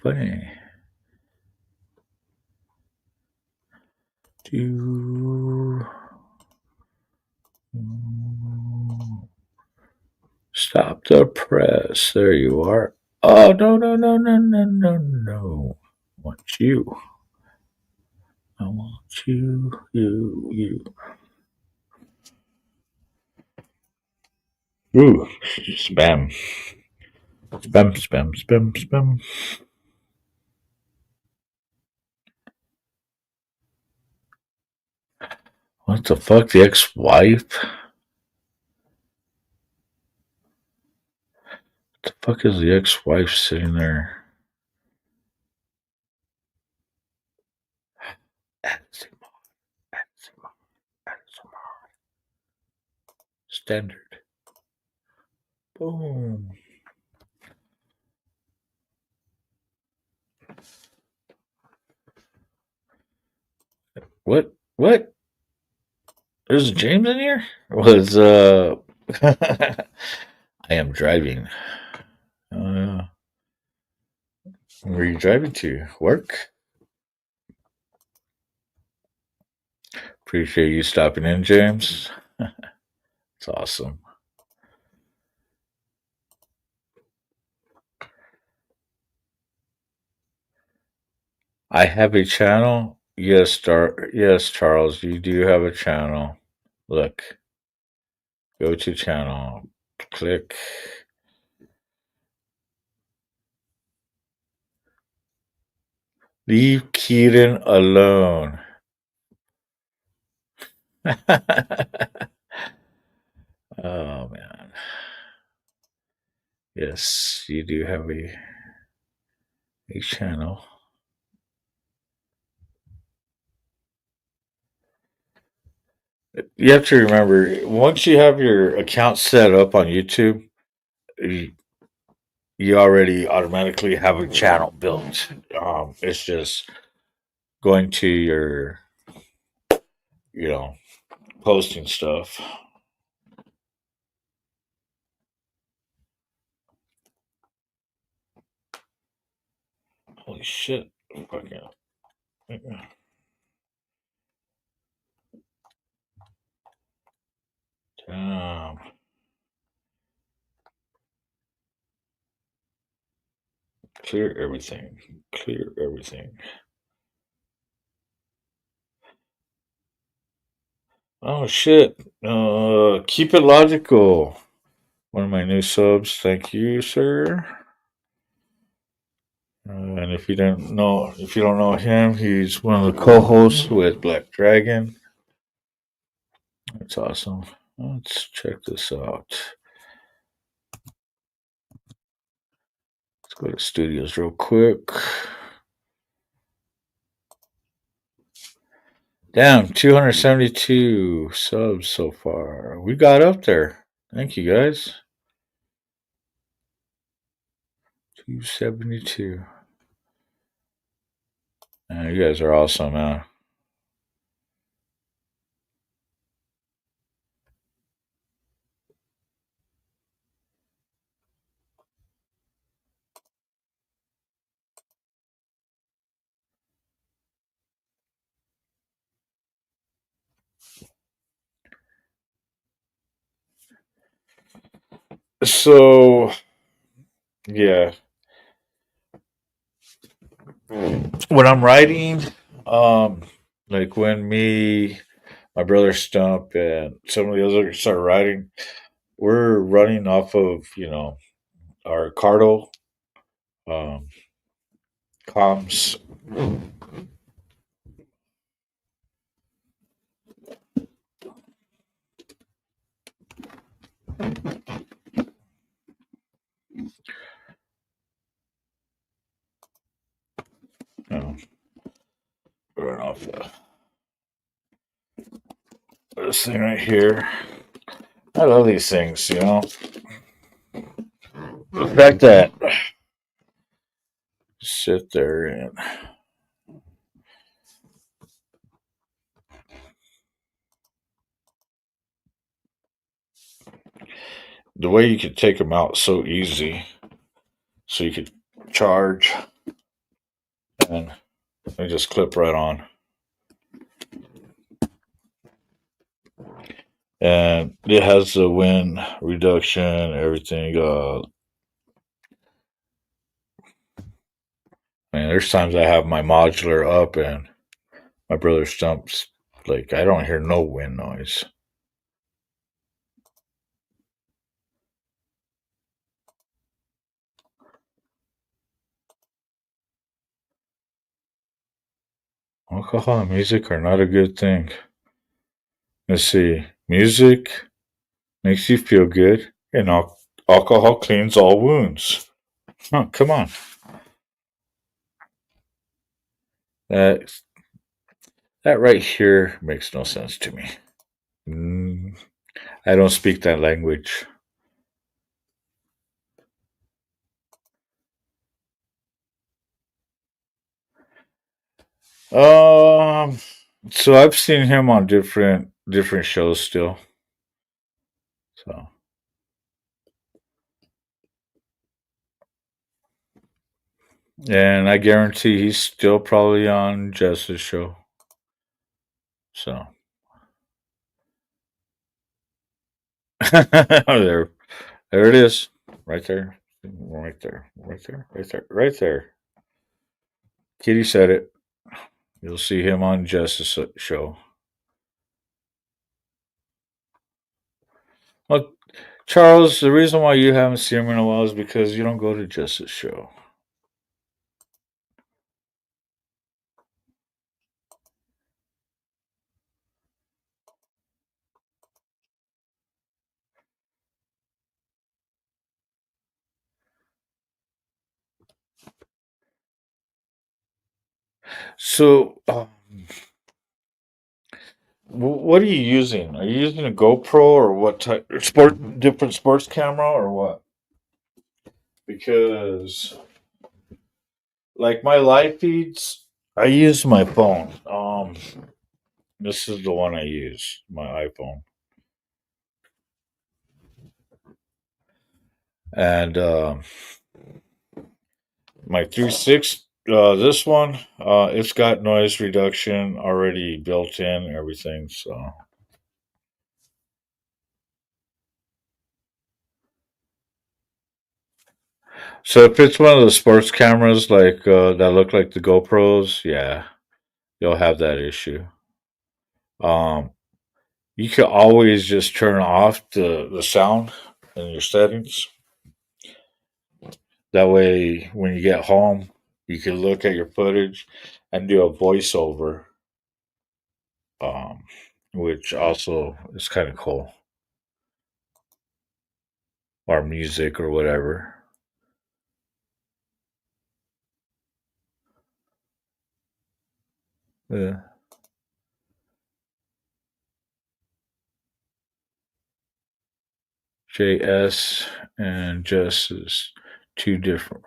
Stop the press. There you are. Oh, no. I want you. I want you. Ooh, spam. Spam. What the fuck? The ex-wife? What the fuck is the ex-wife sitting there? Standard. Boom. What? There's James in here? Was I am driving. Where are you driving to? Work? Appreciate you stopping in, James. It's awesome. I have a channel. Yes, Charles, you do have a channel. Look. Go to channel. Click. Leave Keaton alone. Oh man. Yes, you do have a channel. You have to remember, once you have your account set up on YouTube, you already automatically have a channel built. It's just going to your, posting stuff. Holy shit. Fucking. Damn. Clear everything. Oh shit. Keep it logical. One of my new subs. Thank you, sir. And if you don't know him, he's one of the co-hosts with Black Dragon. That's awesome. Let's check this out. Let's go to studios real quick. Damn, 272 subs so far. We got up there. Thank you guys. 272. You guys are awesome, man. So, yeah. When I'm writing, like when my brother Stump, and some of the others start writing, we're running off of, our Cardo comms. Run off this thing right here. I love these things, The fact that sit there and the way you could take them out so easy. So you could charge and they just clip right on. And it has the wind reduction, everything. Man, there's times I have my modular up and my brother stumps. Like, I don't hear no wind noise. Alcohol and music are not a good thing. Let's see. Music makes you feel good, and alcohol cleans all wounds. Huh, come on. That that right here makes no sense to me. I don't speak that language. Um, so I've seen him on different shows still. So, and I guarantee he's still probably on Jess's show. So there, there it is, right there, right there, right there, right there, right there. Kitty said it. You'll see him on Jess's show. Well, Charles, the reason why you haven't seen him in a while is because you don't go to Jess's show. So, what are you using? Are you using a GoPro or what type? Different sports camera or what? Because like my live feeds, I use my phone. This is the one I use, my iPhone, and my 3.6. This one, it's got noise reduction already built in, everything. So if it's one of the sports cameras like that look like the GoPros, yeah, you'll have that issue. Um, you can always just turn off the sound in your settings. That way, when you get home, you can look at your footage and do a voiceover, um, which also is kind of cool, or music or whatever. Yeah. JS and Jess is two different.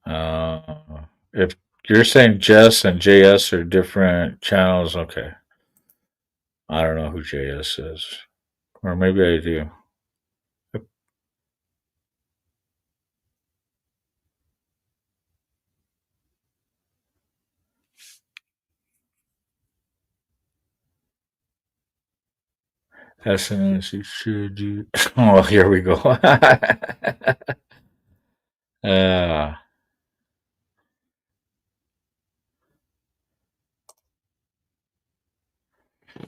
Huh. If you're saying Jess and JS are different channels, okay. I don't know who JS is, or maybe I do. SNS, you should do. Oh, here we go. uh, yeah,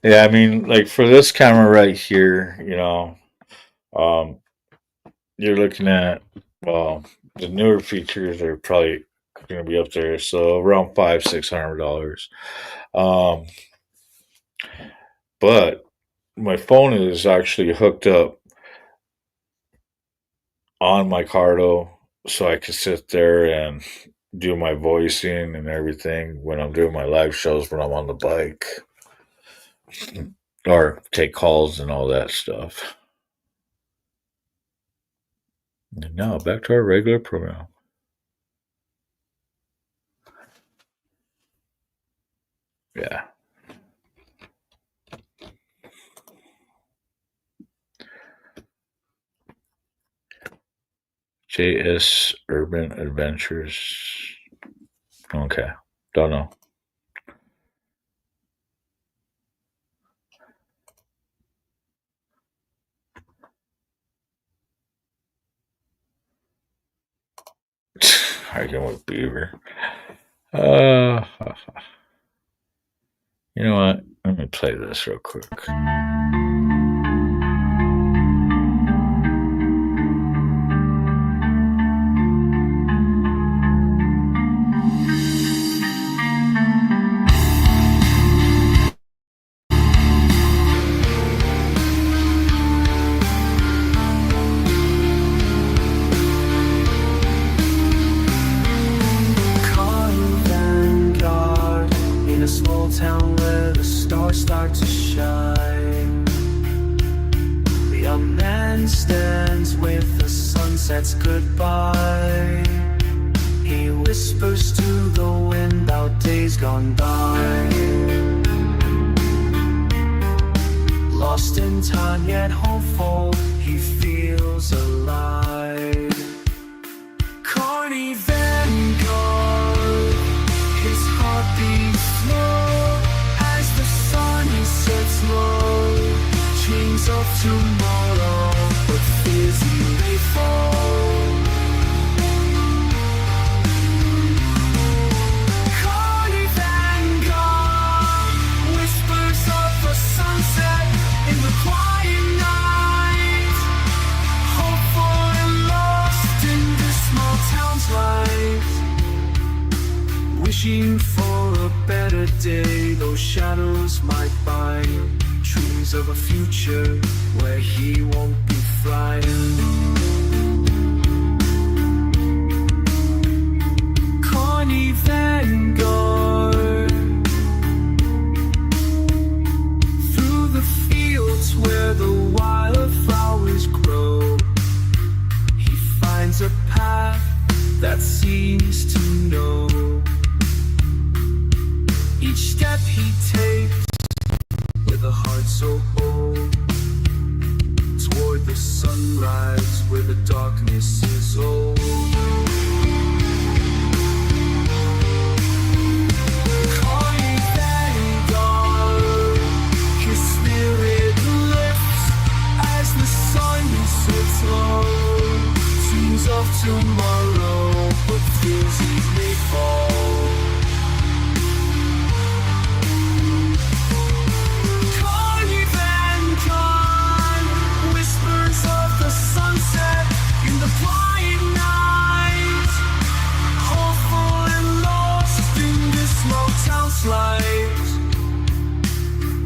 I mean, like for this camera right here, um, you're looking at, well, the newer features are probably going to be up there, so around $500-600. Um, but my phone is actually hooked up on my Cardo, so I can sit there and do my voicing and everything when I'm doing my live shows when I'm on the bike or take calls and all that stuff. And now back to our regular program. Yeah. JS Urban Adventures. Okay. Don't know. Arguing with Beaver. You know what? Let me play this real quick. Vanguard in a small town where the stars start to shine. The young man stands with the sunset's goodbye. He whispers to the wind about days gone by. Lost in time yet hopeful, he feels alive. Carney Vanguard, his heart beats slow as the sun sets low. Dreams of tomorrow, but fears he may fall. Carney Vanguard, whispers of the sunset in the quiet night. Hopeful and lost in this small town's life. Wishing for a better day, those shadows might bind. Dreams of a future where he won't be frightened. Carney Vanguard, through the fields where the wildflowers grow, he finds a path that seems to know. Each step he takes with a heart so bold, toward the sunrise where the darkness is old. Carney Vanguard, his spirit lifts as the sun sets low. Dreams of tomorrow, but fears he may fall. Carney Vanguard, whispers of the sunset in the quiet night. Hopeful and lost in this small town's light.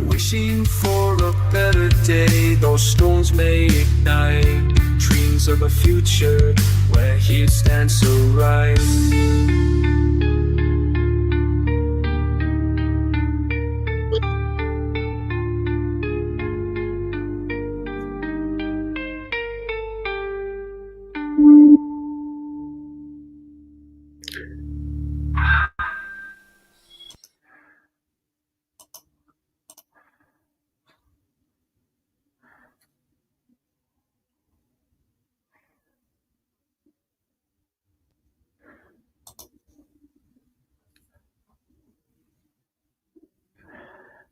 Wishing for a better day, those storms may ignite. Dreams of a future where he stands so right.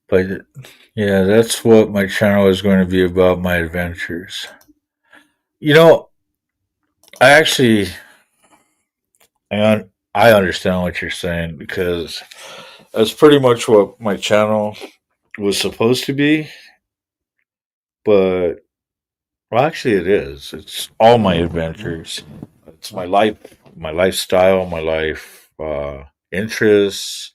But yeah, that's what my channel is going to be about, my adventures. You know, I actually I understand what you're saying because that's pretty much what my channel was supposed to be. But well, actually, it is. It's all my adventures. It's my lifestyle, my life interests,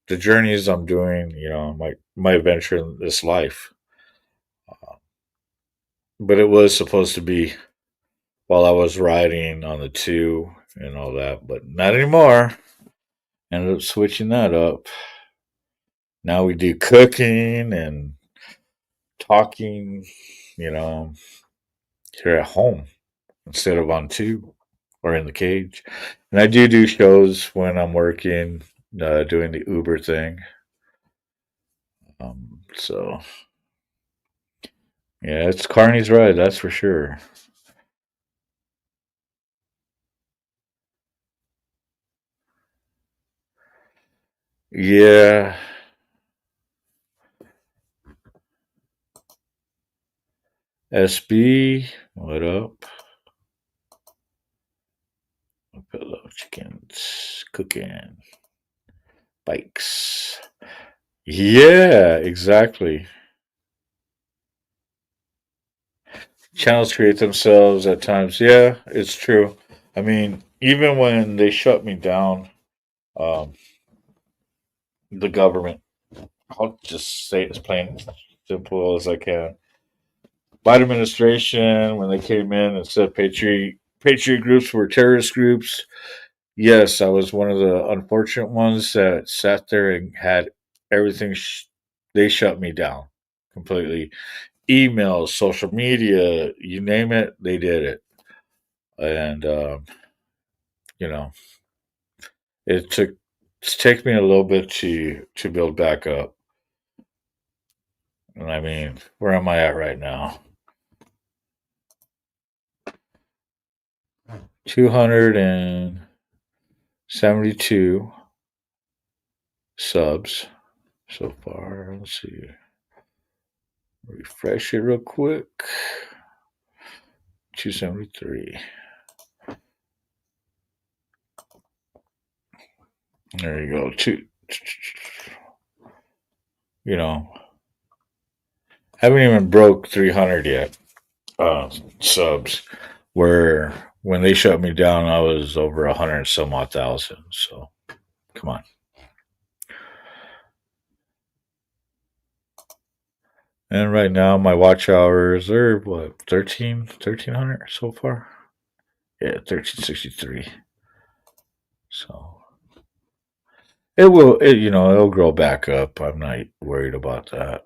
the journeys I'm doing. You know, my adventure in this life. But it was supposed to be while I was riding on the two and all that, but not anymore. Ended up switching that up. Now we do cooking and talking, you know, here at home. instead of on two or in the cage. And I do shows when I'm working, doing the Uber thing. So yeah, it's Carney's ride, that's for sure. Yeah. SB, what up? Pillow chickens cooking bikes. Yeah, exactly. Channels create themselves at times. Yeah, it's true. I mean, even when they shut me down, um, the government, I'll just say it as plain and simple as I can. Biden administration, when they came in and said patriot groups were terrorist groups, yes, I was one of the unfortunate ones that sat there and had everything. They shut me down completely. Emails, social media, you name it, they did it. And you know, it took it's taken me a little bit to build back up. And I mean, where am I at right now? 272 subs so far. Let's see. Refresh it real quick. 273. There you go. You know, haven't even broke 300 yet. Subs. Where when they shut me down, I was over 100 some odd thousand. So come on. And right now, my watch hours are what 1300 so far. Yeah, 1363. So it'll grow back up. I'm not worried about that.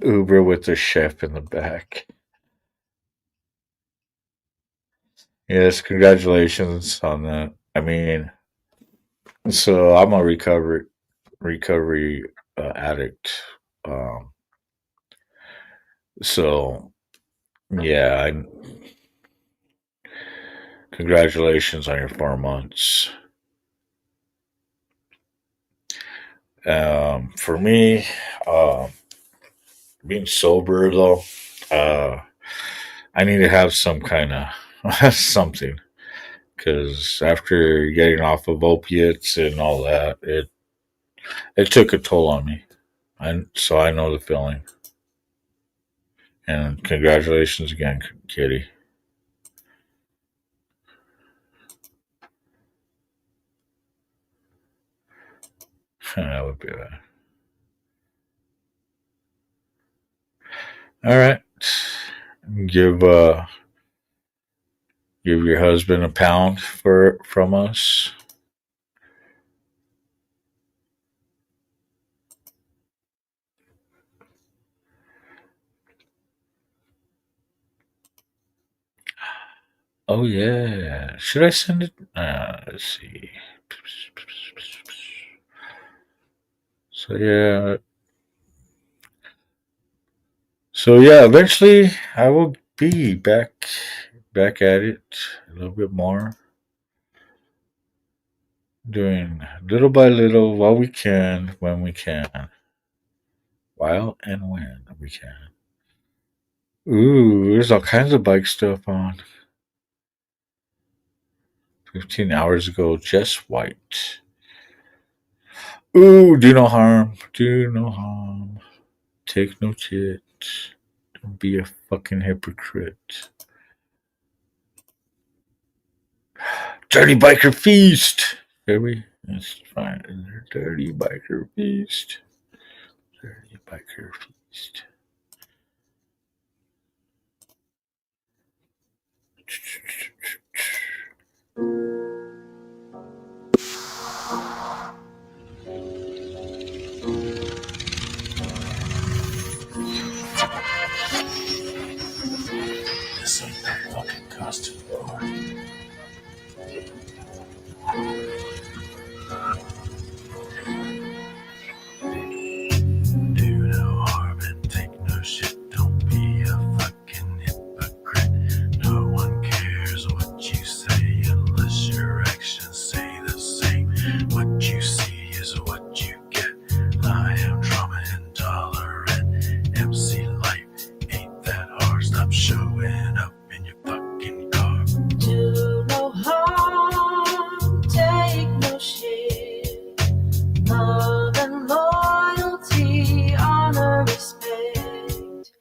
Uber with the chef in the back. Yes, congratulations on that. I mean, so I'm a recovery addict. Um, so yeah, congratulations on your 4 months. For me, um, being sober though, uh, I need to have some kind of something because after getting off of opiates and all that, it took a toll on me. So I know the feeling. And congratulations again, Kitty. That would be bad. All right. Give uh give your husband a pound from us. Oh yeah. Should I send it? Let's see. So yeah. So yeah, eventually I will be back at it a little bit more. Doing little by little while we can, when we can. While and when we can. Ooh, there's all kinds of bike stuff on. 15 hours ago, just white. Ooh, do no harm. Do no harm. take no shit. Don't be a fucking hypocrite. Dirty biker feast. Baby, it's fine. Dirty biker feast. Dirty biker feast. This ain't the fucking costume bar. Do no harm and take no shit. Don't be a fucking hypocrite. No one cares what you say unless your actions say the same. What you see is what you get. I am trauma intolerant. MC life ain't that hard. Stop showing up in your fucking car. Do no harm, take no shit. Love and loyalty, honor, respect.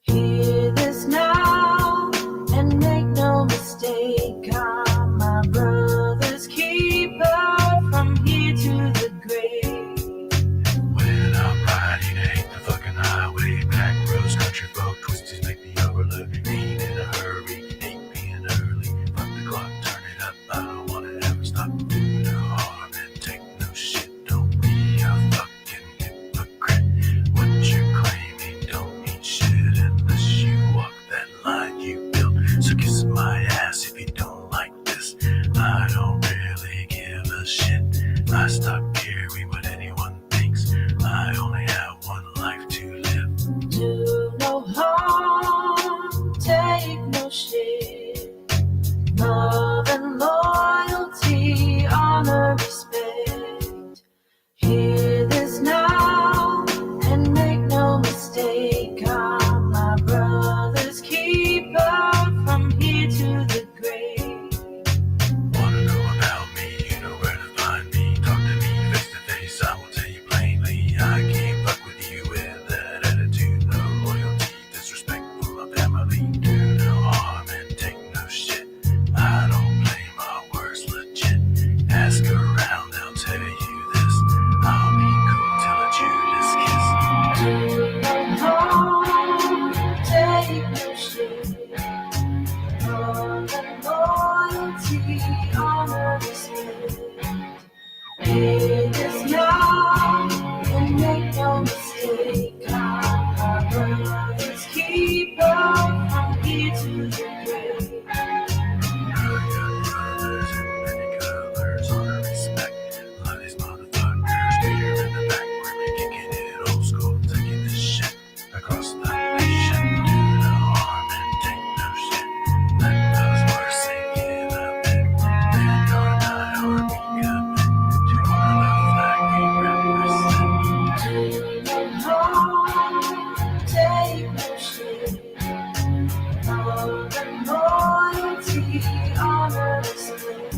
Hear this now and make no mistake. I'm my brother's keeper from here to the grave. When I'm riding, I hate the fucking highway. Back roads, country folk, twisties make me overlook. Ain't in a hurry, ain't being early. Fuck the clock, turn it up. I don't wanna ever stop. Do no harm and take no shit. Don't be a fucking hypocrite. What you're claiming don't mean shit unless you walk that line you built. So kiss my ass if you don't like this. I don't really give a shit. I stop caring what anyone thinks. I only have one life to live. Do no harm, take no shit. Love and loyalty, honor, respect. Hear this now and make no mistake. I'm my brother's keeper from here to the grave. Wanna know about me? You know where to find me. Talk to me face to face. I will tell you plainly. I can't fuck with you with that attitude. No loyalty, disrespect for my family. Do no harm and take no shit. I don't play my words legit. Ask around, they'll tell you this. I'll be cool till a Judas kiss. Do no harm, take no shit. Love and loyalty, honor, respect. Hear this now and make no mistake. I'm my brother's keeper from here to the grave. I got brothers in many colors, honor, respect. Love these motherfuckers. Beer in the back, we're kicking it old school, taking this shit across the nation. Do no harm and take no shit. Let those words sink in a bit. Man or die or we commit to honor the flag we represent. Do no harm, take no shit. Love and loyalty, honor, respect.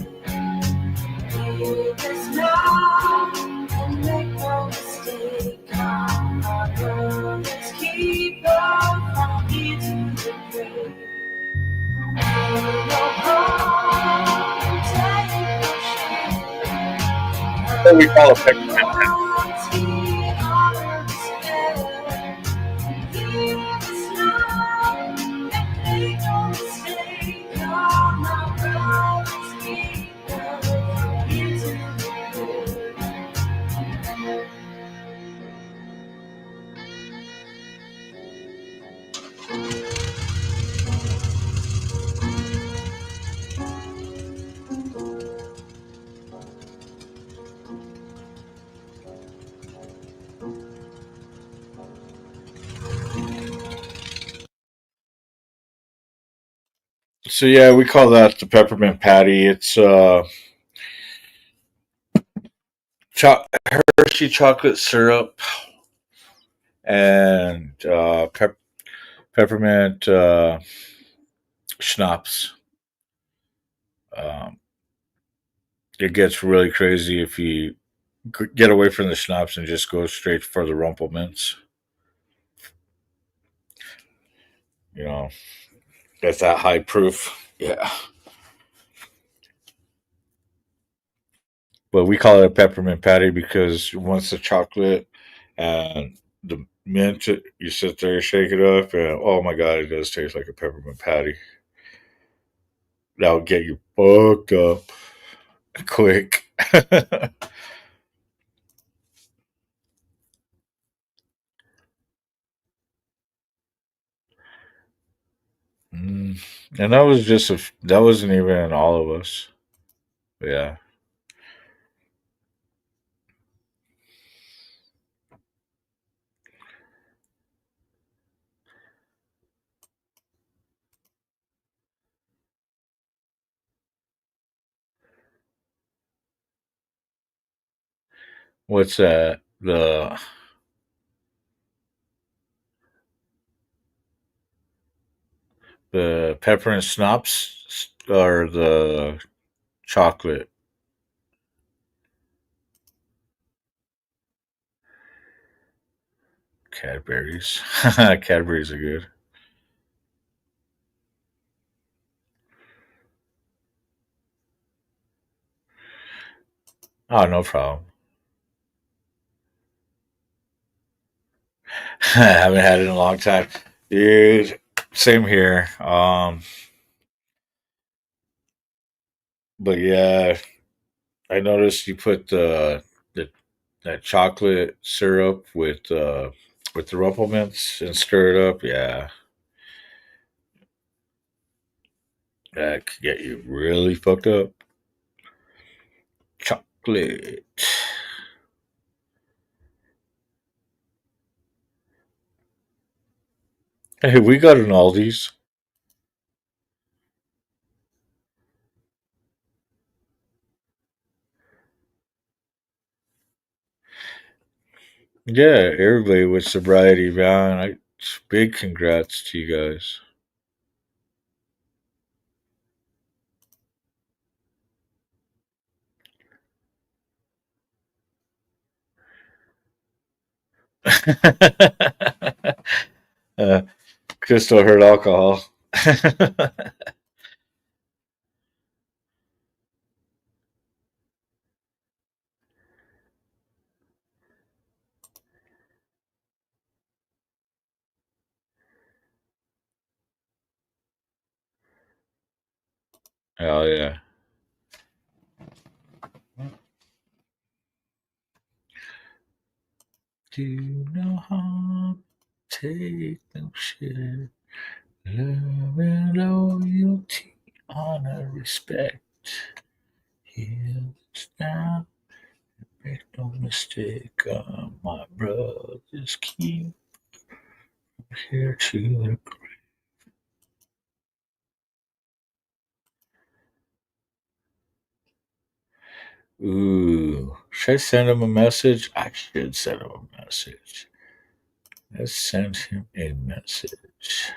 Hear this now and make no mistake. I'm my brother's keeper from here to the grave. Do no harm, take no shit. What we call a pick. Loyalty, honor, respect. Hear this now and make no mistake. I'm my brother's keeper from here to the grave. So yeah, we call that the peppermint patty. It's Hershey chocolate syrup and peppermint schnapps. It gets really crazy if you get away from the schnapps and just go straight for the Rumpelmints. You know, that's that high proof. Yeah. But we call it a peppermint patty because once the chocolate and the mint, you sit there, shake it up, and oh my god, it does taste like a peppermint patty. That'll get you fucked up quick. Mm. And that was just that wasn't even all of us. Yeah. What's that? The pepper and schnapps or the chocolate Cadbury's. Cadbury's are good. Oh, no problem. I haven't had it in a long time. Dude, same here. But yeah, I noticed you put the that chocolate syrup with the ruffle mints and stir it up. Yeah, that could get you really fucked up. Chocolate. Hey, we got an Aldi's. Yeah, everybody with sobriety, man. Big congrats to you guys. uh, Crystal heard alcohol. Hell yeah. Do you know how to take no shit? Love and loyalty, honor, respect. Here's now, make no mistake, my brothers keep here to the. Ooh, should I send him a message? I should send him a message. Let's send him a message.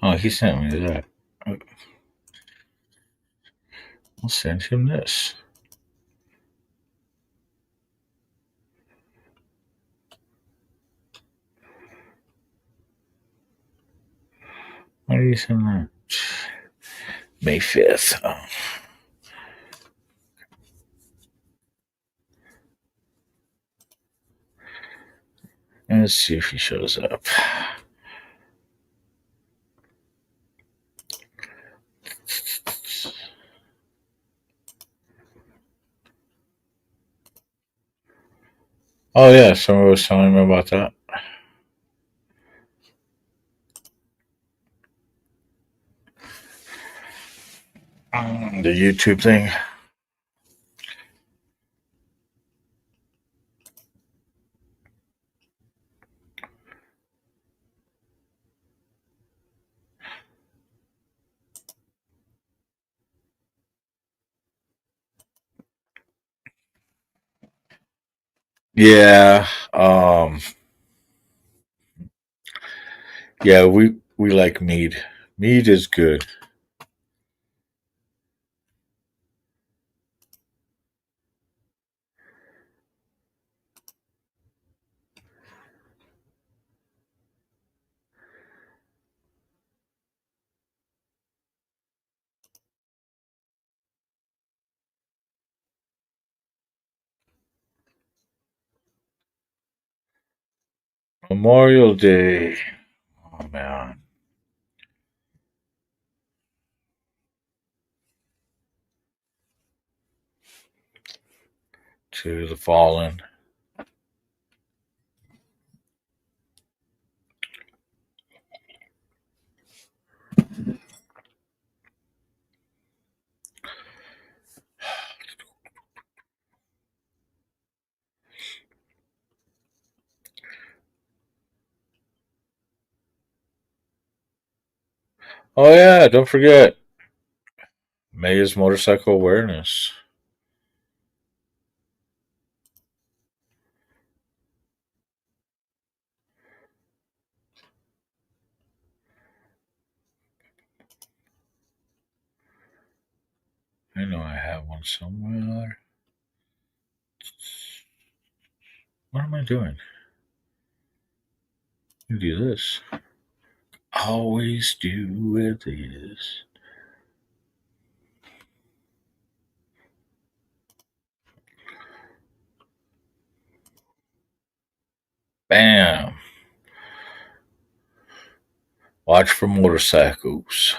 Oh, he sent me that. I'll send him this. Why did he send that? May 5th. Oh. Let's see if he shows up. Oh, yeah, someone was telling me about that. The YouTube thing. Yeah. Yeah, we like mead. Mead is good. Memorial Day. Oh man. To the fallen. Oh yeah, don't forget. May is motorcycle awareness. I know I have one somewhere. What am I doing? You do this. Always do with this. Bam. Watch for motorcycles.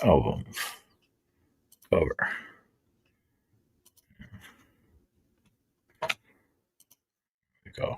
Album cover. There we go.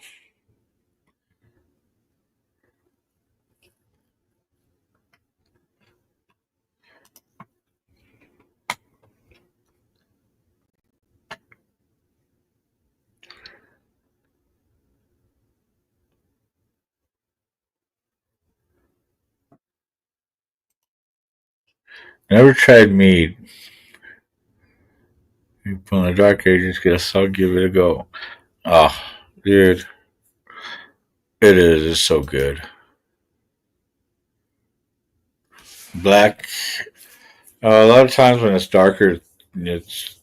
Never tried mead. You put on the Dark Ages, guess I'll give it a go. Oh, dude. It is. It's so good. Black. A lot of times when it's darker, it's.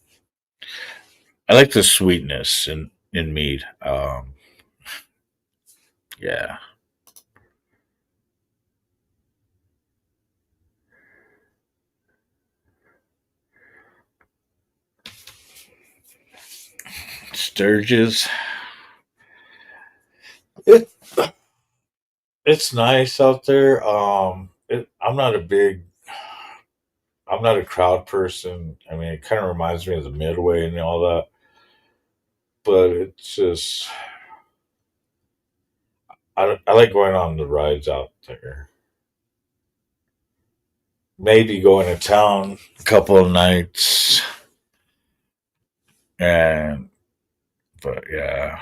I like the sweetness in mead. Yeah. Sturgis. It, it's nice out there. I'm not a crowd person. I mean, it kind of reminds me of the Midway and all that, but it's just I like going on the rides out there. Maybe going to town a couple of nights, and but yeah,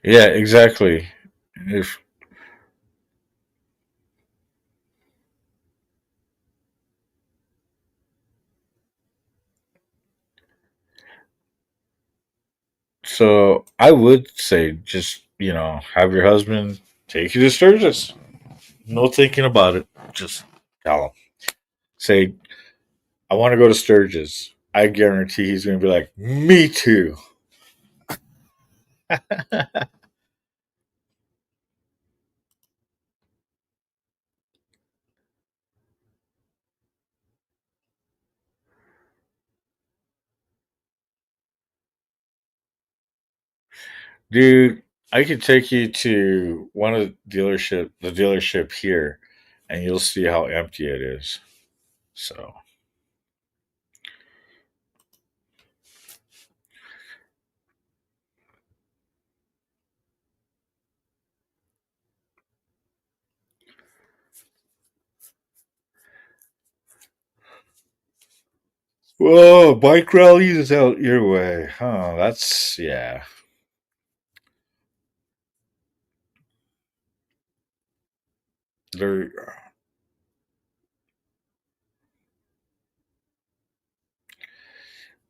yeah, exactly. If so, I would say just have your husband take you to Sturgis. No thinking about it. Just tell him. Say I want to go to Sturgis. I guarantee he's going to be like, me too. Dude, I could take you to one of the dealership here, and you'll see how empty it is. So, Whoa, bike rallies is out your way. Huh, that's, yeah. There,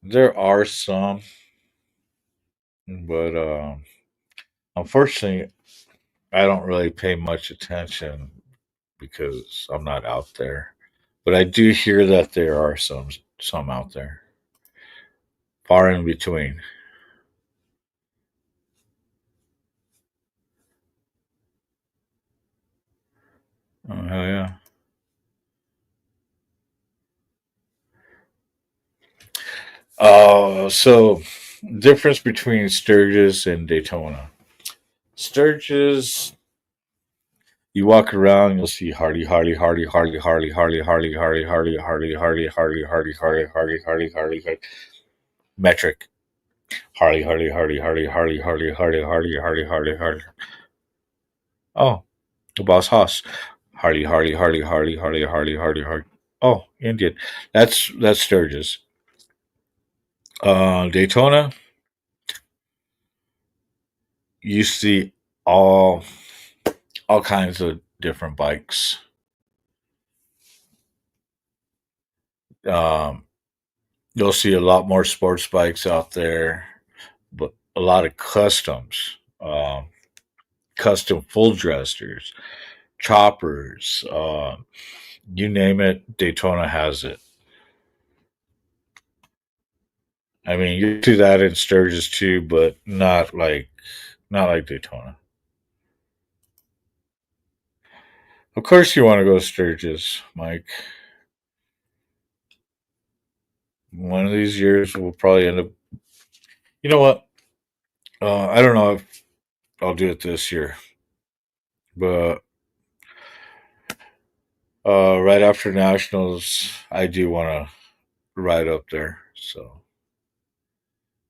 there are some, but unfortunately, I don't really pay much attention because I'm not out there. But I do hear that there are some out there, far in between. Oh hell yeah! So difference between Sturgis and Daytona. Sturgis, you walk around, you'll see Hardy, Hardy, Hardy, Hardy, Hardy, Hardy, Hardy, Hardy, Hardy, Hardy, Hardy, Hardy, Hardy, Hardy, Hardy, Hardy, Hardy, Hardy, metric. Hardy, Hardy, Hardy, Hardy, Hardy, Hardy, Hardy, Hardy, Hardy, Hardy, Hardy. Oh, the boss Haas. Hardy, Hardy, Hardy, Hardy, Hardy, Hardy, Hardy, Hardy. Oh, Indian. That's Sturgis. Daytona, you see all all kinds of different bikes. Um, you'll see a lot more sports bikes out there, but a lot of customs, custom full dressers, choppers, you name it. Daytona has it. I mean, you see that in Sturgis too, but not like Daytona. Of course, you want to go Sturgis, Mike. One of these years, we'll probably end up. You know what? I don't know if I'll do it this year, but right after nationals, I do want to ride up there. So,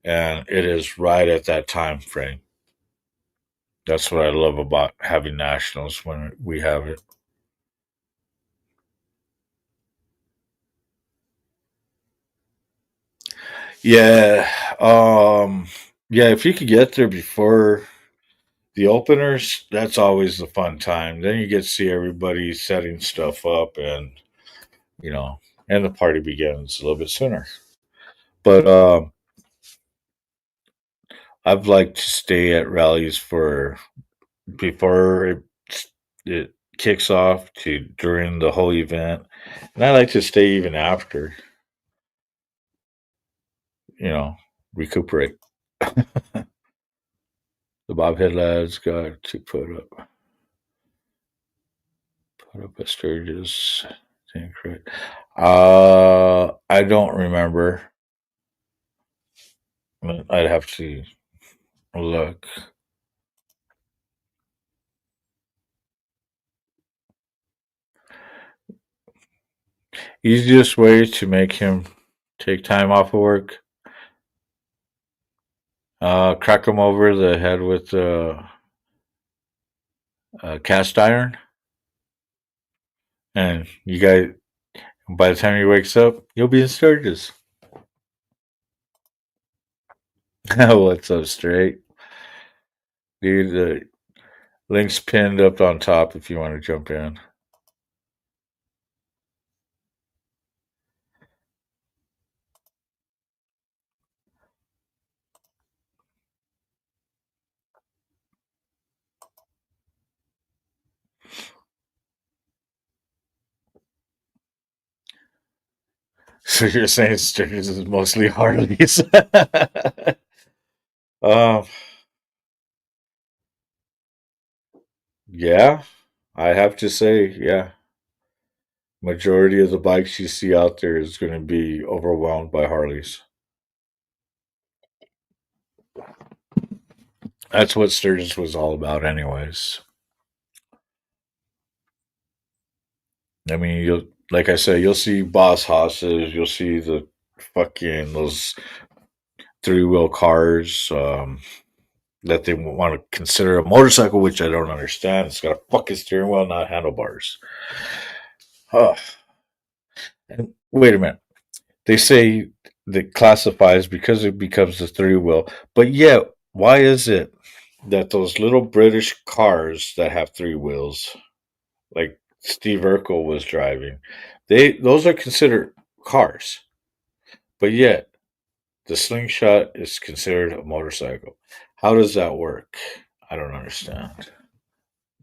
and it is right at that time frame. That's what I love about having nationals when we have it. Yeah, yeah. If you could get there before the openers, that's always the fun time. Then you get to see everybody setting stuff up, and you know, and the party begins a little bit sooner. But I've liked to stay at rallies for before it kicks off to during the whole event, and I like to stay even after. You know, recuperate. The Bobhead lads got to put up a Sturgis. Think right. I don't remember. I'd have to look. Easiest way to make him take time off of work. Crack him over the head with cast iron, and you guys. By the time he wakes up, you'll be in Sturgis. What's up, straight? Dude, the link's pinned up on top if you want to jump in. So you're saying Sturgis is mostly Harleys? um, yeah, I have to say, yeah. Majority of the bikes you see out there is going to be overwhelmed by Harleys. That's what Sturgis was all about, anyways. I mean, you'll like I said, you'll see boss hosses, you'll see the fucking those 3-wheel cars that they want to consider a motorcycle, which I don't understand. It's got a fucking steering wheel, not handlebars. Huh. And wait a minute. They say that classifies because it becomes a three wheel. But yet, why is it that those little British cars that have three wheels, like Steve Urkel was driving, those are considered cars. But yet, the slingshot is considered a motorcycle. How does that work? I don't understand.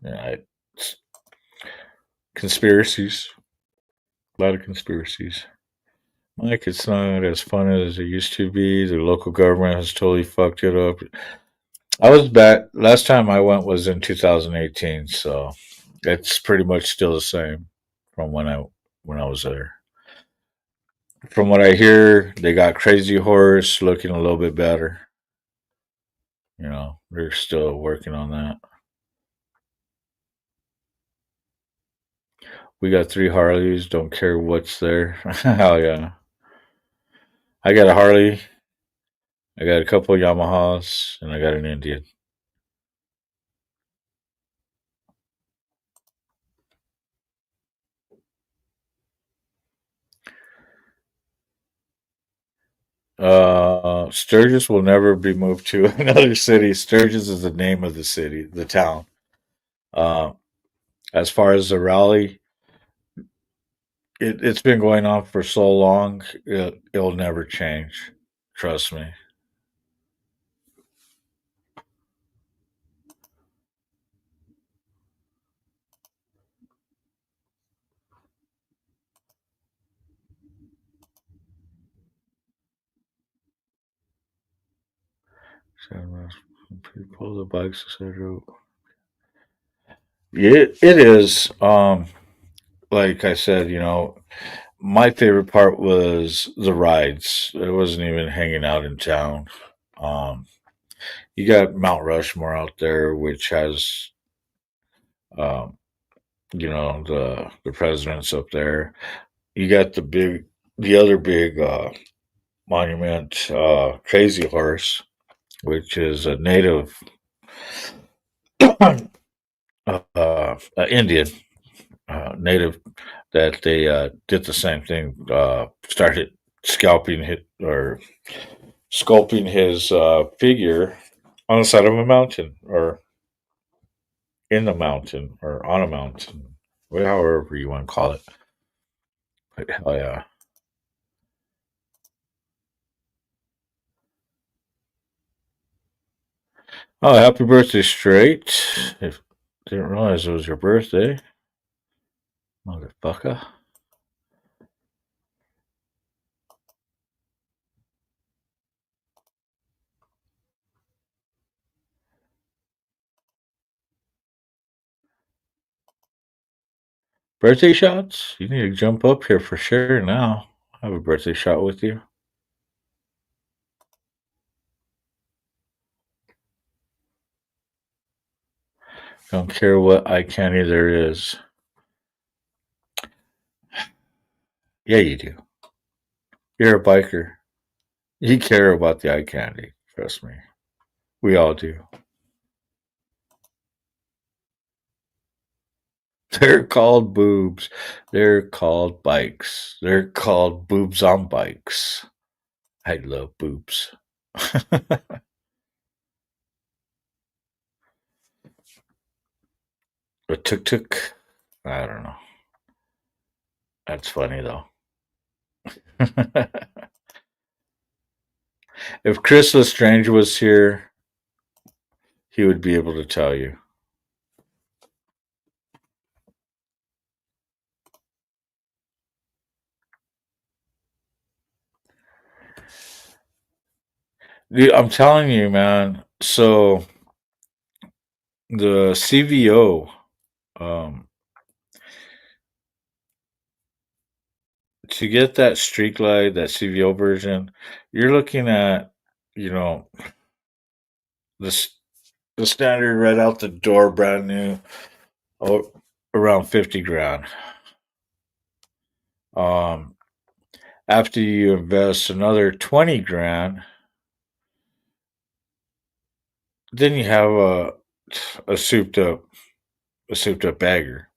Yeah, conspiracies. A lot of conspiracies. Mike, it's not as fun as it used to be. The local government has totally fucked it up. I was back last time I went was in 2018, so it's pretty much still the same from when I was there. From what I hear, they got Crazy Horse looking a little bit better. They're still working on that. We got 3 Harleys. Don't care what's there. Hell yeah! I got a Harley. I got a couple Yamahas, and I got an Indian. Sturgis will never be moved to another city. Sturgis is the name of the city, the town. Uh, as far as the rally, it's been going on for so long, it'll never change. Trust me. People, the bikes, etc. It is. Like I said, my favorite part was the rides. It wasn't even hanging out in town. Um, you got Mount Rushmore out there, which has, um, the presidents up there. You got the other big monument, Crazy Horse, which is a native Indian native that they did the same thing. Started scalping his, or sculpting his figure on the side of a mountain, or in the mountain, or on a mountain, however you want to call it. But hell yeah! Oh, happy birthday, straight! If didn't realize it was your birthday, motherfucker. Birthday shots? You need to jump up here for sure now. I have a birthday shot with you. Don't care what eye candy there is. Yeah, you do. You're a biker. You care about the eye candy. Trust me. We all do. They're called boobs. They're called bikes. They're called boobs on bikes. I love boobs. A tuk tuk. I don't know. That's funny though. If Chris Lestrange was here, he would be able to tell you. Dude, I'm telling you, man. So the CVO, um, to get that street glide, that CVO version, you're looking at, you know, the the standard right out the door, brand new, oh, around 50 grand. Um, After you invest another 20 grand, then you have a souped up a souped up bagger.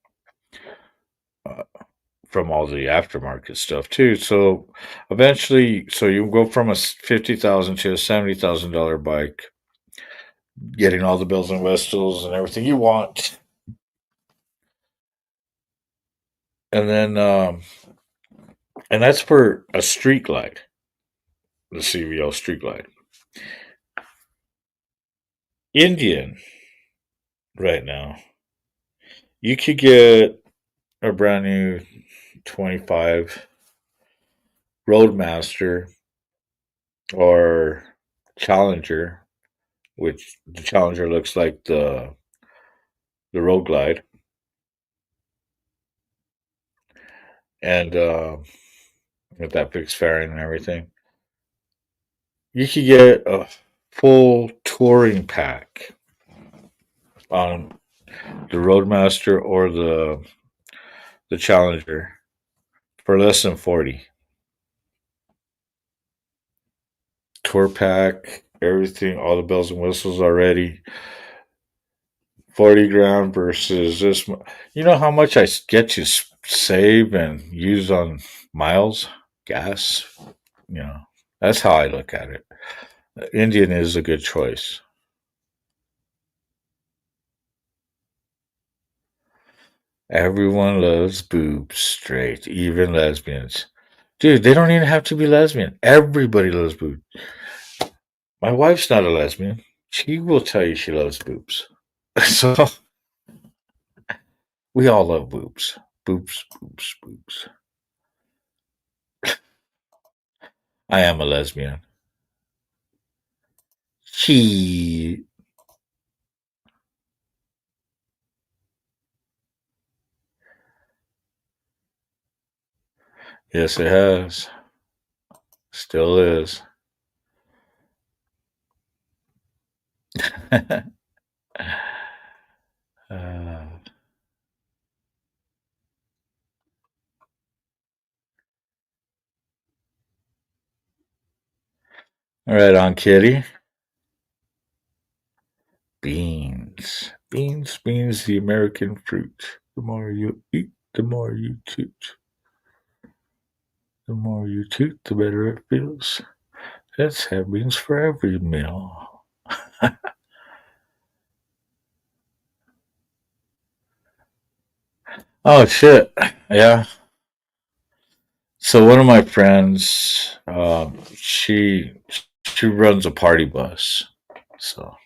from all the aftermarket stuff too. So eventually, so you go from a 50,000 to a $70,000 bike, getting all the bells and whistles and everything you want, and then and that's for a street glide, the CVO street glide. Indian right now, you could get a brand new 25 Roadmaster or Challenger, which the Challenger looks like the Road Glide, and with that fixed fairing and everything. You could get a full touring pack on the Roadmaster or the Challenger for less than 40. Tour pack, everything, all the bells and whistles already. 40 grand versus this. You know how much I get to save and use on miles, gas? You know, that's how I look at it. Indian is a good choice. Everyone loves boobs straight, even lesbians. Dude, they don't even have to be lesbian. Everybody loves boobs. My wife's not a lesbian. She will tell you she loves boobs. So we all love boobs. Boobs, boobs, boobs. I am a lesbian. She. Yes, it has. Still is. Uh, all right, on Kitty. Beans. Beans, beans, the American fruit. The more you eat, the more you toot. The more you toot, the better it feels. Let's have beans for every meal. Oh, shit. Yeah. So one of my friends, she runs a party bus. So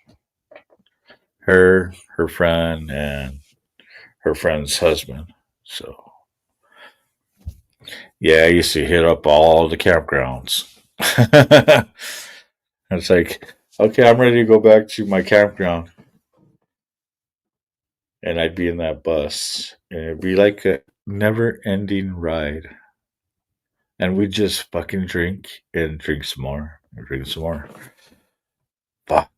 her friend, and her friend's husband. So yeah, I used to hit up all the campgrounds. It's like, okay, I'm ready to go back to my campground, and I'd be in that bus, and it'd be like a never-ending ride, and we'd just fucking drink and drink some more, and drink some more. Fuck.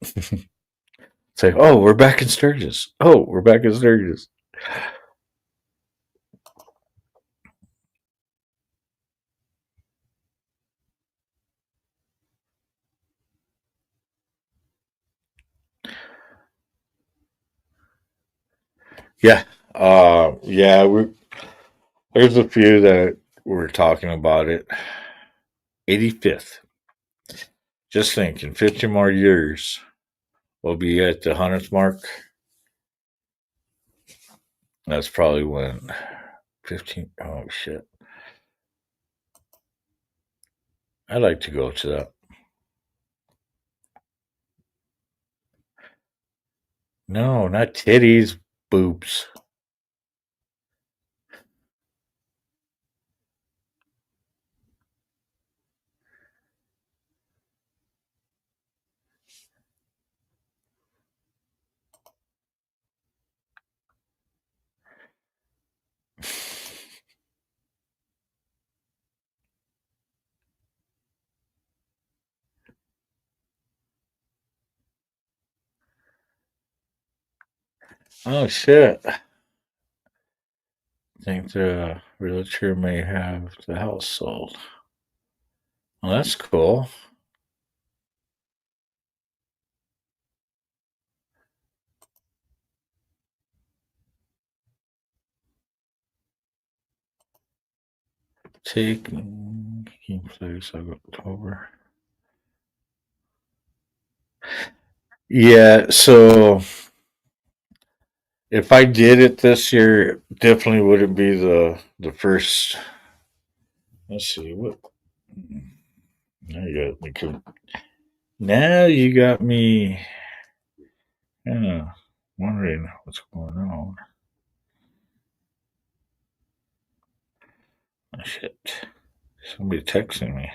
It's like, oh, we're back in Sturgis. Oh, we're back in Sturgis. Yeah. Yeah, there's a few that we're talking about it. 85th. Just think, in 50 more years, we'll be at the 100th mark. That's probably when 15. Oh, shit. I'd like to go to that. No, not titties, boobs. Oh, shit. I think the realtor may have the house sold. Well, that's cool. taking place October. Yeah, so if I did it this year, it definitely wouldn't be the first. Let's see what. Now you got me kind of wondering what's going on. Oh, shit. Somebody texting me.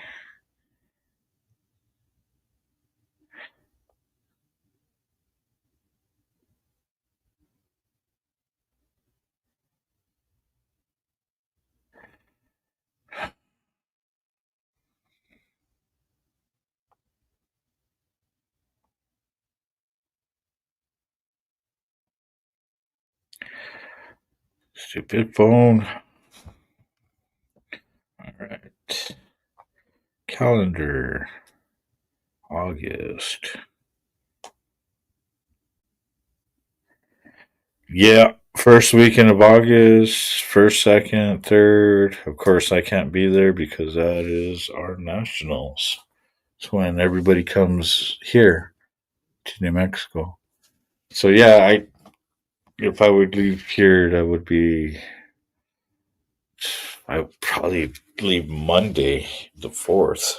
Stupid phone. All right. Calendar. August. Yeah, first weekend of August, first, second, third. Of course, I can't be there because that is our nationals. It's when everybody comes here to New Mexico. So yeah, if I would leave here, that would be I would probably leave Monday, the 4th.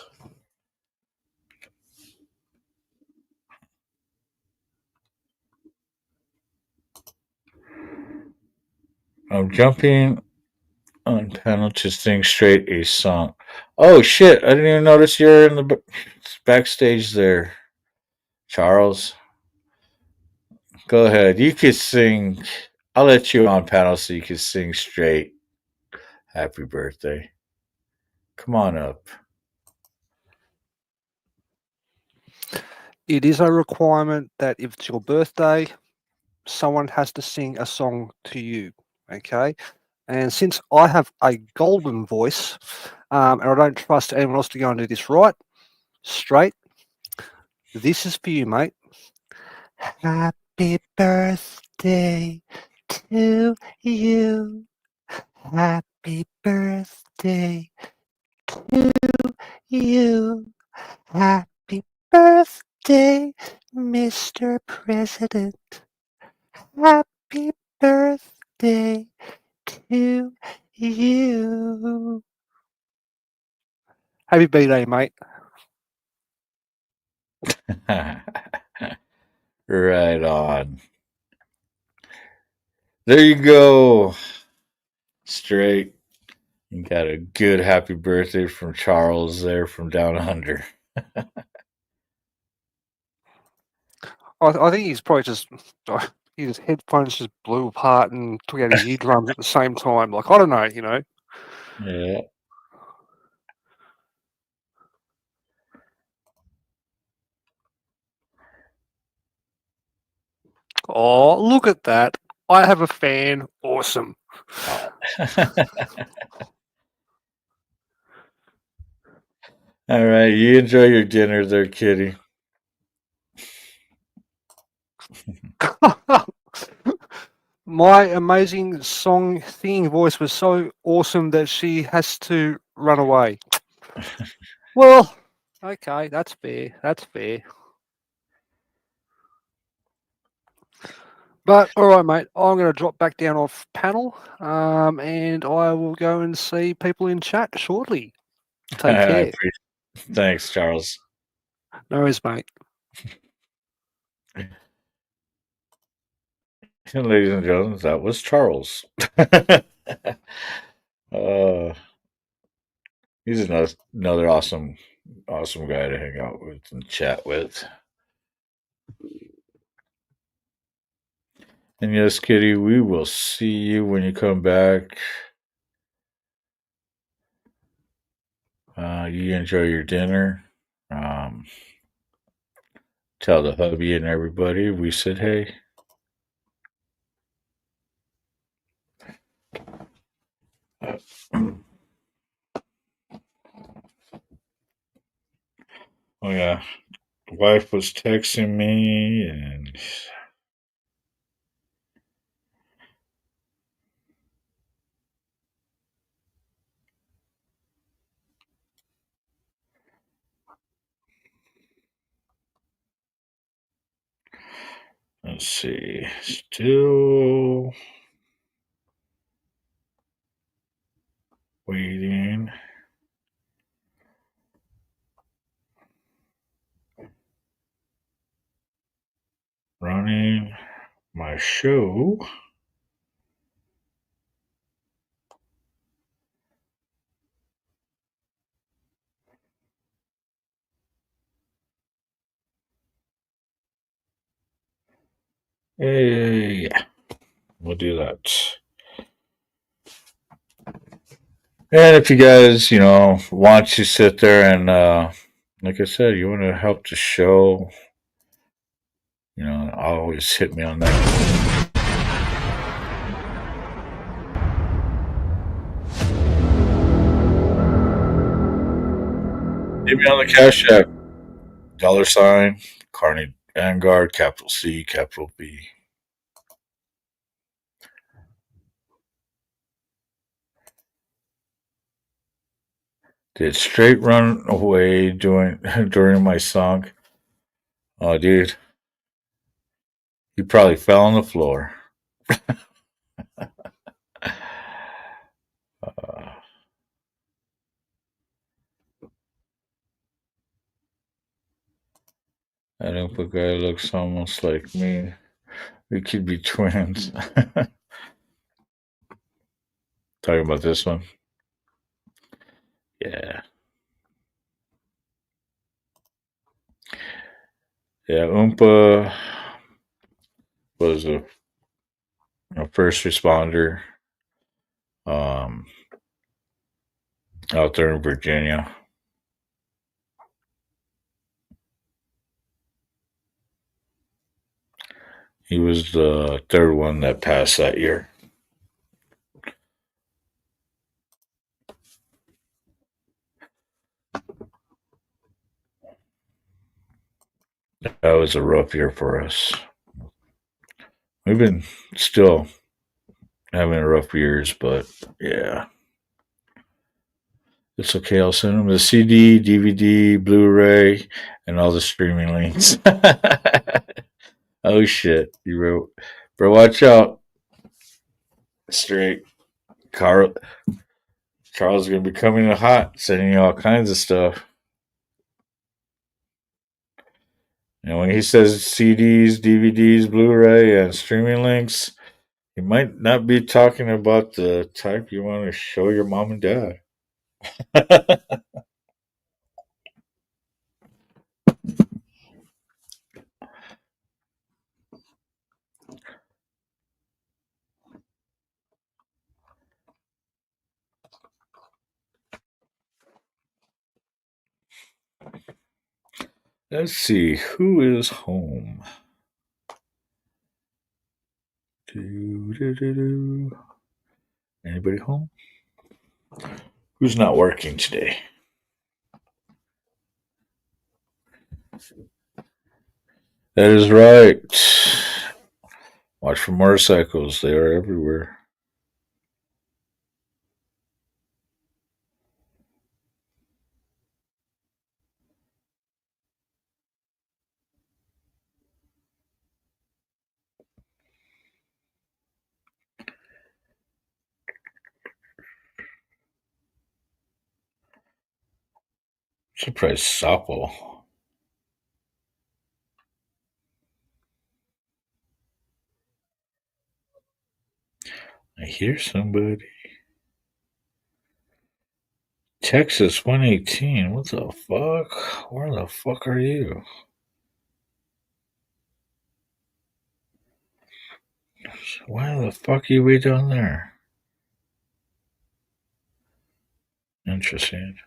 I'm jumping on panel to sing straight a song. Oh shit! I didn't even notice you're in the backstage there, Charles. Go ahead. You could sing. I'll let you on panel so you can sing straight. Happy birthday. Come on up. It is a requirement that if it's your birthday, someone has to sing a song to you. Okay. And since I have a golden voice, and I don't trust anyone else to go and do this right, straight, this is for you, mate. Happy birthday to you. Happy birthday to you. Happy birthday, Mr. President. Happy birthday to you. Happy birthday, mate. Right on. There you go. Straight. You got a good happy birthday from Charles there from down under. I think he's probably just his headphones just blew apart and took out his eardrums at the same time. Like, I don't know, you know. Yeah. Oh, look at that. I have a fan. Awesome. All right. You enjoy your dinner there, kitty. My amazing song singing voice was so awesome that she has to run away. Well, okay, that's fair. That's fair. But all right, mate, I'm going to drop back down off panel, and I will go and see people in chat shortly. Take care. Thanks, Charles. No worries, mate. And ladies and gentlemen, that was Charles. uh, he's another awesome guy to hang out with and chat with. And yes, Kitty, we will see you when you come back. You enjoy your dinner. Tell the hubby and everybody we said hey. Oh yeah, the wife was texting me and Let's see. Still waiting. Running my show. Yeah, we'll do that. And if you guys, want to sit there and, like I said, you want to help the show, always hit me on that. Hit me on the Cash App. $, Carney Vanguard, capital C, capital B. Did straight run away during my song. Oh, dude. He probably fell on the floor. I think the guy looks almost like me. We could be twins. Talking about this one. Yeah. Yeah, Oompa was a first responder out there in Virginia. He was the third one that passed that year. That was a rough year for us. We've been still having rough years, but yeah. It's okay. I'll send them the CD, DVD, Blu-ray, and all the streaming links. Oh shit! You wrote, bro. Watch out. Straight. Charles is gonna be coming in hot, sending you all kinds of stuff. And when he says CDs, DVDs, Blu-ray, and streaming links, he might not be talking about the type you want to show your mom and dad. Let's see, who is home? Anybody home? Who's not working today? That is right. Watch for motorcycles. They are everywhere. Surprise Sapo. I hear somebody. Texas 118. What the fuck? Where the fuck are you? Why the fuck are you way down there? Interesting.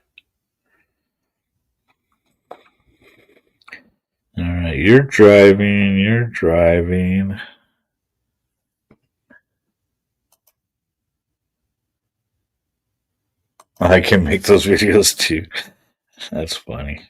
Alright, you're driving. I can make those videos too. That's funny.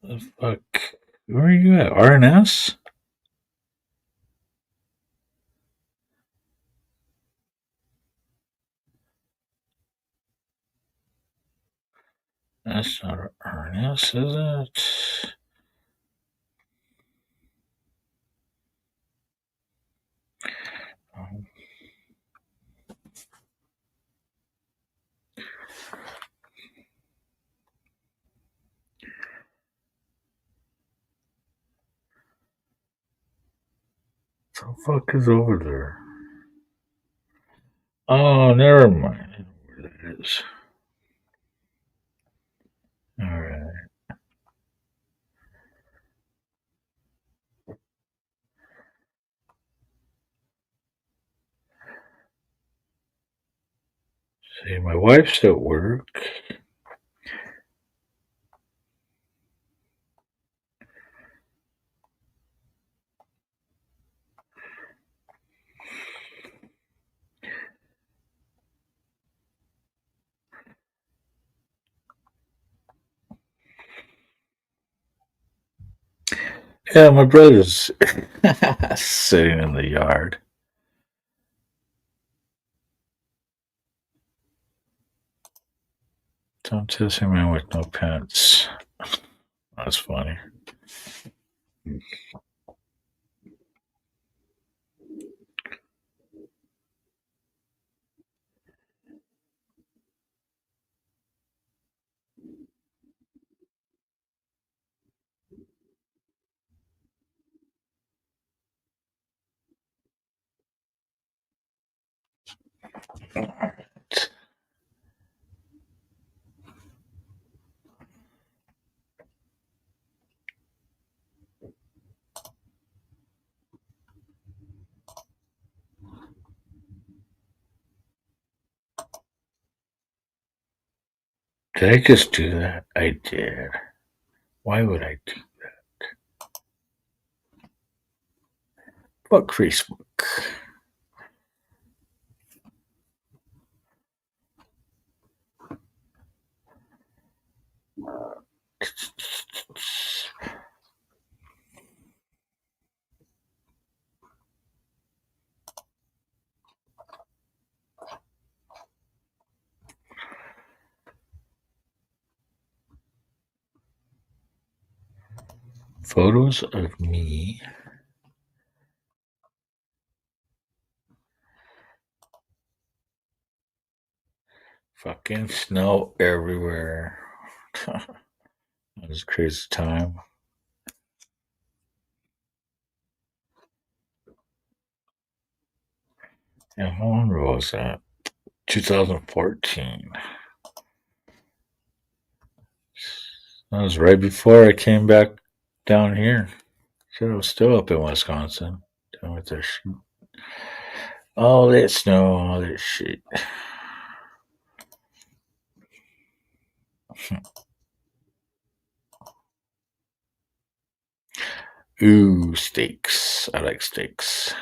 The fuck? Where are you at? RNS? That's not RNS, is it? What the fuck is over there? Oh, never mind. I know where that is. Alright. See, my wife's at work. Yeah, my brother's sitting in the yard. Don't test a man with no pants. That's funny. Did I just do that? I did. Why would I do that? Fuck Facebook. Photos of me. Fucking snow everywhere. That was a crazy time. Yeah, how long ago was that? 2014. That was right before I came back down here. Shit, I was still up in Wisconsin. Doing with their shit. All that snow, all that shit. Ooh, steaks. I like steaks.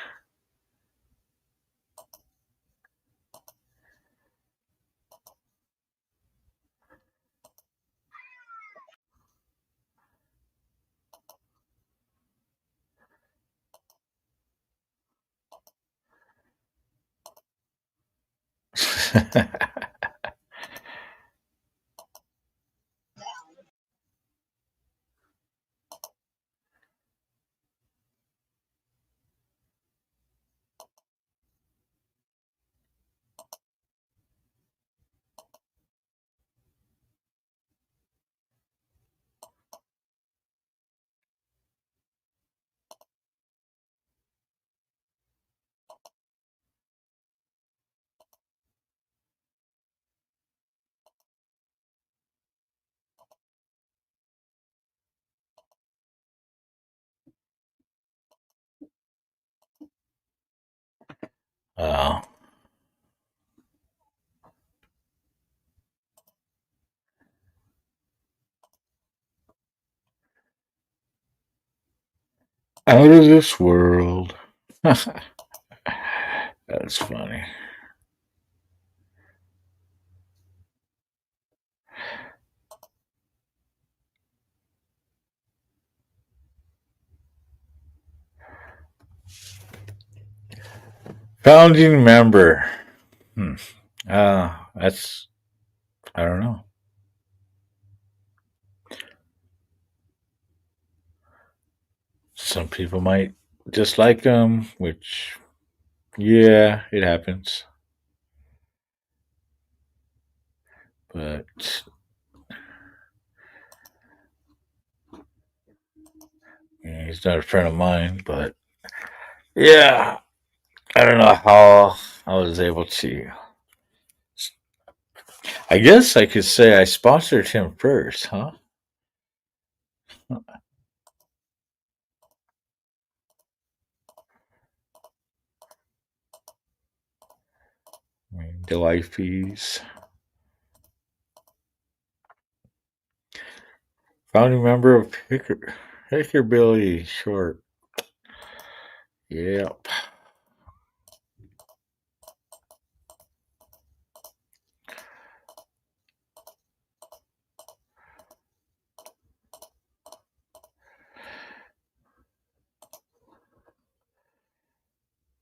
Oh. Out of this world. That's funny. Founding member. That's, I don't know. Some people might dislike him, which, yeah, it happens. But yeah, he's not a friend of mine. But yeah, I don't know how I was able to. I guess I could say I sponsored him first, huh? I mean, the wifeys. Founding member of Hickorbilly Short. Yep.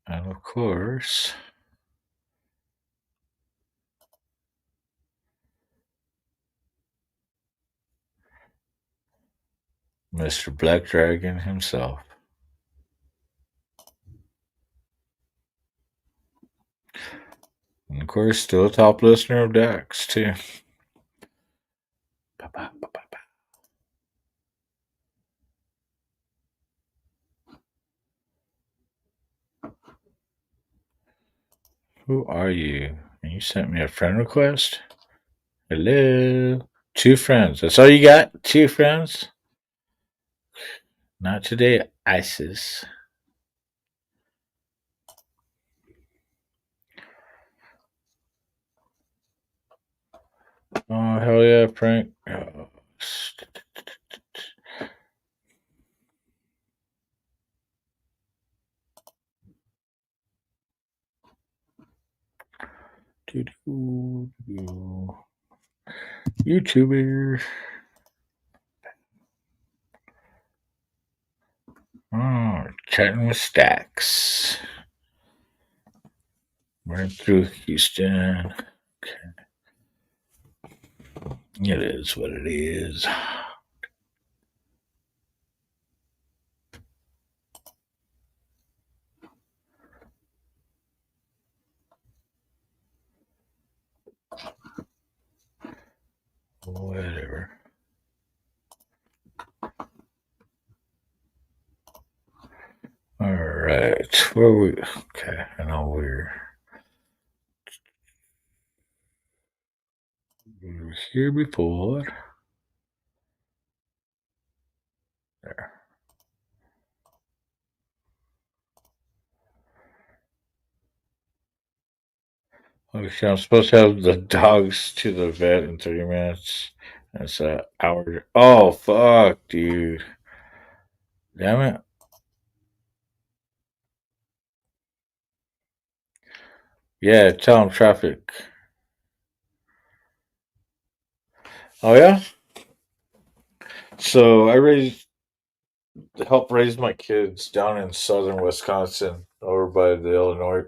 And of course, Mr. Black Dragon himself. And of course, still a top listener of Dax, too. Who are you? And you sent me a friend request? Hello? 2 friends. That's all you got? 2 friends? Not today, ISIS. Oh, hell yeah, Frank. Oh, YouTuber. Oh, chatting with Stacks. Running through Houston. Okay. It is what it is. Whatever. All right. Where we? Okay. I know we were here before. There. Okay, I'm supposed to have the dogs to the vet in 30 minutes. That's an hour. Oh, fuck, dude. Damn it. Yeah, tell him traffic. Oh, yeah? So I helped raise my kids down in southern Wisconsin over by the Illinois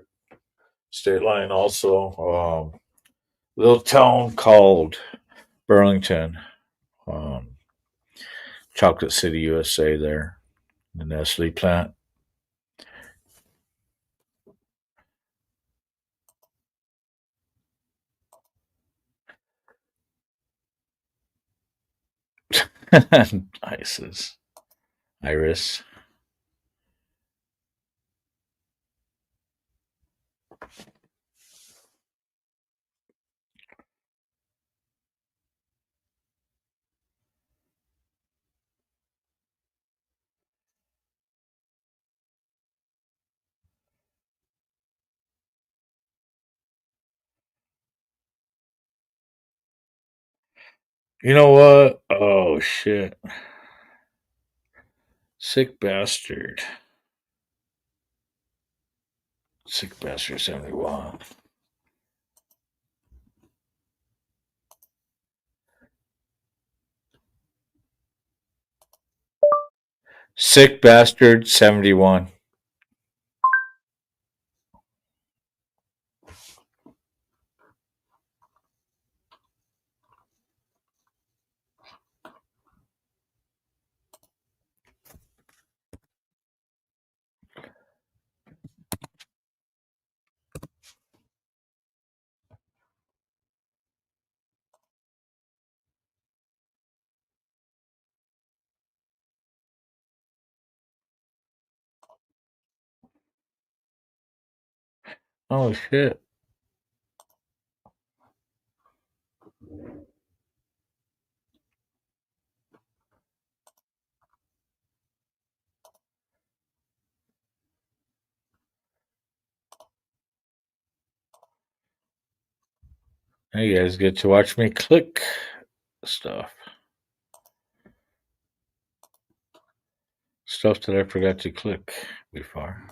state line also. Little town called Burlington. Um, Chocolate City, USA there. The Nestle plant. Isis. Iris. You know what? Oh, shit. Sick bastard. Sick bastard 71. Sick bastard 71. Oh shit. Now you guys get to watch me click stuff. Stuff that I forgot to click before.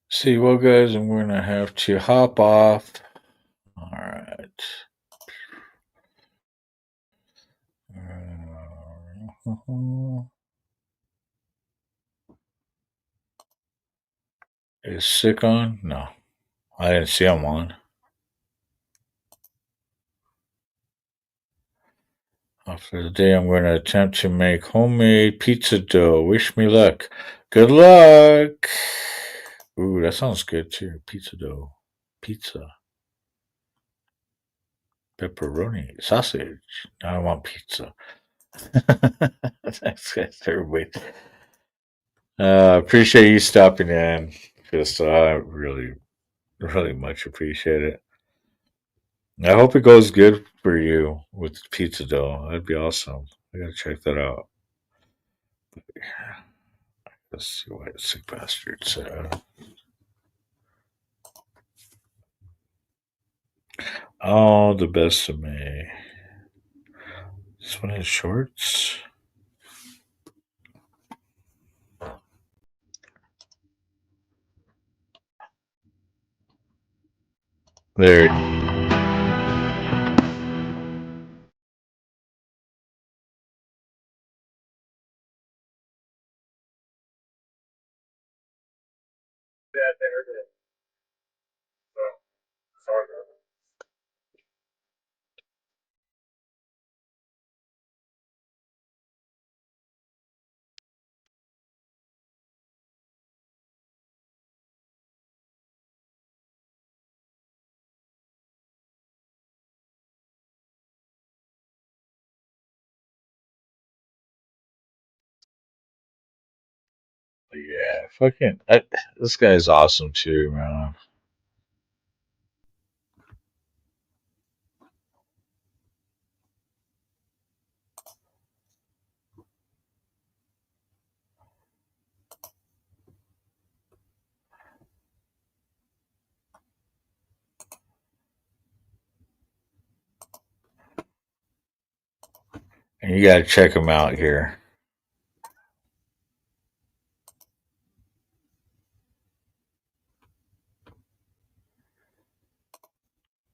See, well, guys, I'm going to have to hop off. All right. Is Sick on? No. I didn't see him on. After the day, I'm going to attempt to make homemade pizza dough. Wish me luck. Good luck. Ooh, that sounds good too. Pizza dough. Pizza. Pepperoni. Sausage. Now I want pizza. Thanks, guys. Everybody. Appreciate you stopping in. Just really, really much appreciate it. I hope it goes good for you with pizza dough. That'd be awesome. I gotta check that out. Let's see what Sick Bastard said. All the best of me. This one has shorts. There. Yeah, fucking. This guy's awesome too, man. And you gotta check him out here.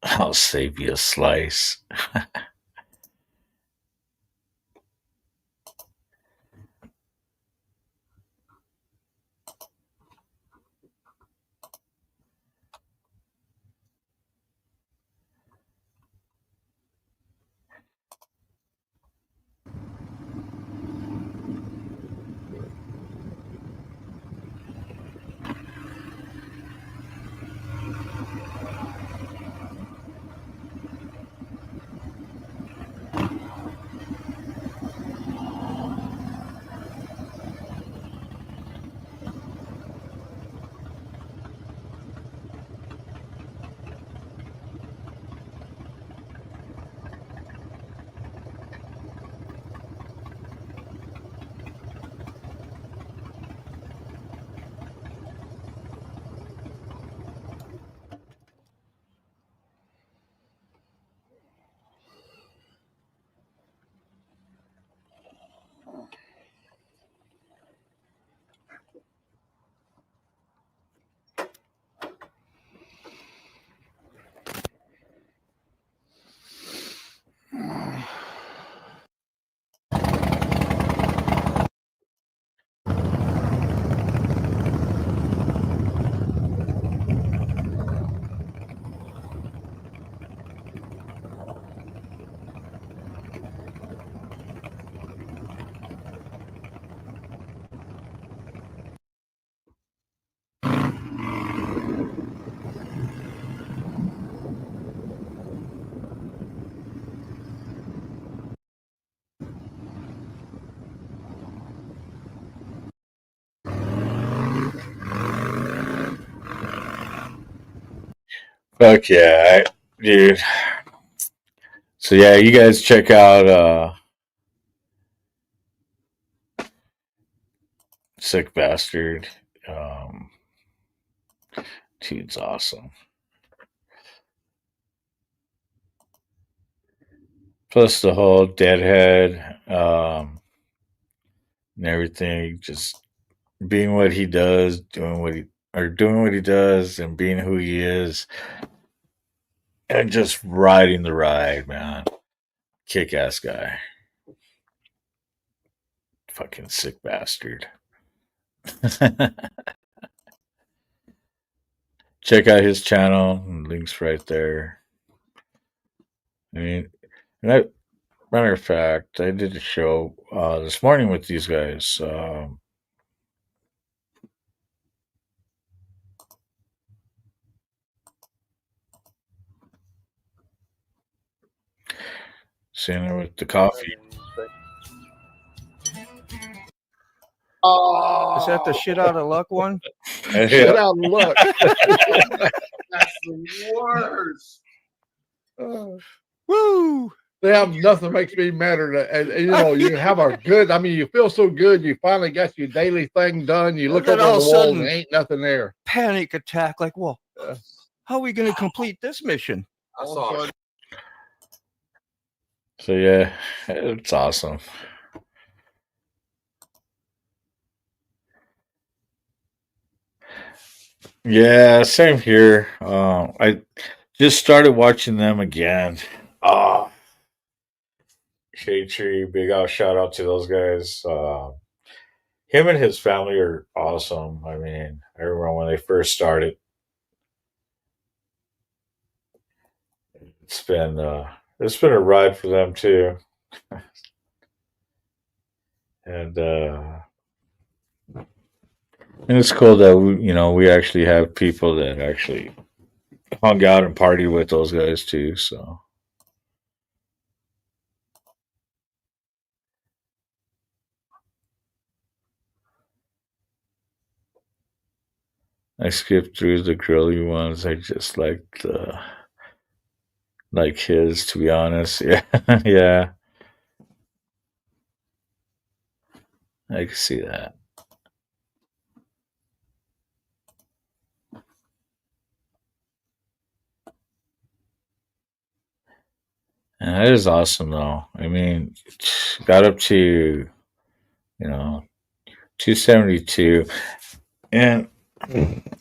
I'll save you a slice. Fuck yeah, dude. So yeah, you guys check out Sick Bastard. Um, dude's awesome. Plus the whole deadhead and everything, just being what he does, doing what he does, and being who he is, and just riding the ride, man. Kick ass guy. Fucking sick bastard. Check out his channel. Links right there. I mean, and I, matter of fact, I did a show this morning with these guys. Sitting there with the coffee. Oh, is that the shit out of luck one? Yeah. Shit out of luck. That's the worst. Woo! Damn, nothing makes me madder than, and, you know, you have a good, I mean, you feel so good, you finally got your daily thing done, you look then over all the of a wall sudden- and ain't nothing there. Panic attack. Like, well, how are we going to complete this mission? I saw it. So yeah, it's awesome. Yeah, same here. I just started watching them again. Oh, Shade Tree, big out shout out to those guys. Him and his family are awesome. I mean, I remember when they first started. It's been a ride for them too, and it's cool that we actually have people that actually hung out and partied with those guys too. So I skipped through the girly ones. I just like his, to be honest. Yeah, yeah, I can see that. And that is awesome, though. I mean, got up to 272, and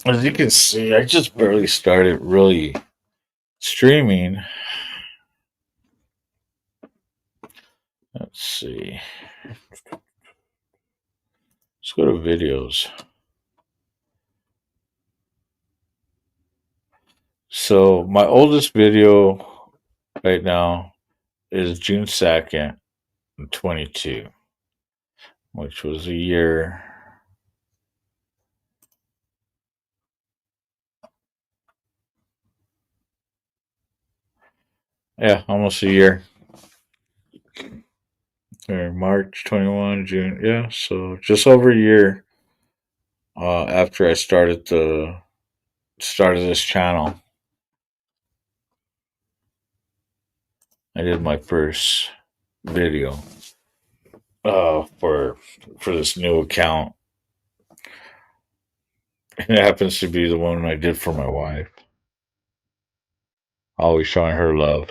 as you can see, I just barely started really streaming. Let's see. Let's go to videos. So my oldest video right now is June 2nd, 22, which was a year. Yeah, almost a year. Or March 21, June. Yeah, so just over a year after I started this channel. I did my first video for this new account. And it happens to be the one I did for my wife. Always showing her love.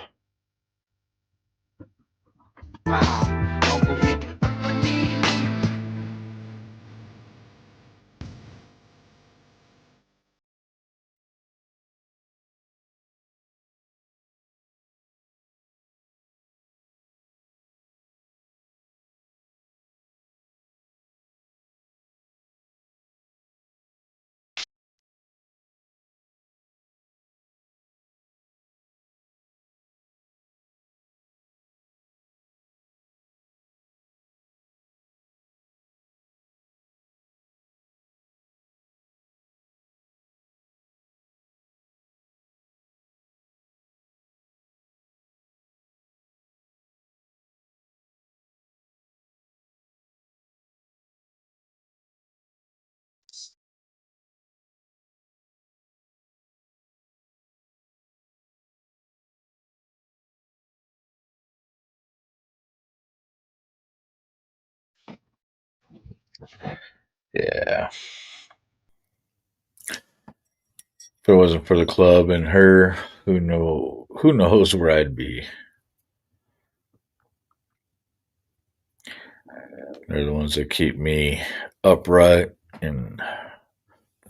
Yeah. If it wasn't for the club and her, who knows where I'd be. They're the ones that keep me upright and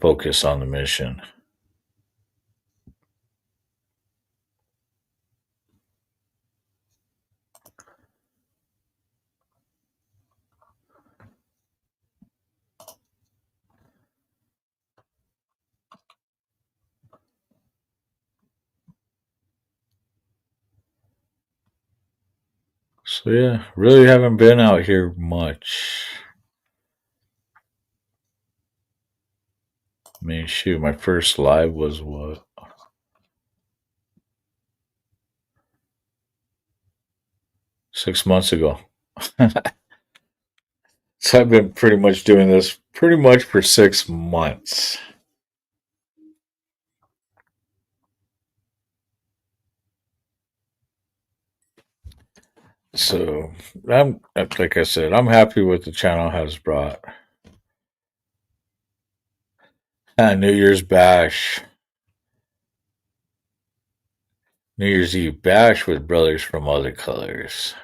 focus on the mission. So yeah, really haven't been out here much. I mean, shoot, my first live was what? 6 months ago. So I've been pretty much doing this pretty much for 6 months. So I'm like I said, I'm happy with the channel has brought. New Year's bash, New Year's Eve bash with brothers from other colors.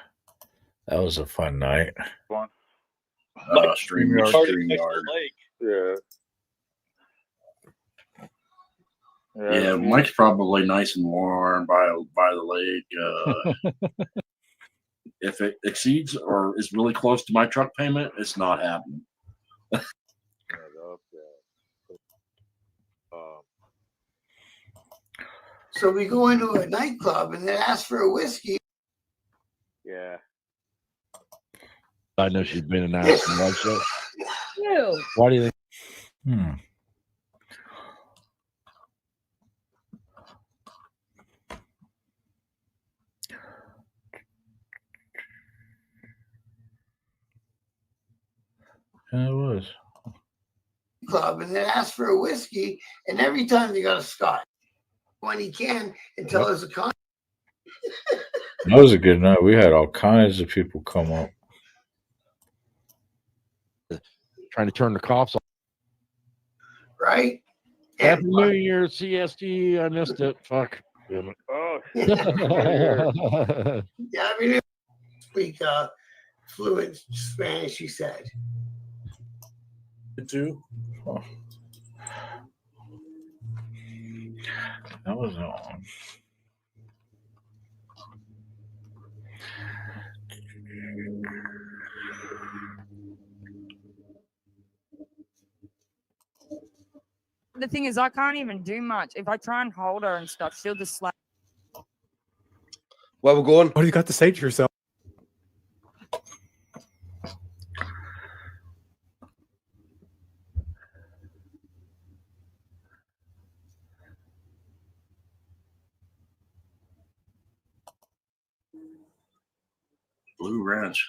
That was a fun night. StreamYard. Yeah. Yeah, Mike's probably nice and warm by the lake. If it exceeds or is really close to my truck payment, it's not happening. So we go into a nightclub and they ask for a whiskey. Yeah. I know she's been an ass and like that. Ew. Why do you think? Yeah, it was. Club and they ask for a whiskey, and every time they got a scotch when he can until there's a con. That was a good night. We had all kinds of people come up. Trying to turn the cops off. Right? Happy New Year, CST. I missed it. Fuck. Damn it. Oh, Yeah, I mean, speak fluent Spanish, he said. Too. Oh. That was on. The thing is, I can't even do much. If I try and hold her and stuff, she'll just slap. Well, we're going. What do you got to say to yourself? Blue Ranch.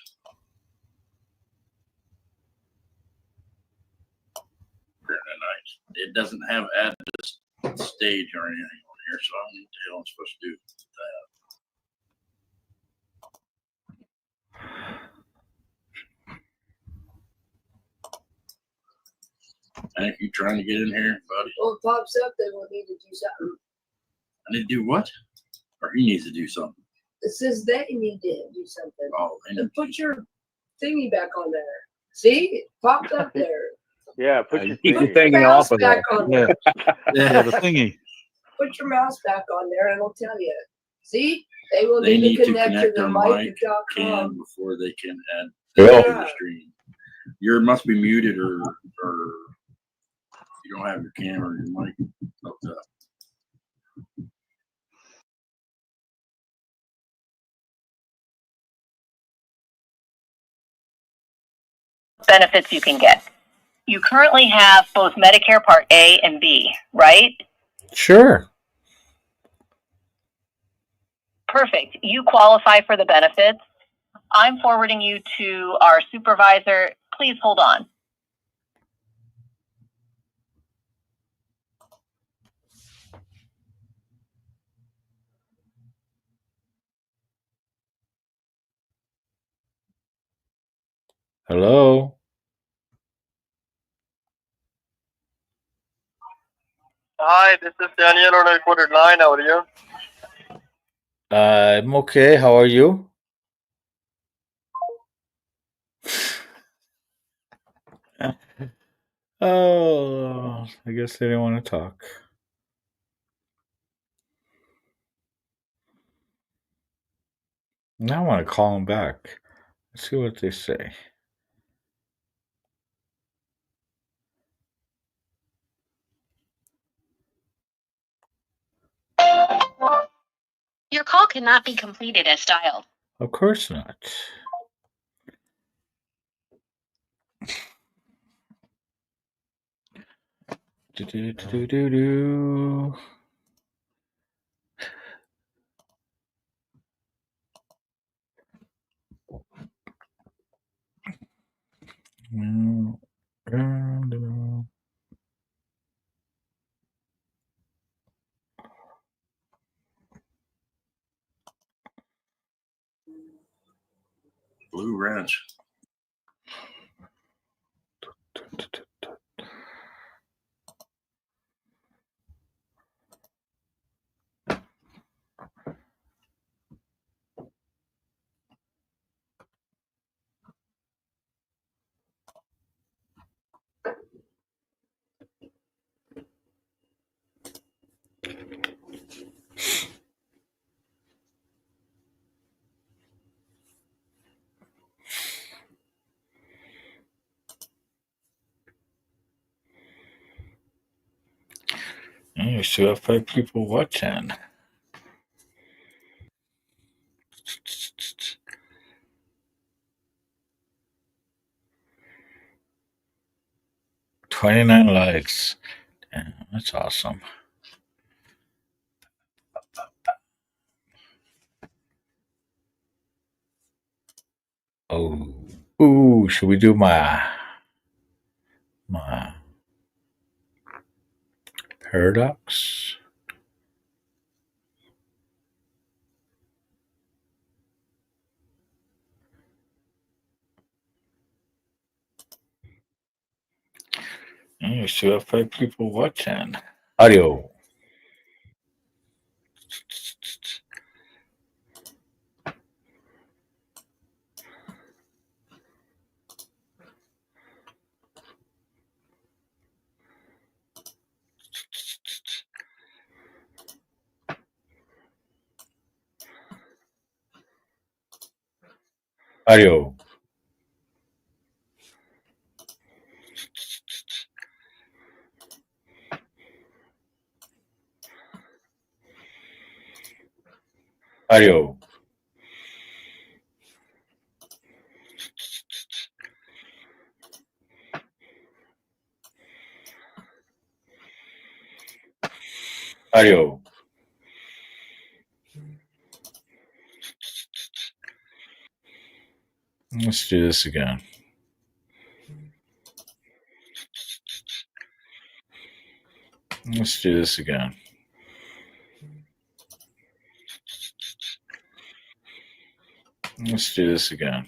Very nice. It doesn't have add this stage or anything on here, so I don't know what the hell I'm supposed to do with that. And if you're trying to get in here, buddy, Well, it pops up, then we'll need to do something. I need to do what? Or he needs to do something. It says they need to do something. Oh, I And put your thingy back on there. See? It popped up there. Yeah, put your keep the thingy. thingy off of there. On there. Yeah, the thingy. Put your mouse back on there and it'll tell you. See? They will They need to connect to the their mic.com. before they can add Yeah. to the stream. You must be muted or you don't have your camera or your mic hooked up. Benefits you can get. You currently have both Medicare Part A and B, right? Sure. Perfect. You qualify for the benefits. I'm forwarding you to our supervisor. Please hold on. Hello. Hi, this is Daniel on a recorded line. How are you? I'm okay. How are you? Oh, I guess they didn't want to talk. Now I want to call them back. Let's see what they say. Your call cannot be completed as dialed. Of course not. Do. Blue Ranch. You still have 5 people watching. $29 likes. Damn, that's awesome. Oh, ooh, should we do my paradox? You still have 5 people watching. Audio. Audio. Audio. Audio. Let's do this again. Let's do this again. Let's do this again.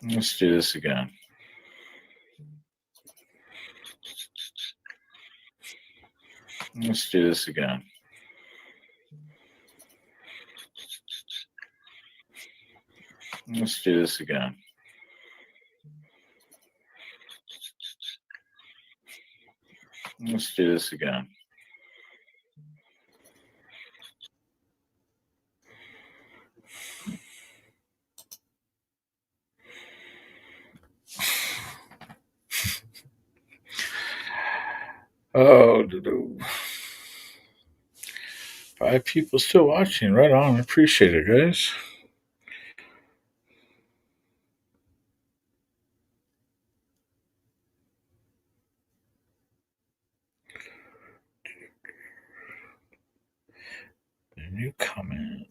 Let's do this again. Let's do this again. Let's do this again. Let's do this again. Oh, 5 people still watching. Right on. I appreciate it, guys. A new comment.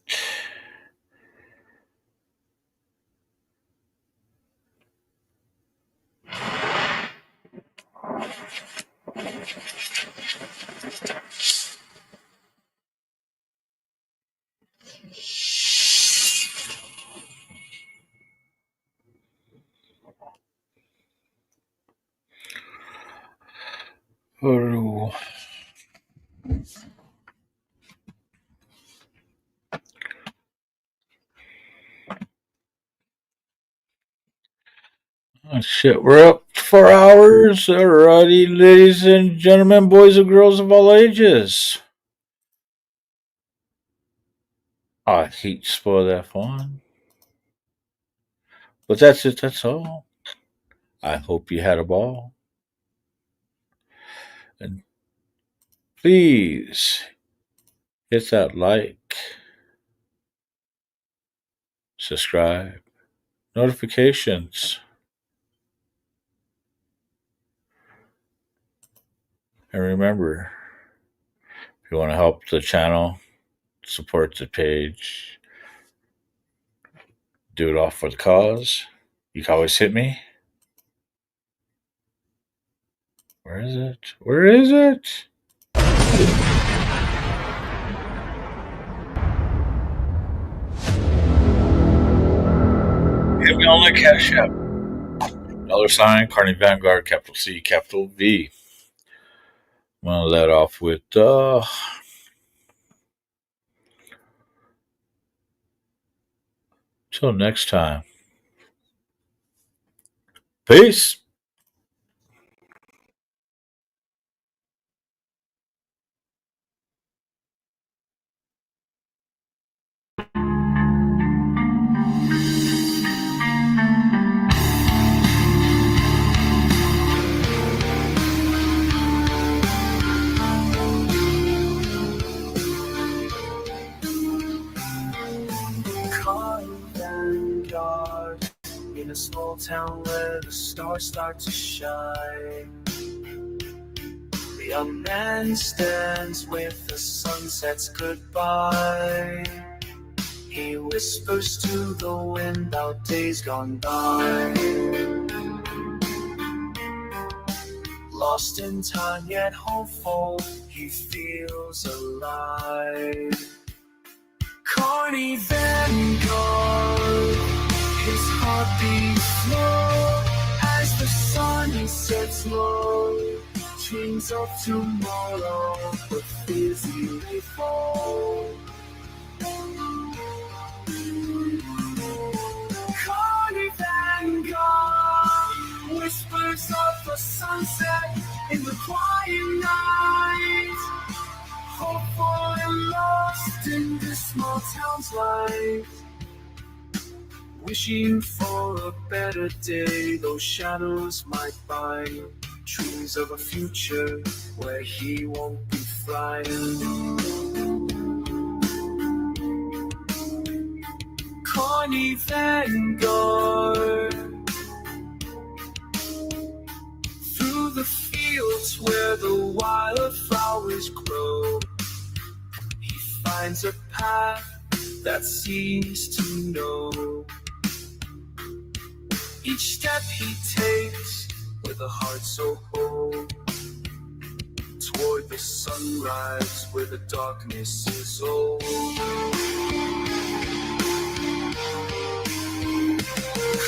Oh, shit, we're up 4 hours. Alrighty, ladies and gentlemen, boys and girls of all ages. I hate to spoil that fun. But that's it, that's all. I hope you had a ball. And please hit that like, subscribe, notifications. And remember, if you want to help the channel, support the page, do it all for the cause, you can always hit me. Where is it? Where is it? Hit me on the Cash App. $, Carney Vanguard, capital C, capital V. I'm going to let off with, till next time. Peace. Vanguard in a small town where the stars start to shine. The young man stands with the sunset's goodbye. He whispers to the wind about days gone by. Lost in time yet hopeful, he feels alive. Carney Vanguard, his heart beats slow as the sun sets low. Dreams of tomorrow, but fears he may fall. Carney Vanguard, whispers of the sunset in the quiet night. Hopeful and lost in this small town's life. Wishing for a better day, those shadows might bind. Dreams of a future where he won't be flying. Carney Vanguard, through the fields where the wildflowers grow, he finds a path that seems to know. Each step he takes with a heart so whole, toward the sunrise where the darkness is old.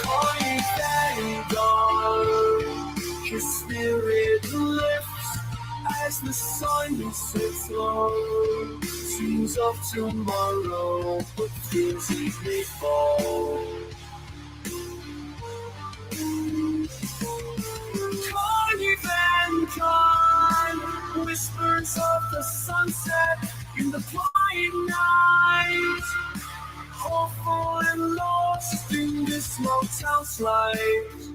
Carney Vanguard, his spirit lifts as the sun sets low. Dreams of tomorrow, but fears he may fall. Carney Vanguard, whispers of the sunset in the quiet night. Hopeful and lost in this small town's life.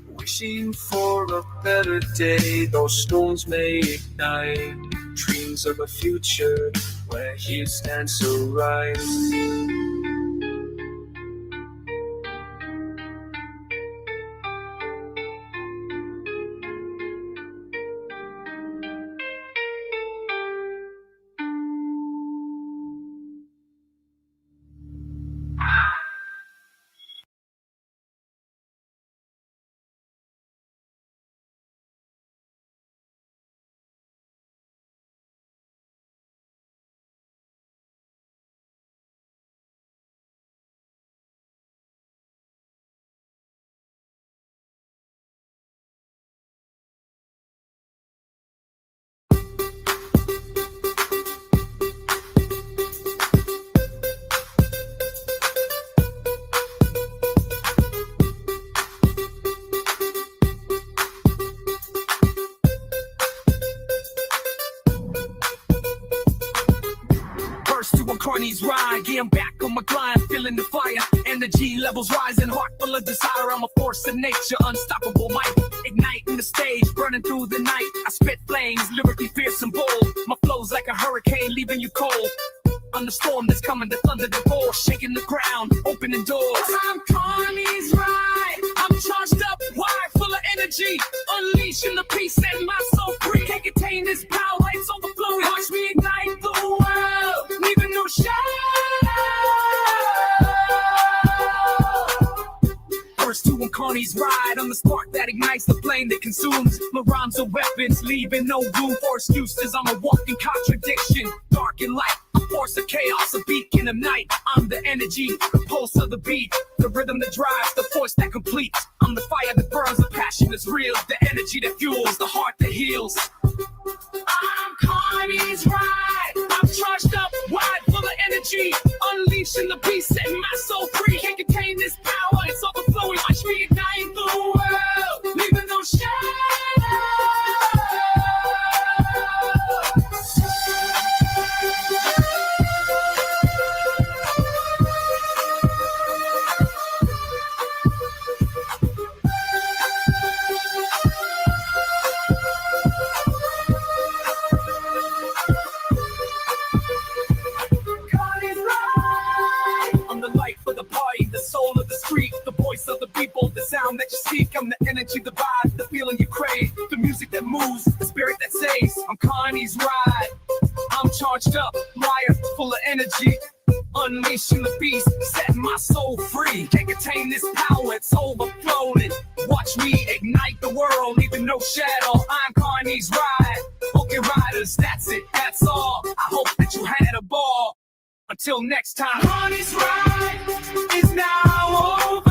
Wishing for a better day, those storms may ignite. Dreams of a future where he stands to rise. Carney's ride, yeah, I'm back on my grind, feeling the fire. Energy levels rising, heart full of desire. I'm a force of nature, unstoppable might. Igniting the stage, burning through the night. I spit flames, lyrically fierce and bold. My flow's like a hurricane, leaving you cold. On the storm that's coming, the thunder, the roar, shaking the ground, opening doors. I'm Carney's ride. I'm charged up, wide, full of energy. Unleashing the peace, setting my soul free. Can't contain this power, it's overflowing. Watch me ignite the world, leaving no shadow. First two on Carney's ride, I'm the spark that ignites the flame that consumes. My rhymes are weapons, leaving no room for excuses. I'm a walking contradiction, dark and light. A force of chaos, a beacon of night. I'm the energy, the pulse of the beat, the rhythm that drives, the force that completes. I'm the fire that burns, the passion that's real, the energy that fuels, the heart that heals. I'm Carney's ride. I'm charged up, wide, full of energy. Unleashing the beast, setting my soul free. Can't contain this power, it's overflowing. Watch me ignite the world, leaving no shadow. The voice of the people, the sound that you seek. I'm the energy, the vibe, the feeling you crave, the music that moves, the spirit that saves. I'm Carney's ride. I'm charged up, liar, full of energy. Unleashing the beast, setting my soul free. Can't contain this power, it's overflowing. Watch me ignite the world, leaving no shadow. I'm Carney's ride. Okay, riders, that's it, that's all. I hope that you had a ball. Until next time, Carney's ride is now over.